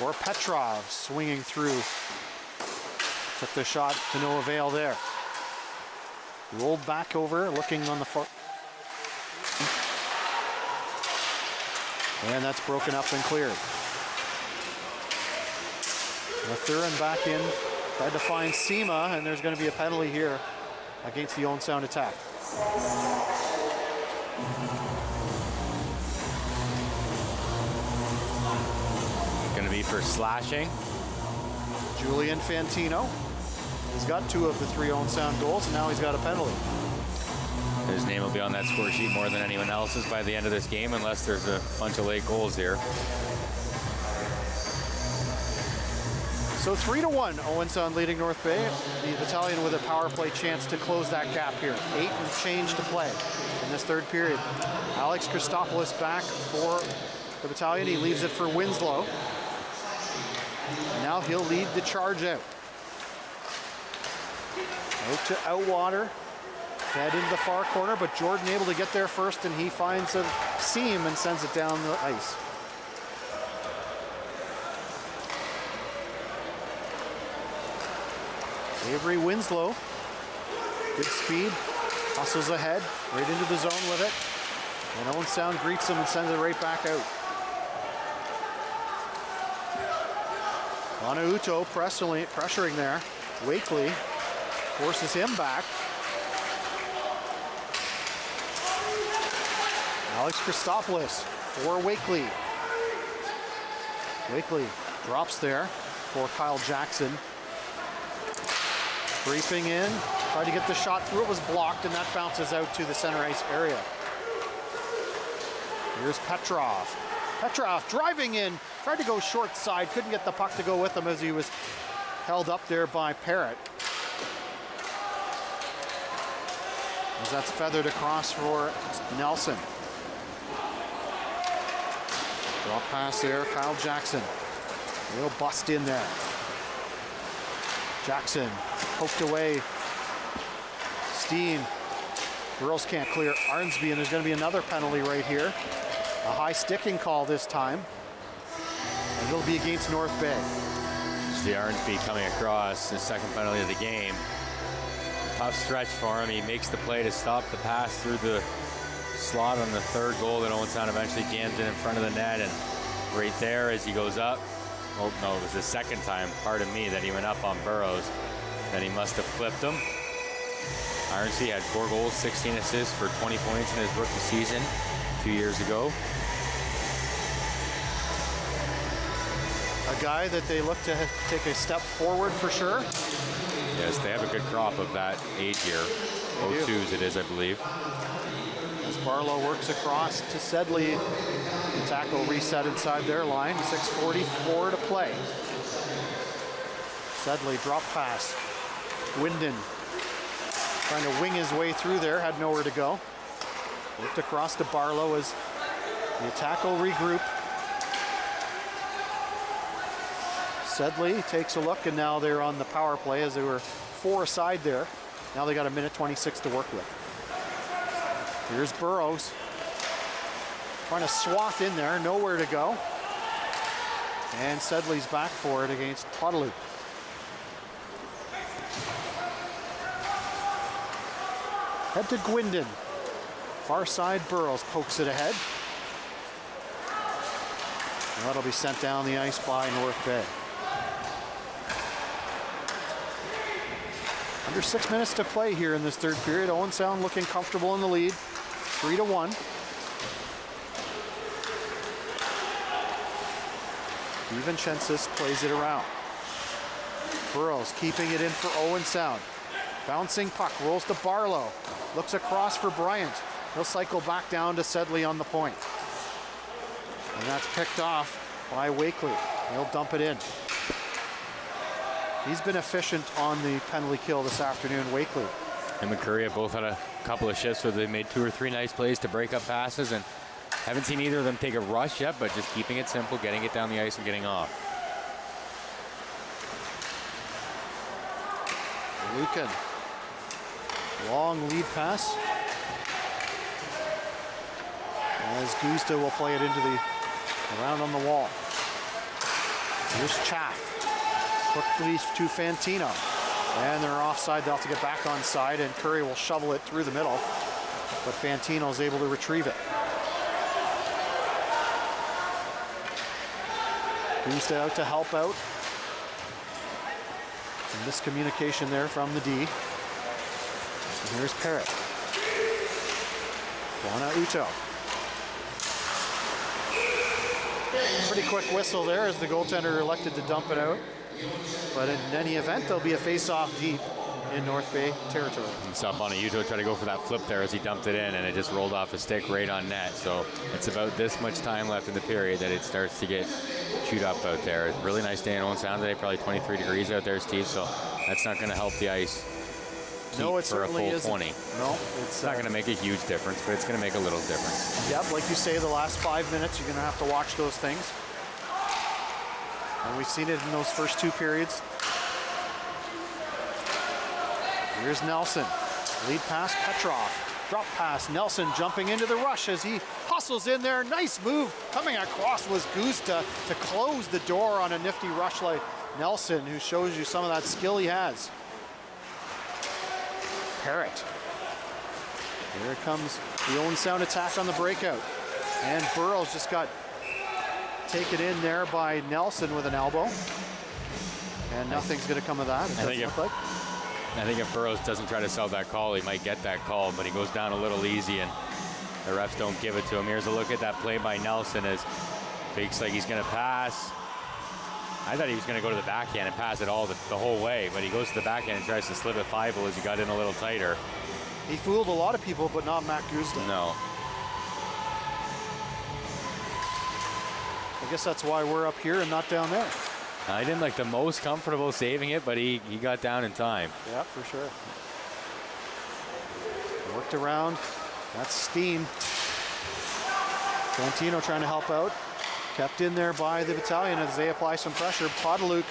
Or Petrov swinging through. Took the shot to no avail there. Rolled back over, looking on the far. And that's broken up and cleared. Mathurin back in. Tried to find Sema, and there's going to be a penalty here against the Owen Sound Attack. Going to be for slashing. Julian Fantino. He's got 2 of the 3 Owen Sound goals, and now he's got a penalty. His name will be on that score sheet more than anyone else's by the end of this game, unless there's a bunch of late goals here. So 3-1, Owen Sound leading North Bay. The Battalion with a power play chance to close that gap here. 8 and change to play in this 3rd period. Alex Christopoulos back for the Battalion. He leaves it for Winslow. And now he'll lead the charge out. Out to Outwater. Fed into the far corner, but Jordan able to get there first, and he finds a seam and sends it down the ice. Avery Winslow, good speed, hustles ahead, right into the zone with it. And Owen Sound greets him and sends it right back out. Bonauto pressuring there. Wakely forces him back. Alex Christopoulos for Wakely. Wakely drops there for Kyle Jackson. Creeping in, tried to get the shot through, it was blocked, and that bounces out to the center ice area. Here's Petrov. Petrov driving in, tried to go short side, couldn't get the puck to go with him as he was held up there by Parrott. As that's feathered across for Nelson. Drop pass there, Kyle Jackson. Real bust in there. Jackson poked away. Steen. Girls can't clear Arnsby, and there's going to be another penalty right here. A high sticking call this time. And it'll be against North Bay. See Arnsby coming across, the second penalty of the game. Tough stretch for him. He makes the play to stop the pass through the slot on the third goal that Owen Sound eventually jams in front of the net, and right there as he goes up, oh no, it was the second time, pardon me, that he went up on Burrows. Then he must have clipped him. Arnsby had 4 goals, 16 assists for 20 points in his rookie season 2 years ago. A guy that they look to take a step forward for sure. Yes, they have a good crop of that age here. 02s it is, I believe. As Barlow works across to Sedley, the tackle reset inside their line. 6:44 to play. Sedley drop pass. Winden trying to wing his way through there, had nowhere to go. Worked across to Barlow as the attack will regroup. Sedley takes a look, and now they're on the power play as they were 4 aside there. Now they got 1:26 to work with. Here's Burrows. Trying to swath in there, nowhere to go. And Sedley's back for it against Pottaloop. Head to Gwyndon. Far side, Burrows pokes it ahead. And that'll be sent down the ice by North Bay. Under 6 minutes to play here in this third period. Owen Sound looking comfortable in the lead, 3-1. DiVincentis plays it around. Burrows keeping it in for Owen Sound. Bouncing puck, rolls to Barlow. Looks across for Bryant. He'll cycle back down to Sedley on the point. And that's picked off by Wakely. He'll dump it in. He's been efficient on the penalty kill this afternoon, Wakely. And McCurry have both had a couple of shifts where they made 2 or 3 nice plays to break up passes, and haven't seen either of them take a rush yet, but just keeping it simple, getting it down the ice and getting off. Lucan. Long lead pass. As Gusta will play it into the around on the wall. Here's Chaff. Quickly to Fantino. And they're offside. They'll have to get back on side, and Curry will shovel it through the middle. But Fantino is able to retrieve it. Gusta out to help out. Some miscommunication there from the D. And here's Parrott. Juana Uto. Pretty quick whistle there as the goaltender elected to dump it out. But in any event, there'll be a face-off deep in North Bay territory. And saw Bonayuto try to go for that flip there as he dumped it in, and it just rolled off his stick right on net. So it's about this much time left in the period that it starts to get chewed up out there. Really nice day in Owen Sound today, probably 23 degrees out there, Steve, so that's not going to help the ice No, it for a certainly full isn't. 20. No, It's not going to make a huge difference, but it's going to make a little difference. Yep, like you say, the last 5 minutes, you're going to have to watch those things. And we've seen it in those first 2 periods. Here's Nelson. Lead pass, Petrov. Drop pass, Nelson jumping into the rush as he hustles in there. Nice move. Coming across was Gusta to close the door on a nifty rush like Nelson, who shows you some of that skill he has. Parrott. Here comes the Owen Sound attack on the breakout. And Burrows just got taken in there by Nelson with an elbow. And nothing's going to come of that. I think if Burrows doesn't try to sell that call, he might get that call, but he goes down a little easy and the refs don't give it to him. Here's a look at that play by Nelson as Fakes like he's going to pass. I thought he was going to go to the backhand and pass it all the whole way, but he goes to the backhand and tries to slip it 5 as he got in a little tighter. He fooled a lot of people, but not Matt Gusta. No. I guess that's why we're up here and not down there. I didn't like the most comfortable saving it, but he got down in time. Yeah, for sure. Worked around. That's Steen. Fantino trying to help out. Kept in there by the Battalion as they apply some pressure. Podoluk,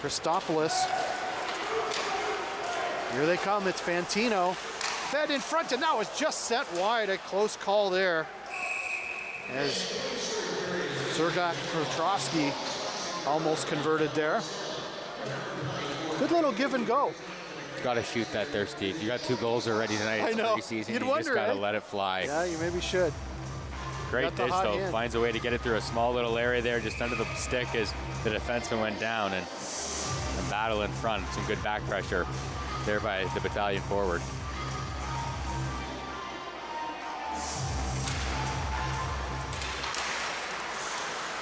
Christopoulos Here they come, it's Fantino. Fed in front, and that was just sent wide. A close call there. As Sergak Petrovsky almost converted there. Good little give and go. Got to shoot that there, Steve. You got 2 goals already tonight. I know. Preseason. You'd you wonder, just got to eh? let it fly. Yeah, you maybe should. Great dish, though. Finds a way to get it through a small little area there, just under the stick as the defenseman went down. And a battle in front. Some good back pressure there by the Battalion forward.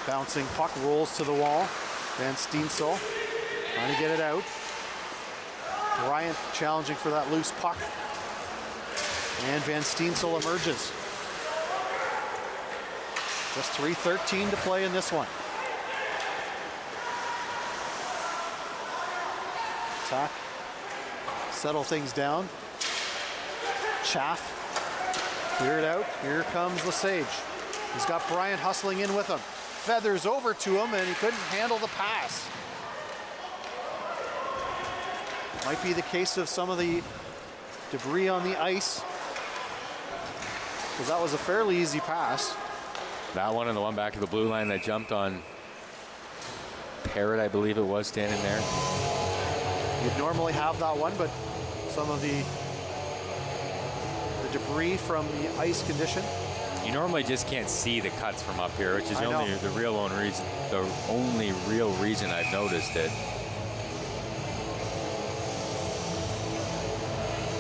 Bouncing puck rolls to the wall. Van Steensel trying to get it out. Bryant challenging for that loose puck. And Van Steensel emerges. Just 3:13 to play in this one. Attack. Settle things down. Chaff. Clear it out. Here comes Lesage. He's got Bryant hustling in with him. Feathers over to him, and he couldn't handle the pass. Might be the case of some of the debris on the ice, because that was a fairly easy pass. That one and the one back to the blue line that jumped on Parrott, I believe it was, standing there. You'd normally have that one, but some of the debris from the ice condition. You normally just can't see the cuts from up here, which is the only real reason I've noticed it.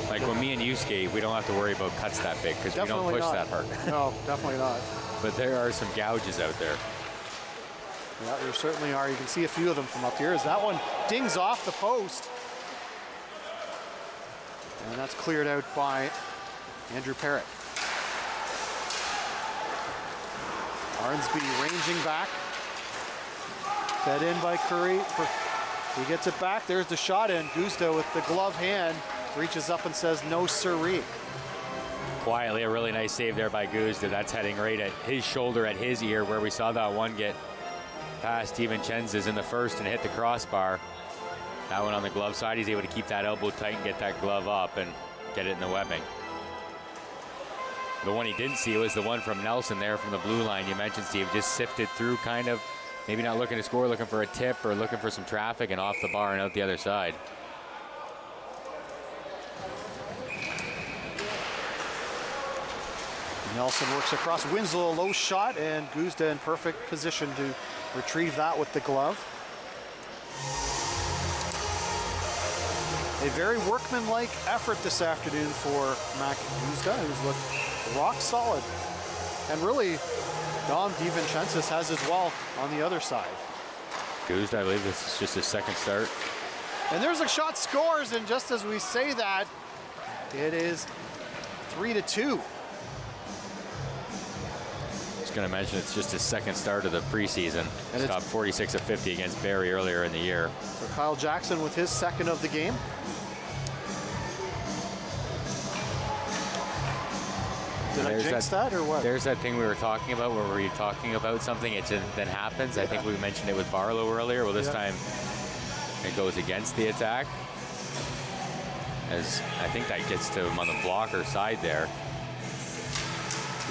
Like when me and you skate, we don't have to worry about cuts that big because we don't push that hard. No, definitely not. But there are some gouges out there. Yeah, there certainly are. You can see a few of them from up here as that one dings off the post. And that's cleared out by Andrew Parrott. Arnsby ranging back. Fed in by Curry. He gets it back. There's the shot in. Guzda with the glove hand reaches up and says, no siree. Quietly, a really nice save there by Guzda. That's heading right at his shoulder, at his ear, where we saw that one get past DiVincenzo's in the first and hit the crossbar. That one on the glove side, he's able to keep that elbow tight and get that glove up and get it in the webbing. The one he didn't see was the one from Nelson there from the blue line. You mentioned, Steve, just sifted through, kind of, maybe not looking to score, looking for a tip or looking for some traffic, and off the bar and out the other side. Nelson works across Winslow, a low shot, and Guzda in perfect position to retrieve that with the glove. A very workmanlike effort this afternoon for Mac Guzda, who's looked rock solid. And really, Dom DiVincenzo has as well on the other side. Guzda, I believe this is just his second start. And there's a shot scores, and just as we say that, it is 3-2. I was going to mention it's just his second start of the preseason. He stopped 46 of 50 against Barrie earlier in the year. So Kyle Jackson with his second of the game. Did I jinx that or what? There's that thing we were talking about where we were talking about something, it then happens. Yeah. I think we mentioned it with Barlow earlier. Well, this time it goes against the attack. As I think that gets to him on the blocker side there.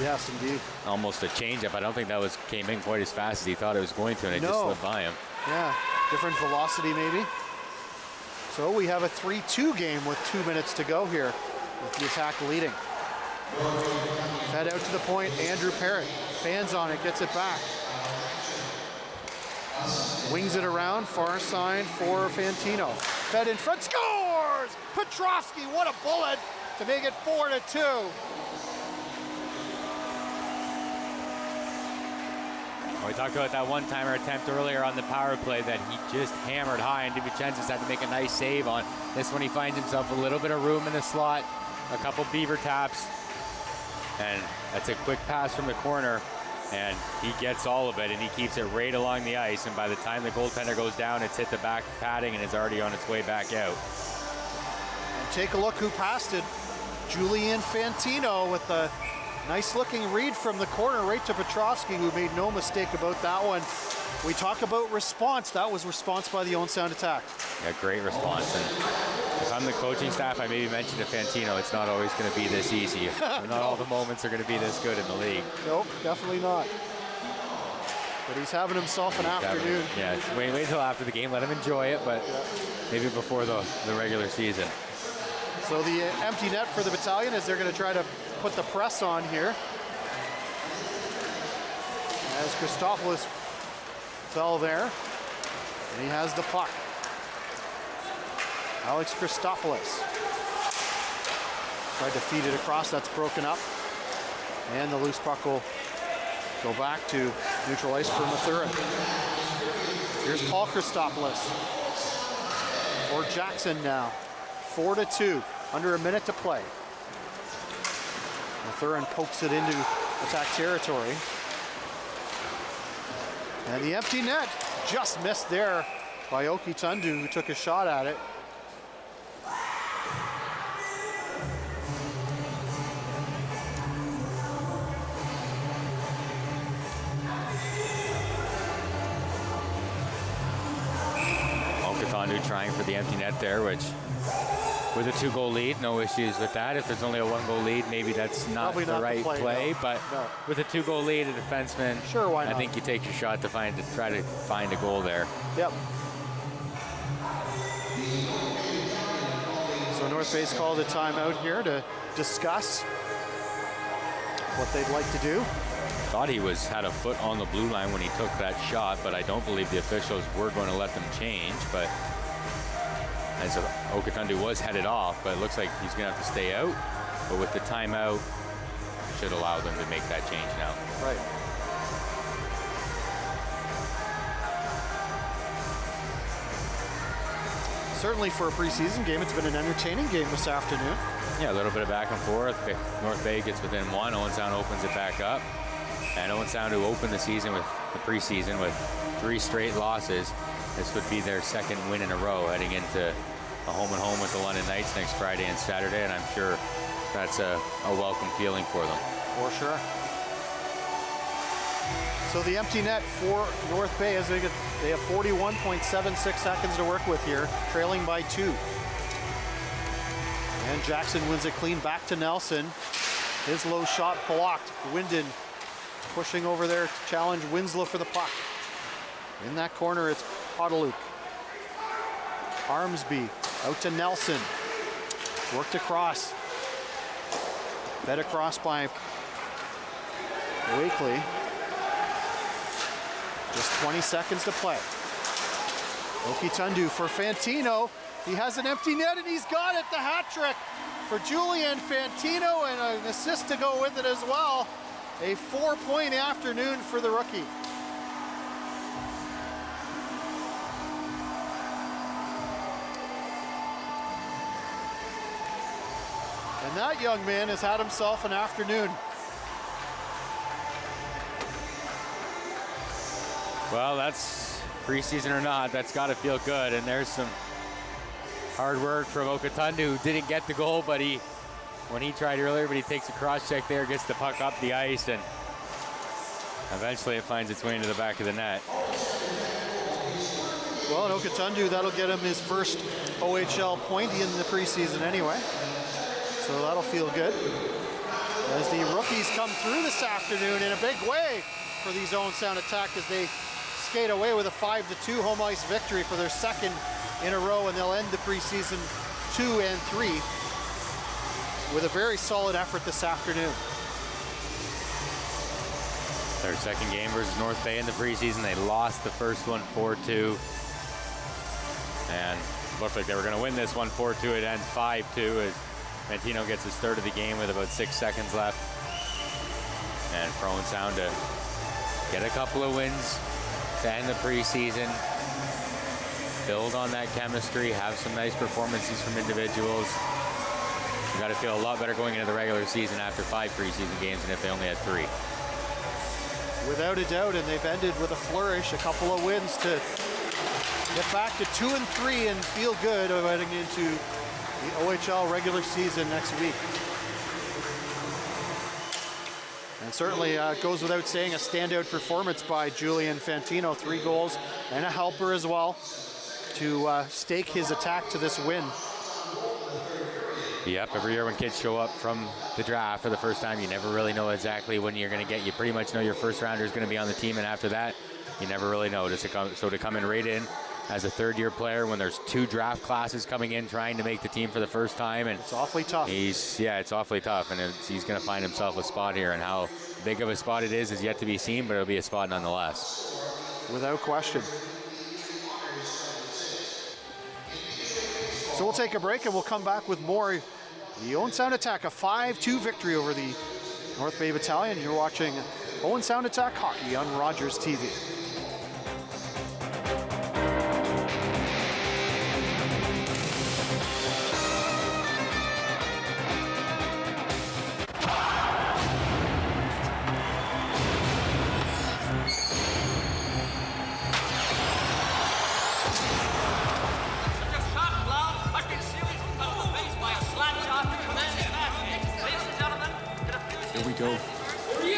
Yes, indeed. Almost a changeup. I don't think that came in quite as fast as he thought it was going to, and it just slipped by him. Yeah, different velocity maybe. So we have a 3-2 game with 2 minutes to go here with the attack leading. Fed out to the point, Andrew Parrott. Fans on it, gets it back. Wings it around, far side for Fantino. Fed in front, scores! Petrovsky, what a bullet to make it 4-2. We talked about that one-timer attempt earlier on the power play that he just hammered high, and DiVincenzo had to make a nice save on. This one he finds himself a little bit of room in the slot, a couple beaver taps, and that's a quick pass from the corner, and he gets all of it, and he keeps it right along the ice, and by the time the goaltender goes down, it's hit the back padding and is already on its way back out. And take a look who passed it. Julian Fantino with the nice looking read from the corner right to Petrovsky, who made no mistake about that one. We talk about response. That was response by the Owen Sound attack. Yeah, great response. And if I'm the coaching staff, I maybe mentioned to Fantino, it's not always going to be this easy. Not all the moments are going to be this good in the league. Nope, definitely not. But he's having himself an afternoon. Wait till after the game. Let him enjoy it, but maybe before the regular season. So the empty net for the Battalion as they're going to try to put the press on here. As Christopoulos fell there, and he has the puck. Alex Christopoulos tried to feed it across, that's broken up. And the loose puck will go back to neutral ice for Mathurin. Here's Paul Christopoulos for Jackson now. 4-2, under a minute to play. Mathurin pokes it into attack territory. And the empty net just missed there by Oki Tundu, who took a shot at it. Tundu trying for the empty net there, which with a 2-goal lead, no issues with that. If there's only a 1-goal lead, maybe that's not the right play. No. But no. With a 2-goal lead, a defenseman, sure, why not? I think you take your shot to try to find a goal there. Yep. So North Bay's called a timeout here to discuss what they'd like to do. Thought he had a foot on the blue line when he took that shot, but I don't believe the officials were going to let them change. But as Okatundu was headed off, but it looks like he's going to have to stay out. But with the timeout, should allow them to make that change now. Right. Certainly for a preseason game, it's been an entertaining game this afternoon. Yeah, a little bit of back and forth. North Bay gets within one. Owen Sound opens it back up. And Owen Sound, who opened the season with the preseason with 3 straight losses, this would be their 2nd win in a row heading into a home-and-home with the London Knights next Friday and Saturday, and I'm sure that's a welcome feeling for them. For sure. So the empty net for North Bay as they have 41.76 seconds to work with here, trailing by 2. And Jackson wins it clean back to Nelson. His low shot blocked. Winden pushing over there to challenge Winslow for the puck. In that corner, it's Podoluk. Armsby out to Nelson. Worked across. Fed across by Wakely. Just 20 seconds to play. Oki Tundu for Fantino. He has an empty net and he's got it. The hat trick for Julian Fantino and an assist to go with it as well. A 4-point afternoon for the rookie. And that young man has had himself an afternoon. Well, that's preseason or not, that's got to feel good. And there's some hard work from Okatundu, who didn't get the goal, but when he tried earlier, but he takes a cross check there, gets the puck up the ice, and eventually it finds its way into the back of the net. Well, and Okatundu, that'll get him his first OHL point in the preseason anyway. So that'll feel good. As the rookies come through this afternoon in a big way for these Owen Sound Attack as they skate away with a 5-2 home ice victory for their 2nd in a row, and they'll end the preseason 2-3 with a very solid effort this afternoon. Their 2nd game versus North Bay in the preseason. They lost the first one 4-2. And looked like they were going to win this one 4-2. It ends 5-2 as Fantino gets his 3rd of the game with about 6 seconds left. And for Owen Sound to get a couple of wins to end the preseason, build on that chemistry, have some nice performances from individuals. You got to feel a lot better going into the regular season after 5 preseason games than if they only had 3. Without a doubt, and they've ended with a flourish, a couple of wins to get back to 2-3 and feel good heading into the OHL regular season next week. And certainly goes without saying, a standout performance by Julian Fantino, 3 goals and a helper as well to stake his attack to this win. Yep, every year when kids show up from the draft for the first time, you never really know exactly when you're going to get. You pretty much know your first rounder is going to be on the team, and after that, you never really know. So to come in right in as a third-year player when there's 2 draft classes coming in trying to make the team for the first time, and it's awfully tough. It's awfully tough, and he's going to find himself a spot here, and how big of a spot it is yet to be seen, but it'll be a spot nonetheless. Without question. So we'll take a break and we'll come back with more. The Owen Sound Attack, a 5-2 victory over the North Bay Battalion. You're watching Owen Sound Attack hockey on Rogers TV. Go. You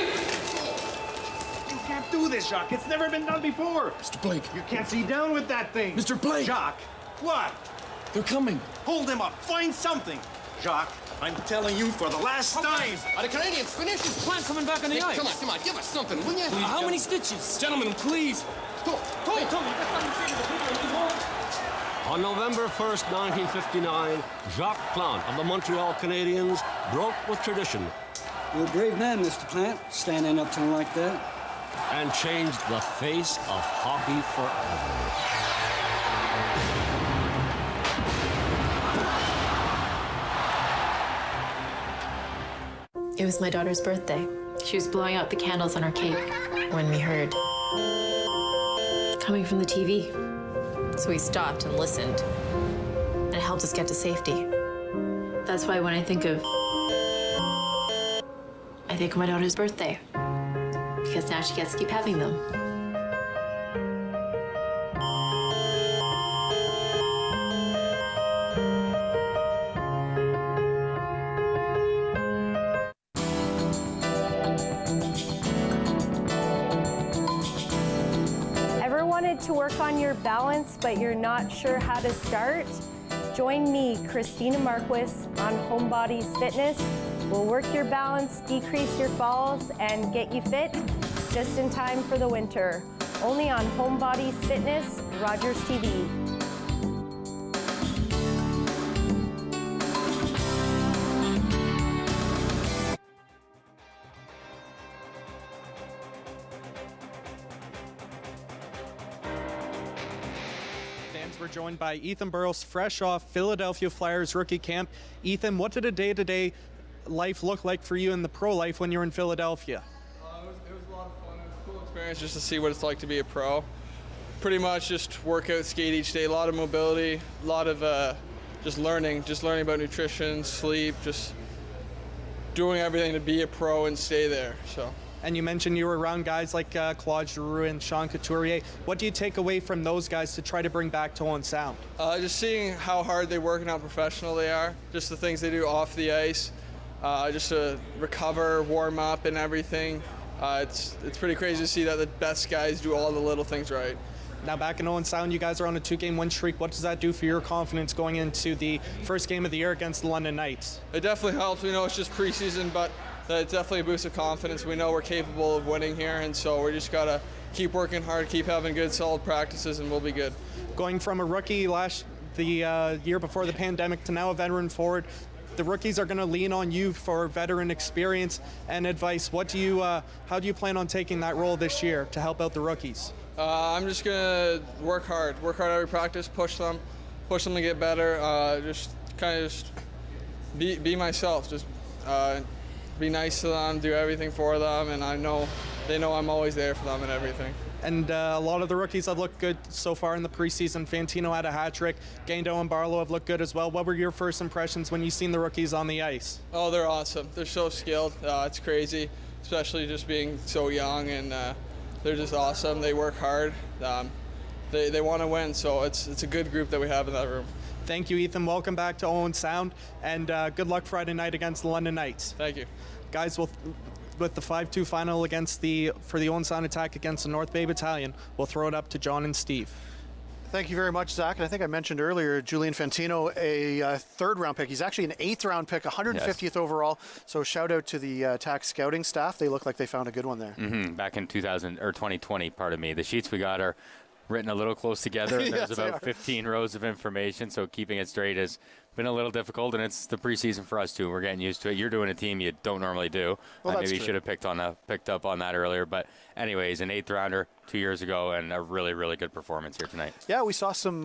can't do this, Jacques. It's never been done before. Mr. Blake. You can't see down with that thing. Mr. Blake. Jacques. What? They're coming. Hold them up. Find something. Jacques, I'm telling you for the last time. Are the Canadians finished? Is Plant coming back on the ice? Come on, give us something, will you? Please, How many stitches? Gentlemen, please. Hey, Tommy, you got something to say to the people in the hall? On November 1st, 1959, Jacques Plant of the Montreal Canadiens broke with tradition. You're a brave man, Mr. Plant, standing up to him like that. And changed the face of hockey forever. It was my daughter's birthday. She was blowing out the candles on her cake when we heard coming from the TV. So we stopped and listened, and it helped us get to safety. That's why when I think of my daughter's birthday, because now she gets to keep having them. Ever wanted to work on your balance, but you're not sure how to start? Join me, Christina Marquis, on Homebodies Fitness. We'll work your balance, decrease your falls, and get you fit just in time for the winter. Only on Homebodies Fitness, Rogers TV. We're joined by Ethan Burrows, fresh off Philadelphia Flyers rookie camp. Ethan, what did a day-to-day life look like for you in the pro life when you were in Philadelphia? It was a lot of fun. It was a cool experience just to see what it's like to be a pro. Pretty much just work out, skate each day, a lot of mobility, a lot of just learning about nutrition, sleep, just doing everything to be a pro and stay there. So. And you mentioned you were around guys like Claude Giroux and Sean Couturier. What do you take away from those guys to try to bring back to Owen Sound? Just seeing how hard they work and how professional they are. Just the things they do off the ice. Just to recover, warm up, and everything. It's pretty crazy to see that the best guys do all the little things right. Now back in Owen Sound, you guys are on a 2-game win streak. What does that do for your confidence going into the first game of the year against the London Knights? It definitely helps. We know it's just preseason, but it definitely boosts of confidence. We know we're capable of winning here, and so we just got to keep working hard, keep having good, solid practices, and we'll be good. Going from a rookie the year before the pandemic to now a veteran forward, the rookies are going to lean on you for veteran experience and advice. How do you plan on taking that role this year to help out the rookies? I'm just going to work hard every practice, push them to get better, just kind of be myself, just be nice to them, do everything for them, and they know I'm always there for them and everything. And a lot of the rookies have looked good so far in the preseason. Fantino had a hat trick. Gaindo and Barlow have looked good as well. What were your first impressions when you seen the rookies on the ice? Oh, they're awesome. They're so skilled. It's crazy, especially just being so young, and they're just awesome. They work hard. They want to win, so it's a good group that we have in that room. Thank you, Ethan. Welcome back to Owen Sound, and good luck Friday night against the London Knights. Thank you. Guys, with the 5-2 final for the Owen Sound Attack against the North Bay Battalion, we'll throw it up to John and Steve. Thank you very much, Zach. And I think I mentioned earlier, Julian Fantino, a third-round pick. He's actually an eighth-round pick, 150th overall. So shout out to the Attack scouting staff. They look like they found a good one there. Back in 2020, pardon me. The sheets we got are written a little close together. And there's about 15 rows of information, so keeping it straight has been a little difficult, and it's the preseason for us too. We're getting used to it. You're doing a team you don't normally do. Well, Maybe you should have picked up on that earlier. But anyways, an eighth-rounder 2 years ago, and a really, really good performance here tonight. Yeah, we saw some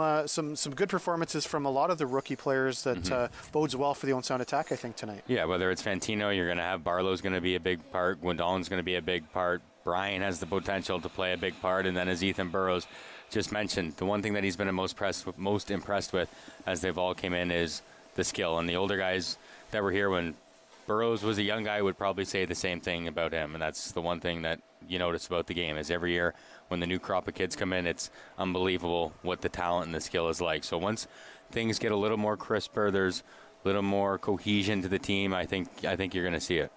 good performances from a lot of the rookie players that bodes well for the Owen Sound Attack, I think, tonight. Yeah, whether it's Fantino, you're going to have Barlow's going to be a big part. Gwendolyn's going to be a big part. Brian has the potential to play a big part, and then as Ethan Burrows just mentioned, the one thing that he's been most impressed with as they've all came in is the skill. And the older guys that were here when Burrows was a young guy would probably say the same thing about him. And that's the one thing that you notice about the game is every year when the new crop of kids come in, it's unbelievable what the talent and the skill is like. So once things get a little more crisper, there's a little more cohesion to the team, I think you're going to see it.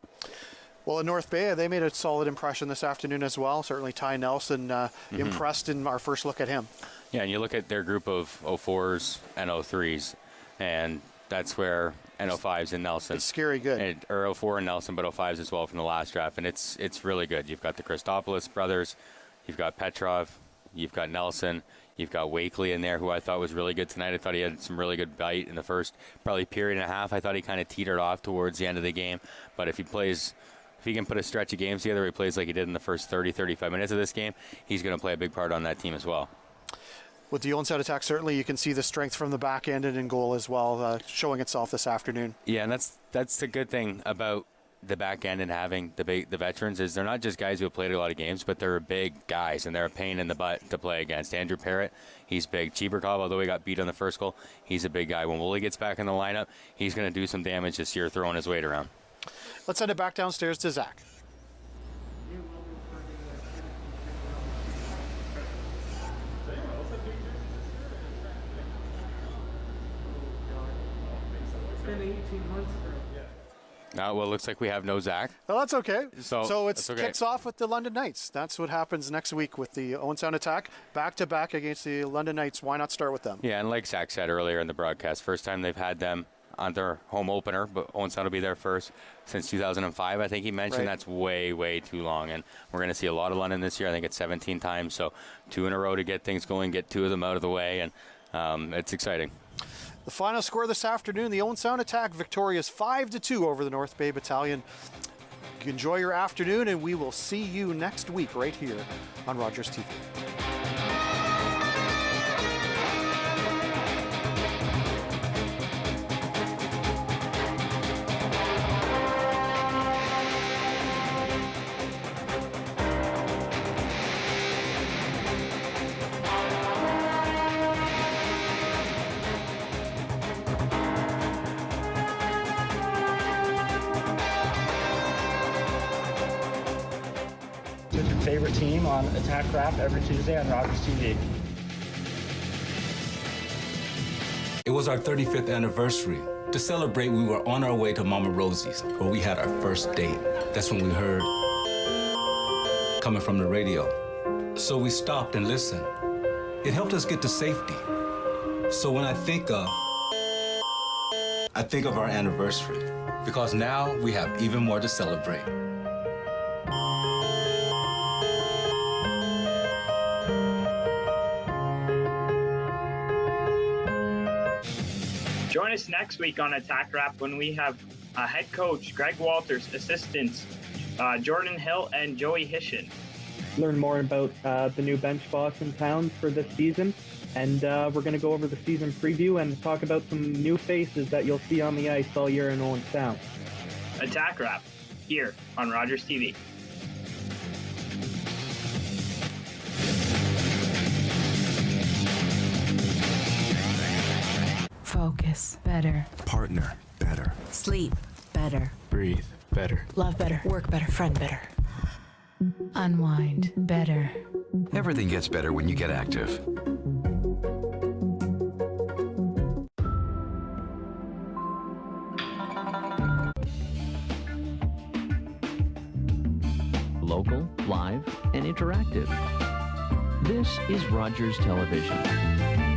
Well, in North Bay, they made a solid impression this afternoon as well. Certainly Ty Nelson impressed in our first look at him. Yeah, and you look at their group of 04s and 03s, and that's where and 05s and Nelson. It's scary good. Or 04 and Nelson, but 05s as well from the last draft, and it's really good. You've got the Christopoulos brothers, you've got Petrov, you've got Nelson, you've got Wakely in there, who I thought was really good tonight. I thought he had some really good bite in the first probably period and a half. I thought he kind of teetered off towards the end of the game, but if he can put a stretch of games together, he plays like he did in the first 30, 35 minutes of this game, he's going to play a big part on that team as well. With the Owen Sound Attack, certainly you can see the strength from the back end and in goal as well, showing itself this afternoon. Yeah, and that's the good thing about the back end and having the veterans is they're not just guys who have played a lot of games, but they're big guys, and they're a pain in the butt to play against. Andrew Parrott, he's big. Cheberkov, although he got beat on the first goal, he's a big guy. When Woolley gets back in the lineup, he's going to do some damage this year throwing his weight around. Let's send it back downstairs to Zach. Been 18 months ago. Well, it looks like we have no Zach. Well, that's okay. So it that's okay. kicks off with the London Knights. That's what happens next week with the Owen Sound Attack, back-to-back against the London Knights. Why not start with them? Yeah, and like Zach said earlier in the broadcast, first time they've had them on their home opener, but Owen Sound will be there first since 2005. I think he mentioned That's way, way too long, and we're going to see a lot of London this year. I think it's 17 times, so 2 in a row to get things going, get 2 of them out of the way, and it's exciting. The final score this afternoon, the Owen Sound Attack victorious 5-2 over the North Bay Battalion. Enjoy your afternoon, and we will see you next week right here on Rogers TV. Favorite team on Attack Wrap every Tuesday on Rogers TV. It was our 35th anniversary. To celebrate, we were on our way to Mama Rosie's, where we had our first date. That's when we heard coming from the radio. So we stopped and listened. It helped us get to safety. So when I think of our anniversary, because now we have even more to celebrate. Join us next week on Attack Wrap when we have head coach Greg Walters, assistants Jordan Hill and Joey Hishin. Learn more about the new bench boss in town for this season, and we're going to go over the season preview and talk about some new faces that you'll see on the ice all year in Owen Sound. Attack Wrap, here on Rogers TV. Focus better. Partner better. Sleep better. Breathe better. Love better. Work better. Friend better. Unwind better. Everything gets better when you get active. Local, live, and interactive. This is Rogers Television.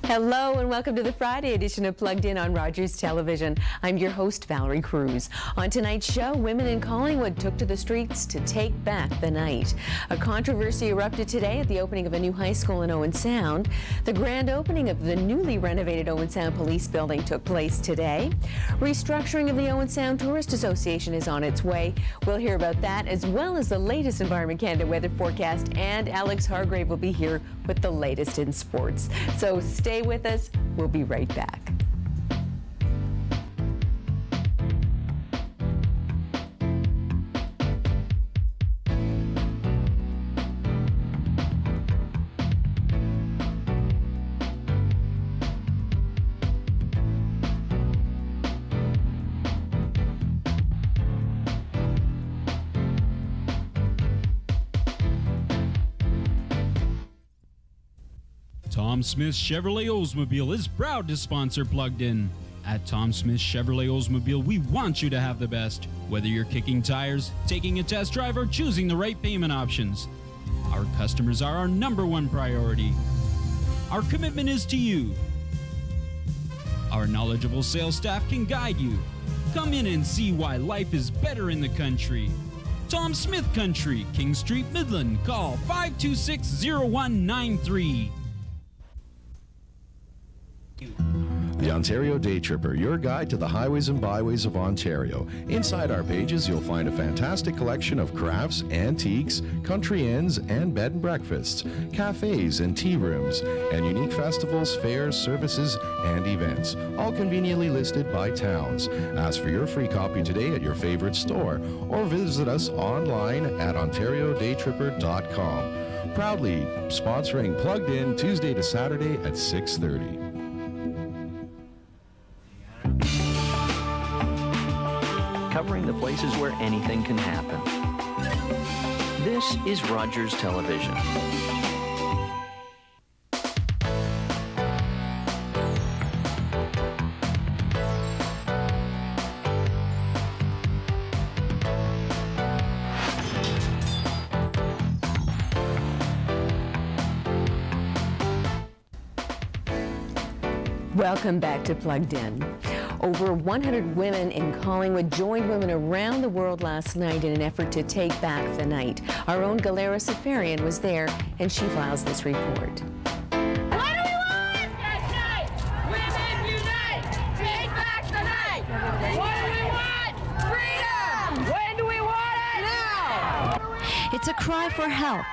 Hello and welcome to the Friday edition of Plugged In on Rogers Television. I'm your host, Valerie Cruz. On tonight's show, women in Collingwood took to the streets to take back the night. A controversy erupted today at the opening of a new high school in Owen Sound. The grand opening of the newly renovated Owen Sound Police Building took place today. Restructuring of the Owen Sound Tourist Association is on its way. We'll hear about that as well as the latest Environment Canada weather forecast, and Alex Hargrave will be here with the latest in sports. So stay with us. We'll be right back. Tom Smith Chevrolet Oldsmobile is proud to sponsor Plugged In. At Tom Smith Chevrolet Oldsmobile, we want you to have the best, whether you're kicking tires, taking a test drive, or choosing the right payment options. Our customers are our #1 priority. Our commitment is to you. Our knowledgeable sales staff can guide you. Come in and see why life is better in the country. Tom Smith Country, King Street, Midland. Call 526-0193. The Ontario Day Tripper, your guide to the highways and byways of Ontario. Inside our pages, you'll find a fantastic collection of crafts, antiques, country inns, and bed and breakfasts, cafes and tea rooms, and unique festivals, fairs, services, and events, all conveniently listed by towns. Ask for your free copy today at your favorite store, or visit us online at OntarioDayTripper.com. Proudly sponsoring Plugged In Tuesday to Saturday at 6:30. Covering the places where anything can happen. This is Rogers Television. Welcome back to Plugged In. Over 100 women in Collingwood joined women around the world last night in an effort to take back the night. Our own Galera Safarian was there, and she files this report. What do we want? That's right! Women unite! Take back the night! What do we want? Freedom! When do we want it? Now! It's a cry for help.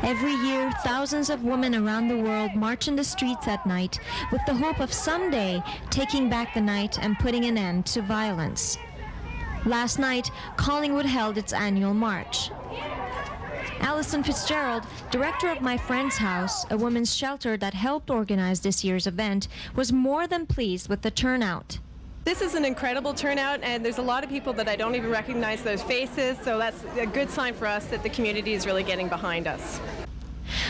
Every year, thousands of women around the world march in the streets at night with the hope of someday taking back the night and putting an end to violence. Last night, Collingwood held its annual march. Alison Fitzgerald, director of My Friend's House, a women's shelter that helped organize this year's event, was more than pleased with the turnout. This is an incredible turnout, and there's a lot of people that I don't even recognize their faces, so that's a good sign for us that the community is really getting behind us.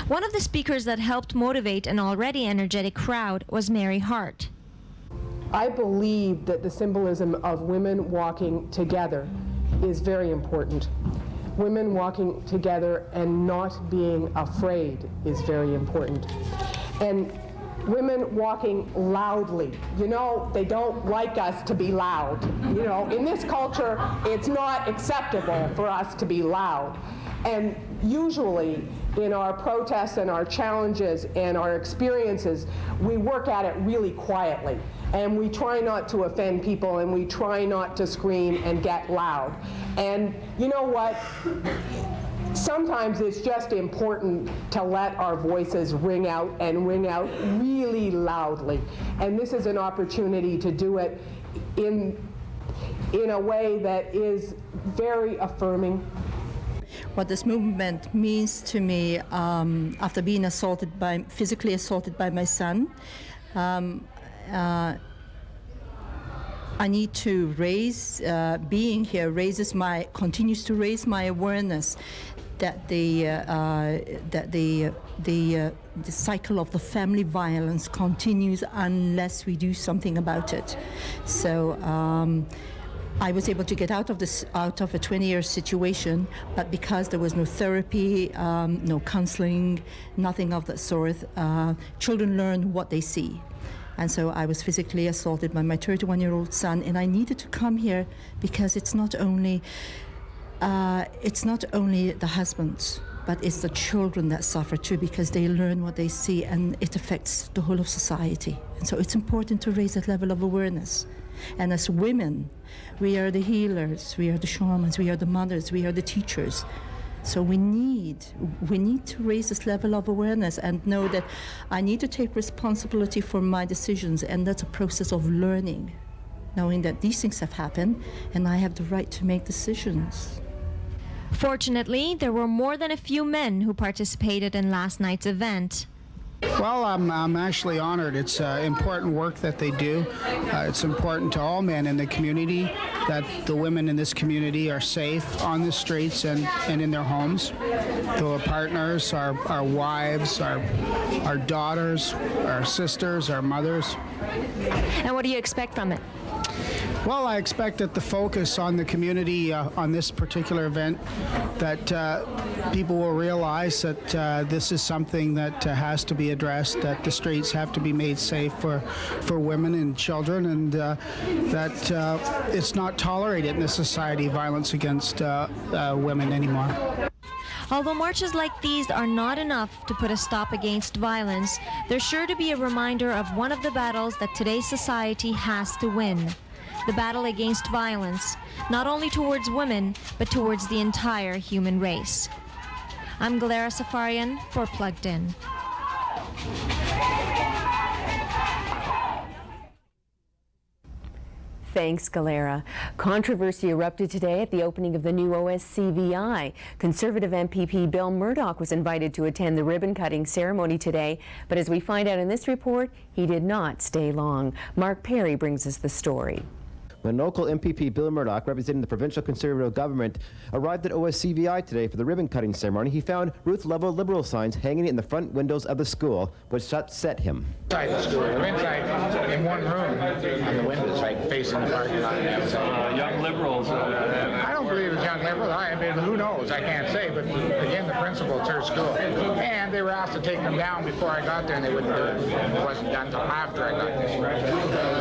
One of the speakers that helped motivate an already energetic crowd was Mary Hart. I believe that the symbolism of women walking together is very important. Women walking together and not being afraid is very important. And women walking loudly. You know, they don't like us to be loud. You know, in this culture, it's not acceptable for us to be loud. And usually, in our protests and our challenges and our experiences, we work at it really quietly. And we try not to offend people, and we try not to scream and get loud. And you know what? Sometimes it's just important to let our voices ring out and ring out really loudly. And this is an opportunity to do it in a way that is very affirming. What this movement means to me, after being physically assaulted by my son, I need to being here continues to raise my awareness that the cycle of the family violence continues unless we do something about it. So I was able to get out of a 20-year situation, but because there was no therapy, no counseling, nothing of that sort, children learn what they see. And so I was physically assaulted by my 31-year-old son, and I needed to come here because it's not only the husbands, but it's the children that suffer too, because they learn what they see, and it affects the whole of society. And so it's important to raise that level of awareness. And as women, we are the healers, we are the shamans, we are the mothers, we are the teachers. So we need to raise this level of awareness and know that I need to take responsibility for my decisions, and that's a process of learning, knowing that these things have happened and I have the right to make decisions. Fortunately, there were more than a few men who participated in last night's event. Well, I'm actually honored. It's important work that they do. It's important to all men in the community that the women in this community are safe on the streets and in their homes. Our partners, our wives, our daughters, our sisters, our mothers. And what do you expect from it? Well, I expect that the focus on the community on this particular event, that people will realize that this is something that has to be addressed, that the streets have to be made safe for women and children, and that it's not tolerated in this society, violence against women anymore. Although marches like these are not enough to put a stop against violence, they're sure to be a reminder of one of the battles that today's society has to win. The battle against violence, not only towards women, but towards the entire human race. I'm Galera Safarian for Plugged In. Thanks, Galera. Controversy erupted today at the opening of the new OSCVI. Conservative MPP Bill Murdoch was invited to attend the ribbon-cutting ceremony today, but as we find out in this report, he did not stay long. Mark Perry brings us the story. When local MPP Bill Murdoch, representing the provincial Conservative government, arrived at OSCVI today for the ribbon-cutting ceremony, he found Ruth Lovell Liberal signs hanging in the front windows of the school, which upset him. Inside the school, we're inside in one room on the windows, like facing the parking lot. Young Liberals. I don't believe it's young Liberals. I mean, who knows? I can't say. But again, the principal, it's her school. And they were asked to take them down before I got there, and they wouldn't do it. It wasn't done until after I got there.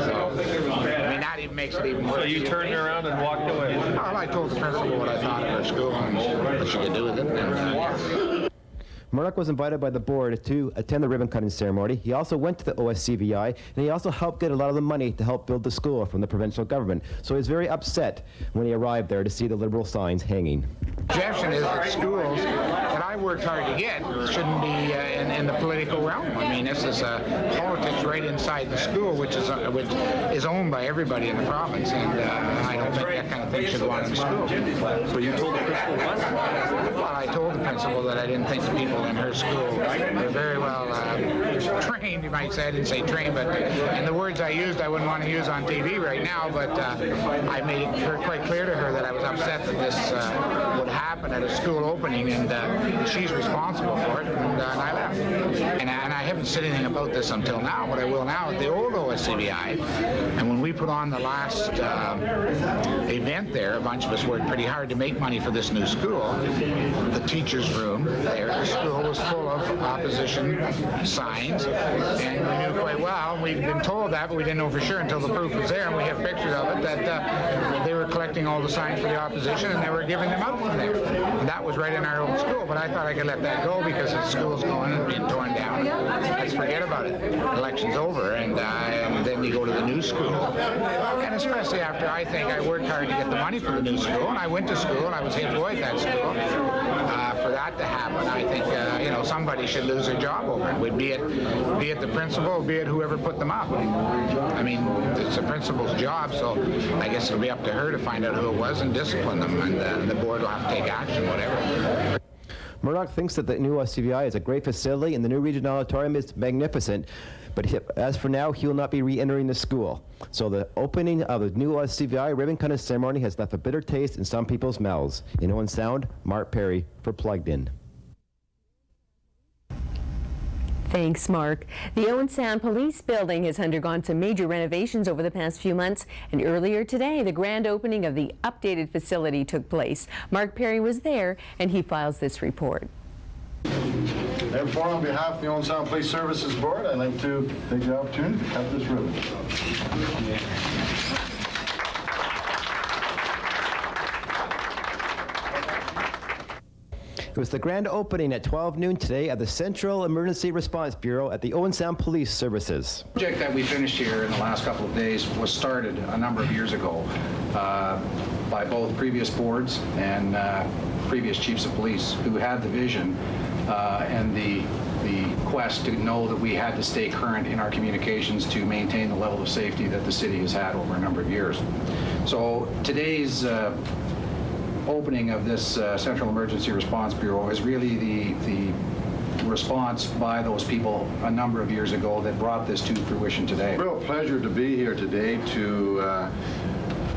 So, I mean, that even makes it even worse. So you turned around and walked away? Well, I told the principal what I thought of her school and what she could do with it. Murdoch was invited by the board to attend the ribbon-cutting ceremony. He also went to the OSCVI, and he also helped get a lot of the money to help build the school from the provincial government. So he was very upset when he arrived there to see the Liberal signs hanging. Suggestion is that schools that I worked hard to get shouldn't be in the political realm. I mean, this is politics right inside the school, which is owned by everybody in the province, and I don't think that kind of thing should go on in the school. So you told the principal what? Well, I told the principal that I didn't think the people in her school were very well trained, you might say. I didn't say trained, but and the words I used I wouldn't want to use on TV right now, but I made it quite clear to her that I was upset that this would happen at a school opening, and she's responsible for it, and I left. And I haven't said anything about this until now, but I will now at the old OSCVI. And when we put on the last event there, a bunch of us worked pretty hard to make money for this new school. The teacher's room there, the school was full of opposition signs, and we knew quite well, we'd been told that, but we didn't know for sure until the proof was there, and we have pictures of it, that they were collecting all the signs for the opposition, and they were giving them out from there. And that was right in our old school, but I thought I could let that go because the school's going and being torn down. Let's forget about it. Election's over, and then you go to the new school. And especially after I think I worked hard to get the money for the new school, and I went to school, and I was employed at that school. For that to happen, I think somebody should lose their job over it. Be it the principal, be it whoever put them up. I mean, it's the principal's job, so I guess it'll be up to her to find out who it was and discipline them, and the board will have to take action, whatever. Murdoch thinks that the new OSCVI is a great facility and the new regional auditorium is magnificent, but as for now, he will not be re-entering the school. So the opening of the new OSCVI ribbon-cutting ceremony has left a bitter taste in some people's mouths. In Owen Sound, Mark Perry for Plugged In. Thanks, Mark. The Owen Sound Police Building has undergone some major renovations over the past few months, and earlier today, the grand opening of the updated facility took place. Mark Perry was there, and he files this report. Therefore, on behalf of the Owen Sound Police Services Board, I'd like to take the opportunity to cut this ribbon. It was the grand opening at 12 noon today at the Central Emergency Response Bureau at the Owen Sound Police Services. The project that we finished here in the last couple of days was started a number of years ago by both previous boards and previous chiefs of police who had the vision and the quest to know that we had to stay current in our communications to maintain the level of safety that the city has had over a number of years. So today's opening of this Central Emergency Response Bureau is really the response by those people a number of years ago that brought this to fruition today. Real pleasure to be here today to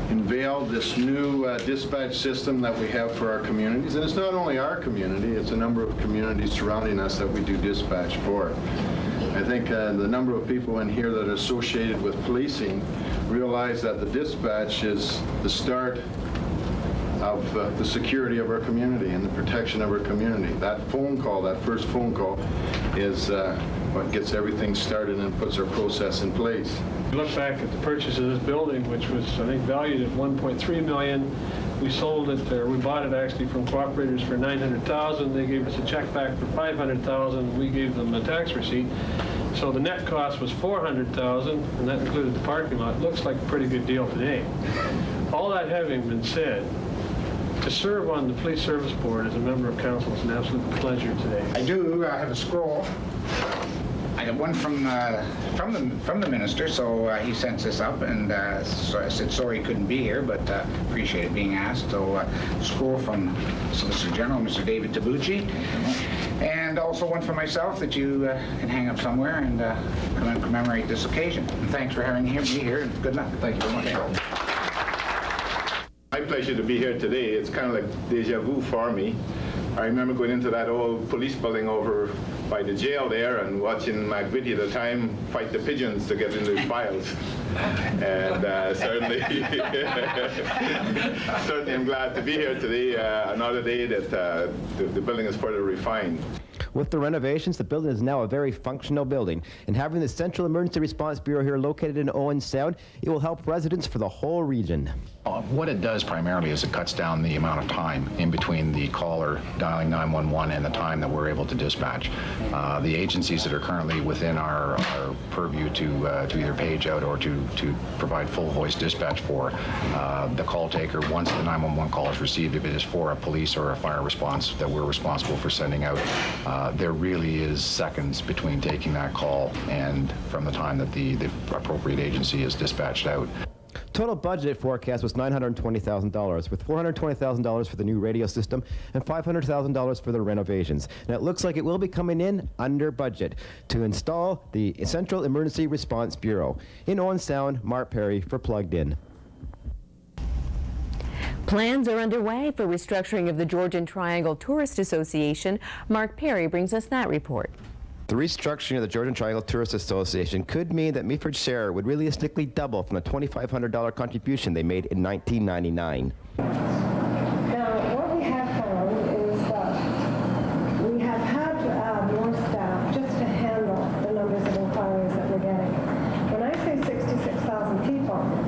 unveil this new dispatch system that we have for our communities. And it's not only our community, it's a number of communities surrounding us that we do dispatch for. I think the number of people in here that are associated with policing realize that the dispatch is the start of the security of our community and the protection of our community. That phone call, that first phone call, is what gets everything started and puts our process in place. We look back at the purchase of this building, which was, I think, valued at $1.3 million. We sold it, or we bought it actually from cooperators for $900,000. They gave us a check back for $500,000. We gave them a tax receipt. So the net cost was $400,000, and that included the parking lot. Looks like a pretty good deal today. All that having been said, to serve on the Police Service Board as a member of council is an absolute pleasure today. I do have a scroll. I got one from the minister, so he sent this up, and so I said sorry he couldn't be here, but appreciated being asked. So scroll from Solicitor General, Mr. David Tabucci, and also one for myself that you can hang up somewhere and come and commemorate this occasion. And thanks for having me here, and good luck. Thank you very much. My pleasure to be here today. It's kind of like deja vu for me. I remember going into that old police building over by the jail there and watching McVitie at the time fight the pigeons to get into his files. And certainly, certainly I'm glad to be here today, another day that the building is further refined. With the renovations, the building is now a very functional building. And having the Central Emergency Response Bureau here located in Owen Sound, it will help residents for the whole region. What it does primarily is it cuts down the amount of time in between the caller dialing 911 and the time that we're able to dispatch. The agencies that are currently within our purview to either page out or to provide full voice dispatch for, the call taker, once the 911 call is received, if it is for a police or a fire response that we're responsible for sending out, there really is seconds between taking that call and from the time that the appropriate agency is dispatched out. Total budget forecast was $920,000, with $420,000 for the new radio system and $500,000 for the renovations. And it looks like it will be coming in under budget to install the Central Emergency Response Bureau. In Owen Sound, Mark Perry for Plugged In. Plans are underway for restructuring of the Georgian Triangle Tourist Association. Mark Perry brings us that report. The restructuring of the Georgian Triangle Tourist Association could mean that Meaford's share would realistically double from the $2,500 contribution they made in 1999.